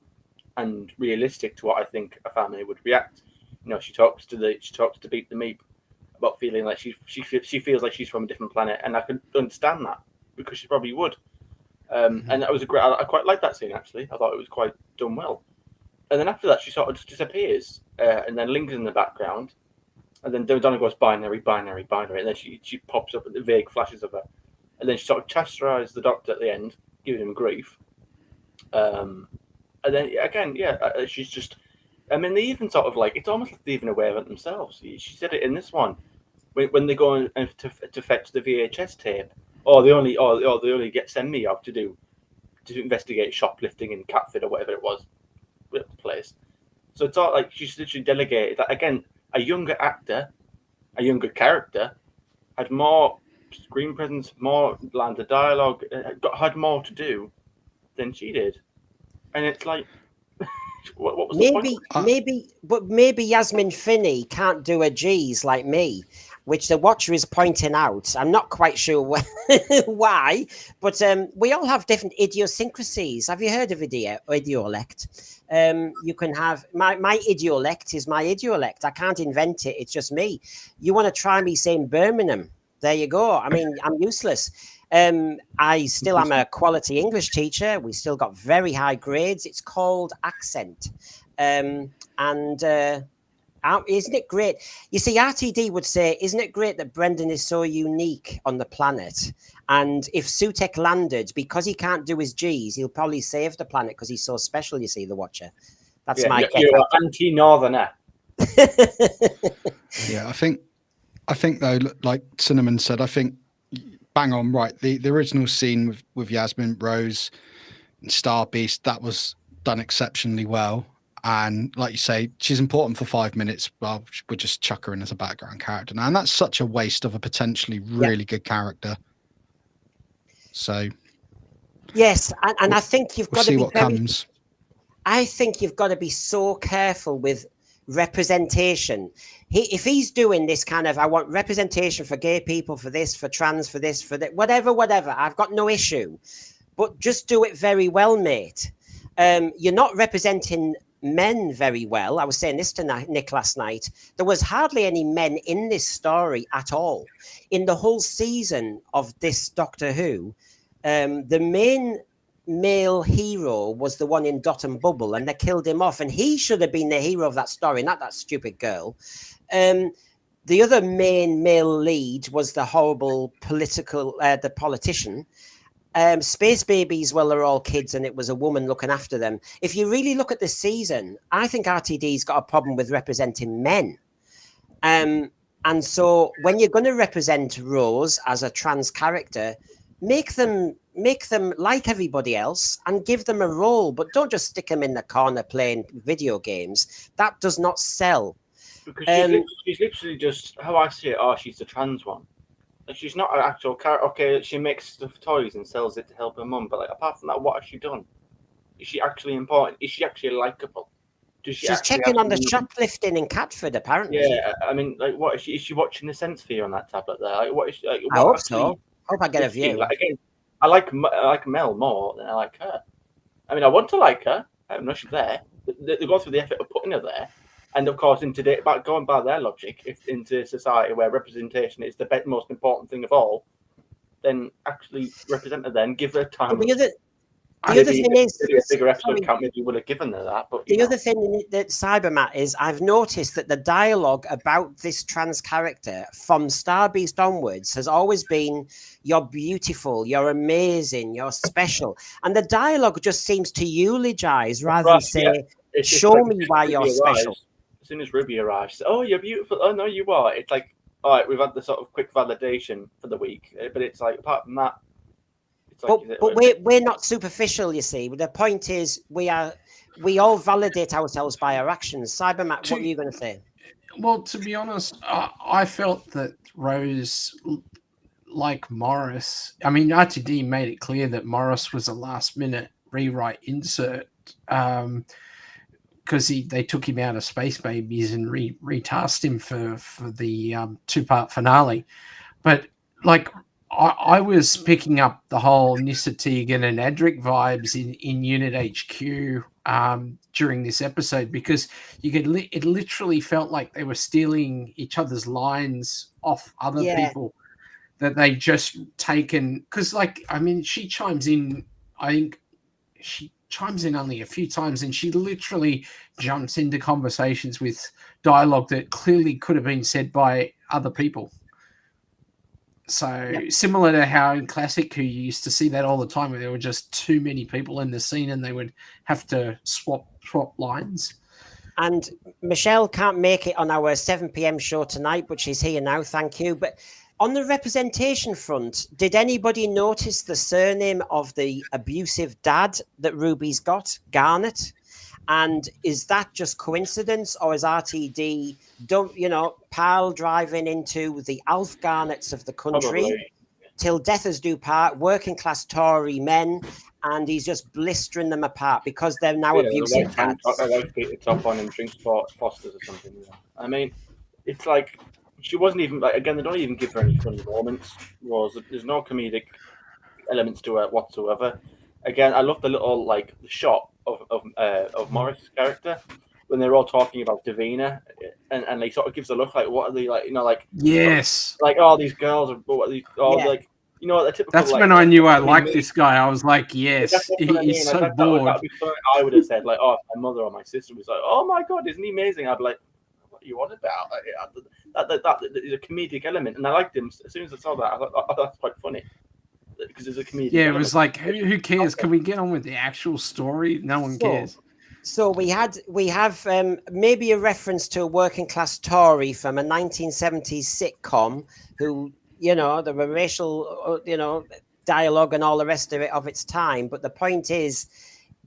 and realistic to what I think a family would react. She talks to Beat the Meep about feeling like she feels like she's from a different planet, and I can understand that because she probably would. And that was I quite liked that scene actually. I thought it was quite done well. And then after that, she sort of just disappears and then lingers in the background. And then Donna goes binary, and then she pops up at the vague flashes of her, and then she sort of chastises the Doctor at the end, giving him grief. And then again, she's just. I mean, they even sort of like it's almost like they're even aware of it themselves. She said it in this one when they go to fetch the VHS tape. They only send me out to investigate shoplifting in Catford or whatever it was, the place. So it's all like she's literally delegated that again. A younger actor, a younger character, had more screen presence, more lines of dialogue, had more to do than she did. And it's like, what was the point? Maybe Yasmin Finney can't do her G's like me, which the Watcher is pointing out. I'm not quite sure why, but we all have different idiosyncrasies. Have you heard of idiolect? You can have my idiolect is my idiolect. I can't invent it. It's just me. You want to try me saying Birmingham? There you go. I mean, I'm useless. I still am a quality English teacher. We still got very high grades. It's called accent. Isn't it great? You see, RTD would say, isn't it great that Brendan is so unique on the planet? And if Sutekh landed, because he can't do his G's, he'll probably save the planet because he's so special, you see, the Watcher. That's my you're an anti-northerner. Yeah, I think though, like Cinnamon said, I think bang on right. The original scene with Yasmin, Rose, and Star Beast, that was done exceptionally well. And like you say, she's important for 5 minutes. Well, we'll just chuck her in as a background character now. And that's such a waste of a potentially really good character. So yes, and I think you've got to see be what comes. I think you've got to be so careful with representation. If he's doing this kind of, I want representation for gay people, for this, for trans, for this, for that, whatever, I've got no issue. But just do it very well, mate. You're not representing men very well. I was saying this to Nick last night. There was hardly any men in this story at all. In the whole season of this Doctor Who, the main male hero was the one in Dot and Bubble, and they killed him off, and he should have been the hero of that story, not that stupid girl. The other main male lead was the horrible the politician. Space Babies, well, they're all kids, and it was a woman looking after them. If you really look at this season, I think RTD's got a problem with representing men. And so when you're going to represent Rose as a trans character, make them like everybody else and give them a role, but don't just stick them in the corner playing video games. That does not sell. Because she's literally just, how I see it, she's the trans one. Like, she's not an actual character. Okay, she makes stuff toys and sells it to help her mum, but like apart from that, what has she done? Is she actually important? Is she actually likable? She's checking on the shoplifting in Catford, apparently. Yeah, I mean, like, what is she watching the Sense Sphere on that tablet there? Like, what is she? Like, I hope so. Hope I get a view. Like, again, I like Mel more than I like her. I mean, I want to like her. I don't know she's there. They go through the effort of putting her there. And of course, going by their logic, if into society where representation is the most important thing of all, then actually represent her. Then give her time. The other thing is, a bigger episode count maybe would have given her that. But the other thing that Cybermat is, I've noticed that the dialogue about this trans character from Starbeast onwards has always been, "You're beautiful, you're amazing, you're special," and the dialogue just seems to eulogize rather than say, "Show me why you're special." As soon as Ruby arrives, "Oh, you're beautiful." "Oh no, you are." It's like, all right, we've had the sort of quick validation for the week, but it's like apart from that, it's like, but we're not superficial. You see, the point is we all validate ourselves by our actions. Cybermat, what are you going to say? Well, to be honest, I felt that Rose, like Morris, I mean, RTD made it clear that Morris was a last-minute rewrite insert. Because they took him out of Space Babies and retasked him for the 2-part finale. But like I was picking up the whole Nissa Tegan and Adric vibes in Unit HQ during this episode, because it literally felt like they were stealing each other's lines off other people that they just taken. Because like, I mean, she chimes in, I think she chimes in only a few times, and she literally jumps into conversations with dialogue that clearly could have been said by other people. So similar to how in Classic Who you used to see that all the time, where there were just too many people in the scene and they would have to swap lines. And Michelle can't make it on our 7 p.m. show tonight, but she's here now. Thank you. But on the representation front, did anybody notice the surname of the abusive dad that Ruby's got, Garnet? And is that just coincidence, or is RTD, pile driving into the Alf Garnets of the country? Probably. Till death us do part, working class Tory men, and he's just blistering them apart because they're now abusive dads. I like Peter top on and drinks Fosters or something. Yeah. I mean, it's like she wasn't even like, again, they don't even give her any funny moments. There's no comedic elements to her whatsoever. Again, I love the little like the shot of Morris' character when they're all talking about Davina, and they sort of gives a look like, what are they like? Like yes, like all these girls are what are these? Like the typical. That's when I knew I liked this guy. I was like, yes, he's so bored. That'd be something I would have said like, oh, if my mother or my sister was like, oh my god, isn't he amazing? I'd be like, what are you on about? That is a comedic element, and I liked him as soon as I saw that. I thought, oh, that's quite funny. Because there's a comedian. Yeah, it was like, who cares? Can we get on with the actual story? No one cares. So we have maybe a reference to a working class Tory from a 1970s sitcom who, there were racial, dialogue and all the rest of it of its time. But the point is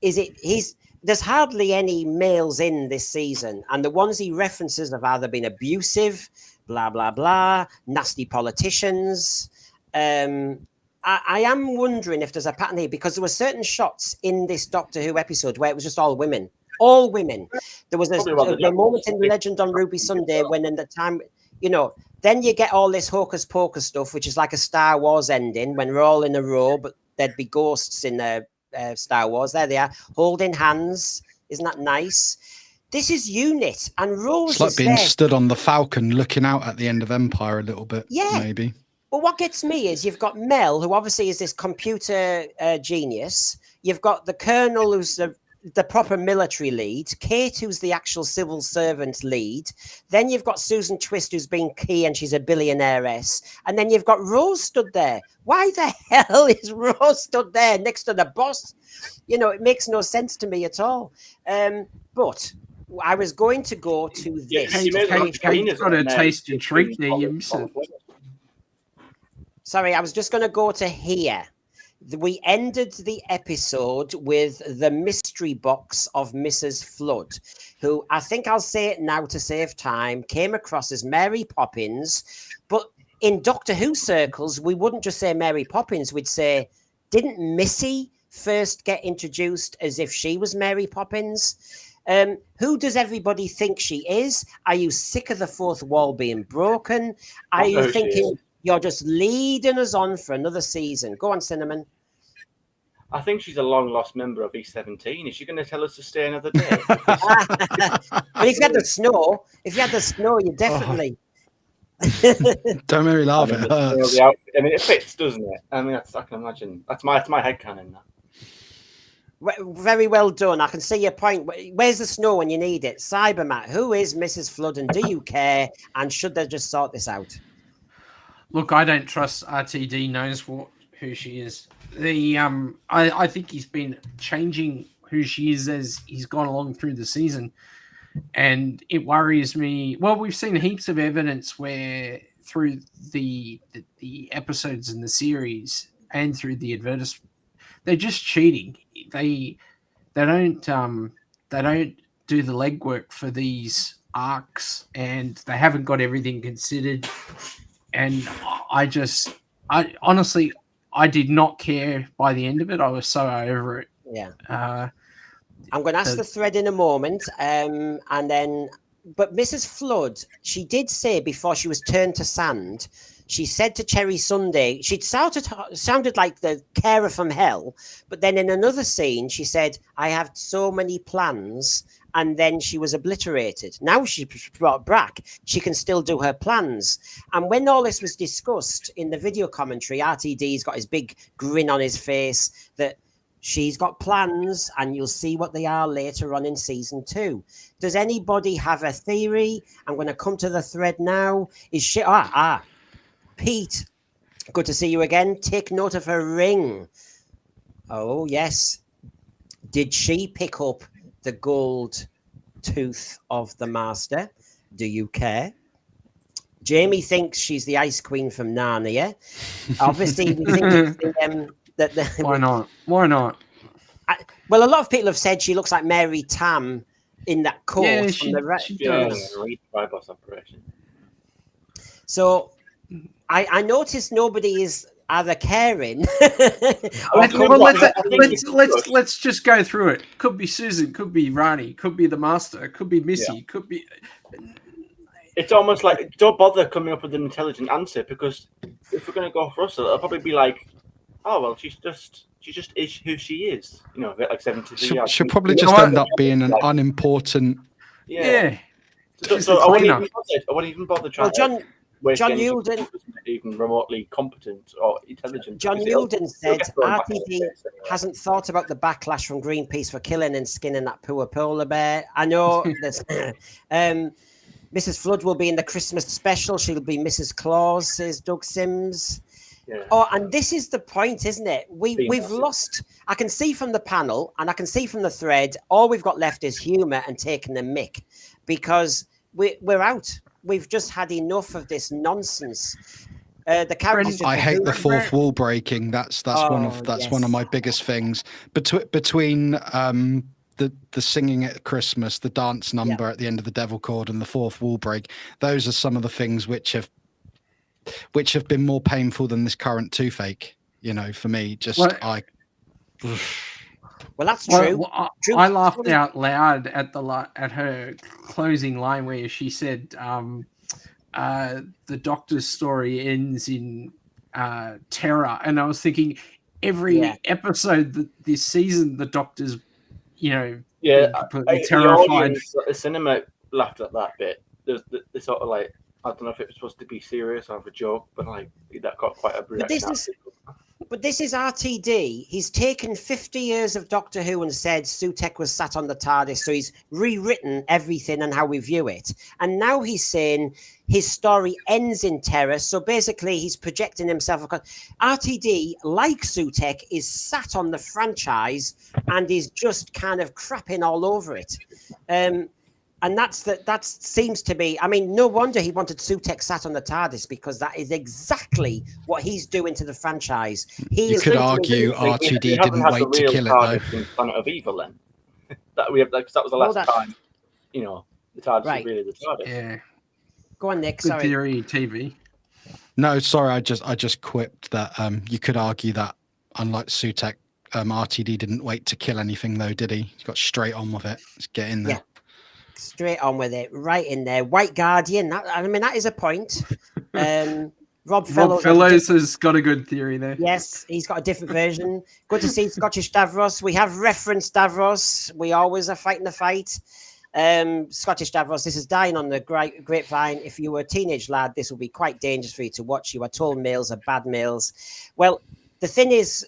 there's hardly any males in this season, and the ones he references have either been abusive, blah blah blah, nasty politicians. I am wondering if there's a pattern here, because there were certain shots in this Doctor Who episode where it was just all women. All women. There was a moment in the Legend on Ruby Sunday when, in the time, then you get all this hocus pocus stuff, which is like a Star Wars ending when we're all in a row, but there'd be ghosts in a Star Wars. There they are, holding hands. Isn't that nice? This is Unit, and Rose It's like is being there. stood on the Falcon looking out at the end of Empire a little bit, Yeah. maybe. But what gets me is you've got Mel, who obviously is this computer genius. You've got the Colonel, who's the proper military lead. Kate, who's the actual civil servant lead. Then you've got Susan Twist, who's been key, and she's a billionairess. And then you've got Rose stood there. Why the hell is Rose stood there next to the boss? You know, it makes no sense to me at all. But I was going to go to this. Kate's got a taste and treat there, you miss it. Sorry, I was just going to go to here. We ended the episode with the mystery box of Mrs. Flood, who, I think I'll say it now to save time, came across as Mary Poppins. But in Doctor Who circles, we wouldn't just say Mary Poppins. We'd say, didn't Missy first get introduced as if she was Mary Poppins? Who does everybody think she is? Are you sick of the fourth wall being broken? Are you thinking you're just leading us on for another season? Go on, Cinnamon. I think she's a long-lost member of E17. Is she going to tell us to stay another day? But if you had the snow, you definitely... Don't make me laugh, it hurts. I mean, it fits, doesn't it? I mean, I can imagine. That's my headcanon now. Very well done. I can see your point. Where's the snow when you need it? Cybermat, who is Mrs. Flood, and do you care? And should they just sort this out? Look, I don't trust RTD knows who she is. I think he's been changing who she is as he's gone along through the season, and it worries me. Well, we've seen heaps of evidence where through the episodes in the series and through the advertisement, they're just cheating. They don't do the legwork for these arcs, and they haven't got everything considered. And I honestly, I did not care by the end of it. I was so over it. Yeah. I'm going to ask the thread in a moment. But Mrs. Flood, she did say before she was turned to sand, she said to Cherry Sunday, she'd sounded like the carer from hell. But then in another scene, she said, I have so many plans. And then she was obliterated. Now she's brought back. She can still do her plans. And when all this was discussed in the video commentary, RTD's got his big grin on his face that she's got plans, and you'll see what they are later on in season 2. Does anybody have a theory? I'm going to come to the thread now. Is she... Pete, good to see you again. Take note of her ring. Oh, yes. Did she pick up the gold tooth of the master? Do you care? Jamie thinks she's the Ice Queen from Narnia. Obviously, we think it's Why not? Why not? Well, a lot of people have said she looks like Mary Tam in that coat. Yeah, she does. Operation. So I noticed nobody is either caring. Let's just go through it. Could be Susan, could be Rani, could be the Master, could be Missy, could be. It's almost like don't bother coming up with an intelligent answer, because if we're going to go for Russell, it'll probably be like, oh well, she just is who she is. You know, a bit like 73. She'll probably just end up being an unimportant. Yeah. So I wouldn't even bother trying. Well, John Yulden, even remotely competent or intelligent. John Yulden said RTD hasn't thought about the backlash from Greenpeace for killing and skinning that poor polar bear. I know there's Mrs. Flood will be in the Christmas special. She'll be Mrs. Claus, says Doug Sims. Yeah. Oh, and this is the point, isn't it? We've lost. I can see from the panel and I can see from the thread, all we've got left is humour and taking the mick, because we're out. We've just had enough of this nonsense. The characters. I hate the fourth wall breaking. That's one of my biggest things. Between the singing at Christmas, the dance number at the end of the Devil Chord, and the fourth wall break. Those are some of the things which have been more painful than this current toothache. You know, for me, Well, that's true. Well, I laughed out loud at her closing line where she said, "The Doctor's story ends in terror," and I was thinking, every episode this season, the Doctor's, Yeah, being completely the terrified. audience at the cinema laughed at that bit. There's the sort of like, I don't know if it was supposed to be serious or a joke, but like that got quite a reaction. But this is RTD. He's taken 50 years of Doctor Who and said Sutekh was sat on the TARDIS, so he's rewritten everything and how we view it. And now he's saying his story ends in terror. So basically, he's projecting himself. RTD, like Sutekh, is sat on the franchise and is just kind of crapping all over it. And that seems to be, I mean, no wonder he wanted Sutekh sat on the TARDIS, because that is exactly what he's doing to the franchise. You could argue RTD didn't wait to kill it, though. In Planet of Evil, then. that was the last time, the TARDIS was really the TARDIS. Yeah. Go on, Nick. Good Sorry. theory, TV. No, sorry, I just quipped that you could argue that, unlike Sutekh, RTD didn't wait to kill anything, though, did he? He got straight on with it. Let's get in there. Yeah. Straight on with it, right in there. White Guardian. That is a point. Rob Fellows has got a good theory there. Yes, he's got a different version. Good to see Scottish Davros. We have referenced Davros. We always are fighting the fight. Scottish Davros, this is dying on the grapevine. If you were a teenage lad, this will be quite dangerous for you to watch. You are told males are bad males. Well, the thing is,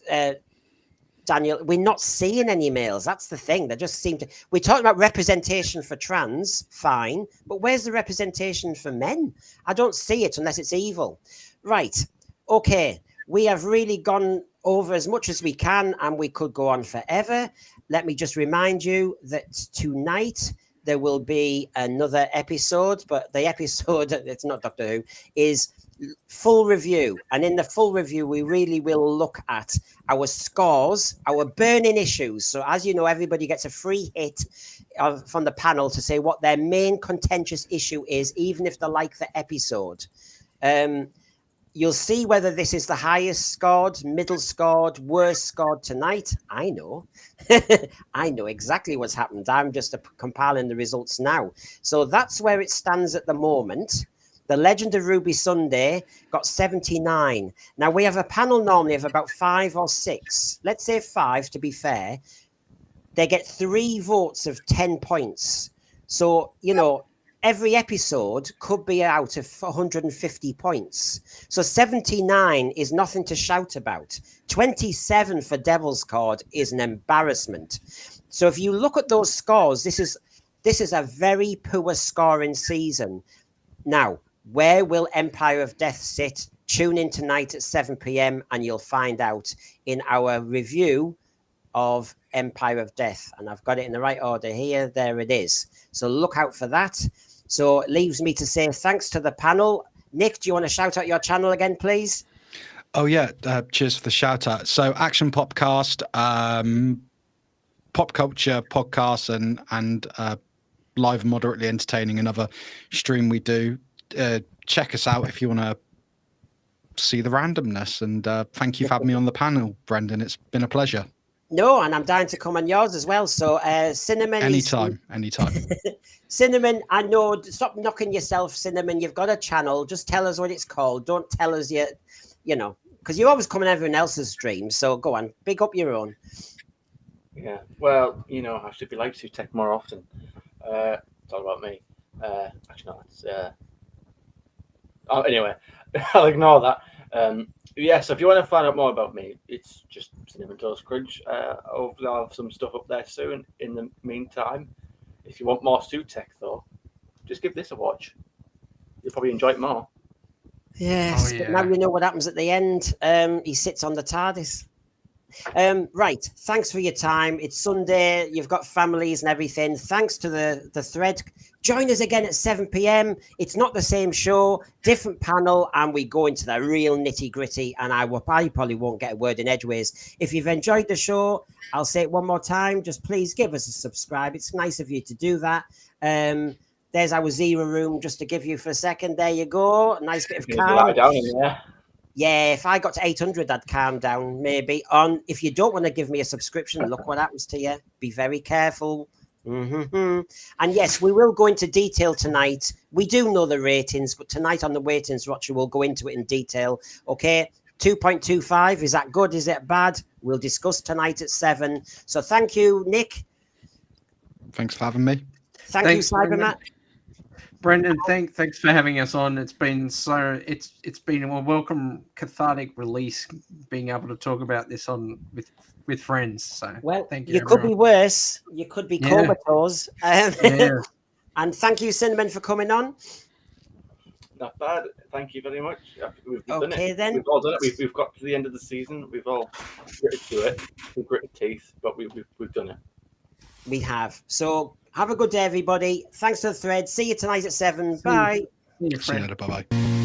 Daniel, we're not seeing any males. That's the thing. They just seem to. We're talking about representation for trans, fine, but where's the representation for men? I don't see it unless it's evil. Right. Okay. We have really gone over as much as we can, and we could go on forever. Let me just remind you that tonight there will be another episode, but the episode, it's not Doctor Who, is full review. And in the full review, we really will look at our scores, our burning issues. So as you know, everybody gets a free hit from the panel to say what their main contentious issue is, even if they like the episode. You'll see whether this is the highest scored, middle scored, worst scored tonight. I know. I know exactly what's happened. I'm just compiling the results now. So that's where it stands at the moment. The Legend of Ruby Sunday got 79. Now, we have a panel normally of about 5 or 6. Let's say 5 to be fair. They get 3 votes of 10 points. So, every episode could be out of 150 points. So 79 is nothing to shout about. 27 for Devil's Card is an embarrassment. So if you look at those scores, this is a very poor scoring season. Now, where will Empire of Death sit? Tune in tonight at 7 p.m. and you'll find out in our review of Empire of Death. And I've got it in the right order here. There it is. So look out for that. So it leaves me to say thanks to the panel. Nick, do you want to shout out your channel again, please? Oh, yeah. Cheers for the shout out. So Action Popcast, pop culture podcasts and live moderately entertaining, another stream we do. Check us out if you want to see the randomness. And thank you for having me on the panel, Brendan. It's been a pleasure. No, and I'm dying to come on yours as well. So Cinnamon. Anytime. Cinnamon, I know. Stop knocking yourself, Cinnamon. You've got a channel. Just tell us what it's called. Don't tell us yet, because you always come on everyone else's stream. So go on, big up your own. Yeah, well, I should be like Sutekh more often. It's all about me. Actually, no, it's. Anyway, I'll ignore that. So if you want to find out more about me, it's just Cinnamon Toast Crunch. Hopefully I'll have some stuff up there soon. In the meantime, if you want more Sutekh, though, just give this a watch. You'll probably enjoy it more. Yes, but now you know what happens at the end. He sits on the TARDIS. Right, thanks for your time. It's Sunday. You've got families and everything. Thanks to the thread. Join us again at 7 p.m. It's not the same show, different panel, and we go into the real nitty-gritty, and I probably won't get a word in edgeways. If you've enjoyed the show, I'll say it one more time. Just please give us a subscribe. It's nice of you to do that. There's our Zero Room, just to give you for a second. There you go. A nice bit of calm. Yeah, if I got to 800, I'd calm down, maybe. If you don't want to give me a subscription, look what happens to you. Be very careful. And yes, we will go into detail tonight. We do know the ratings, but tonight on the Ratings Watcher, we'll go into it in detail. Okay, 2.25. Is that good? Is it bad? We'll discuss tonight at 7. So thank you, Nick. Thanks for having me. Thank you, Thanks, Brendan. Cybermat. Brendan, thanks for having us on. It's been a welcome cathartic release being able to talk about this on with friends. So Well, thank you you. could be worse. You could be Yeah. comatose. Yeah. And thank you, Cinnamon, for coming on. Not bad. Thank you very much. We've done Okay, it. then. We've all done it. We've got to the end of the season. We've all gritted through it. We've gritted teeth, but we've done it. We have. So have a good day, everybody. Thanks to the thread. See you tonight at 7. Bye. See you, See you friend. later. Bye bye.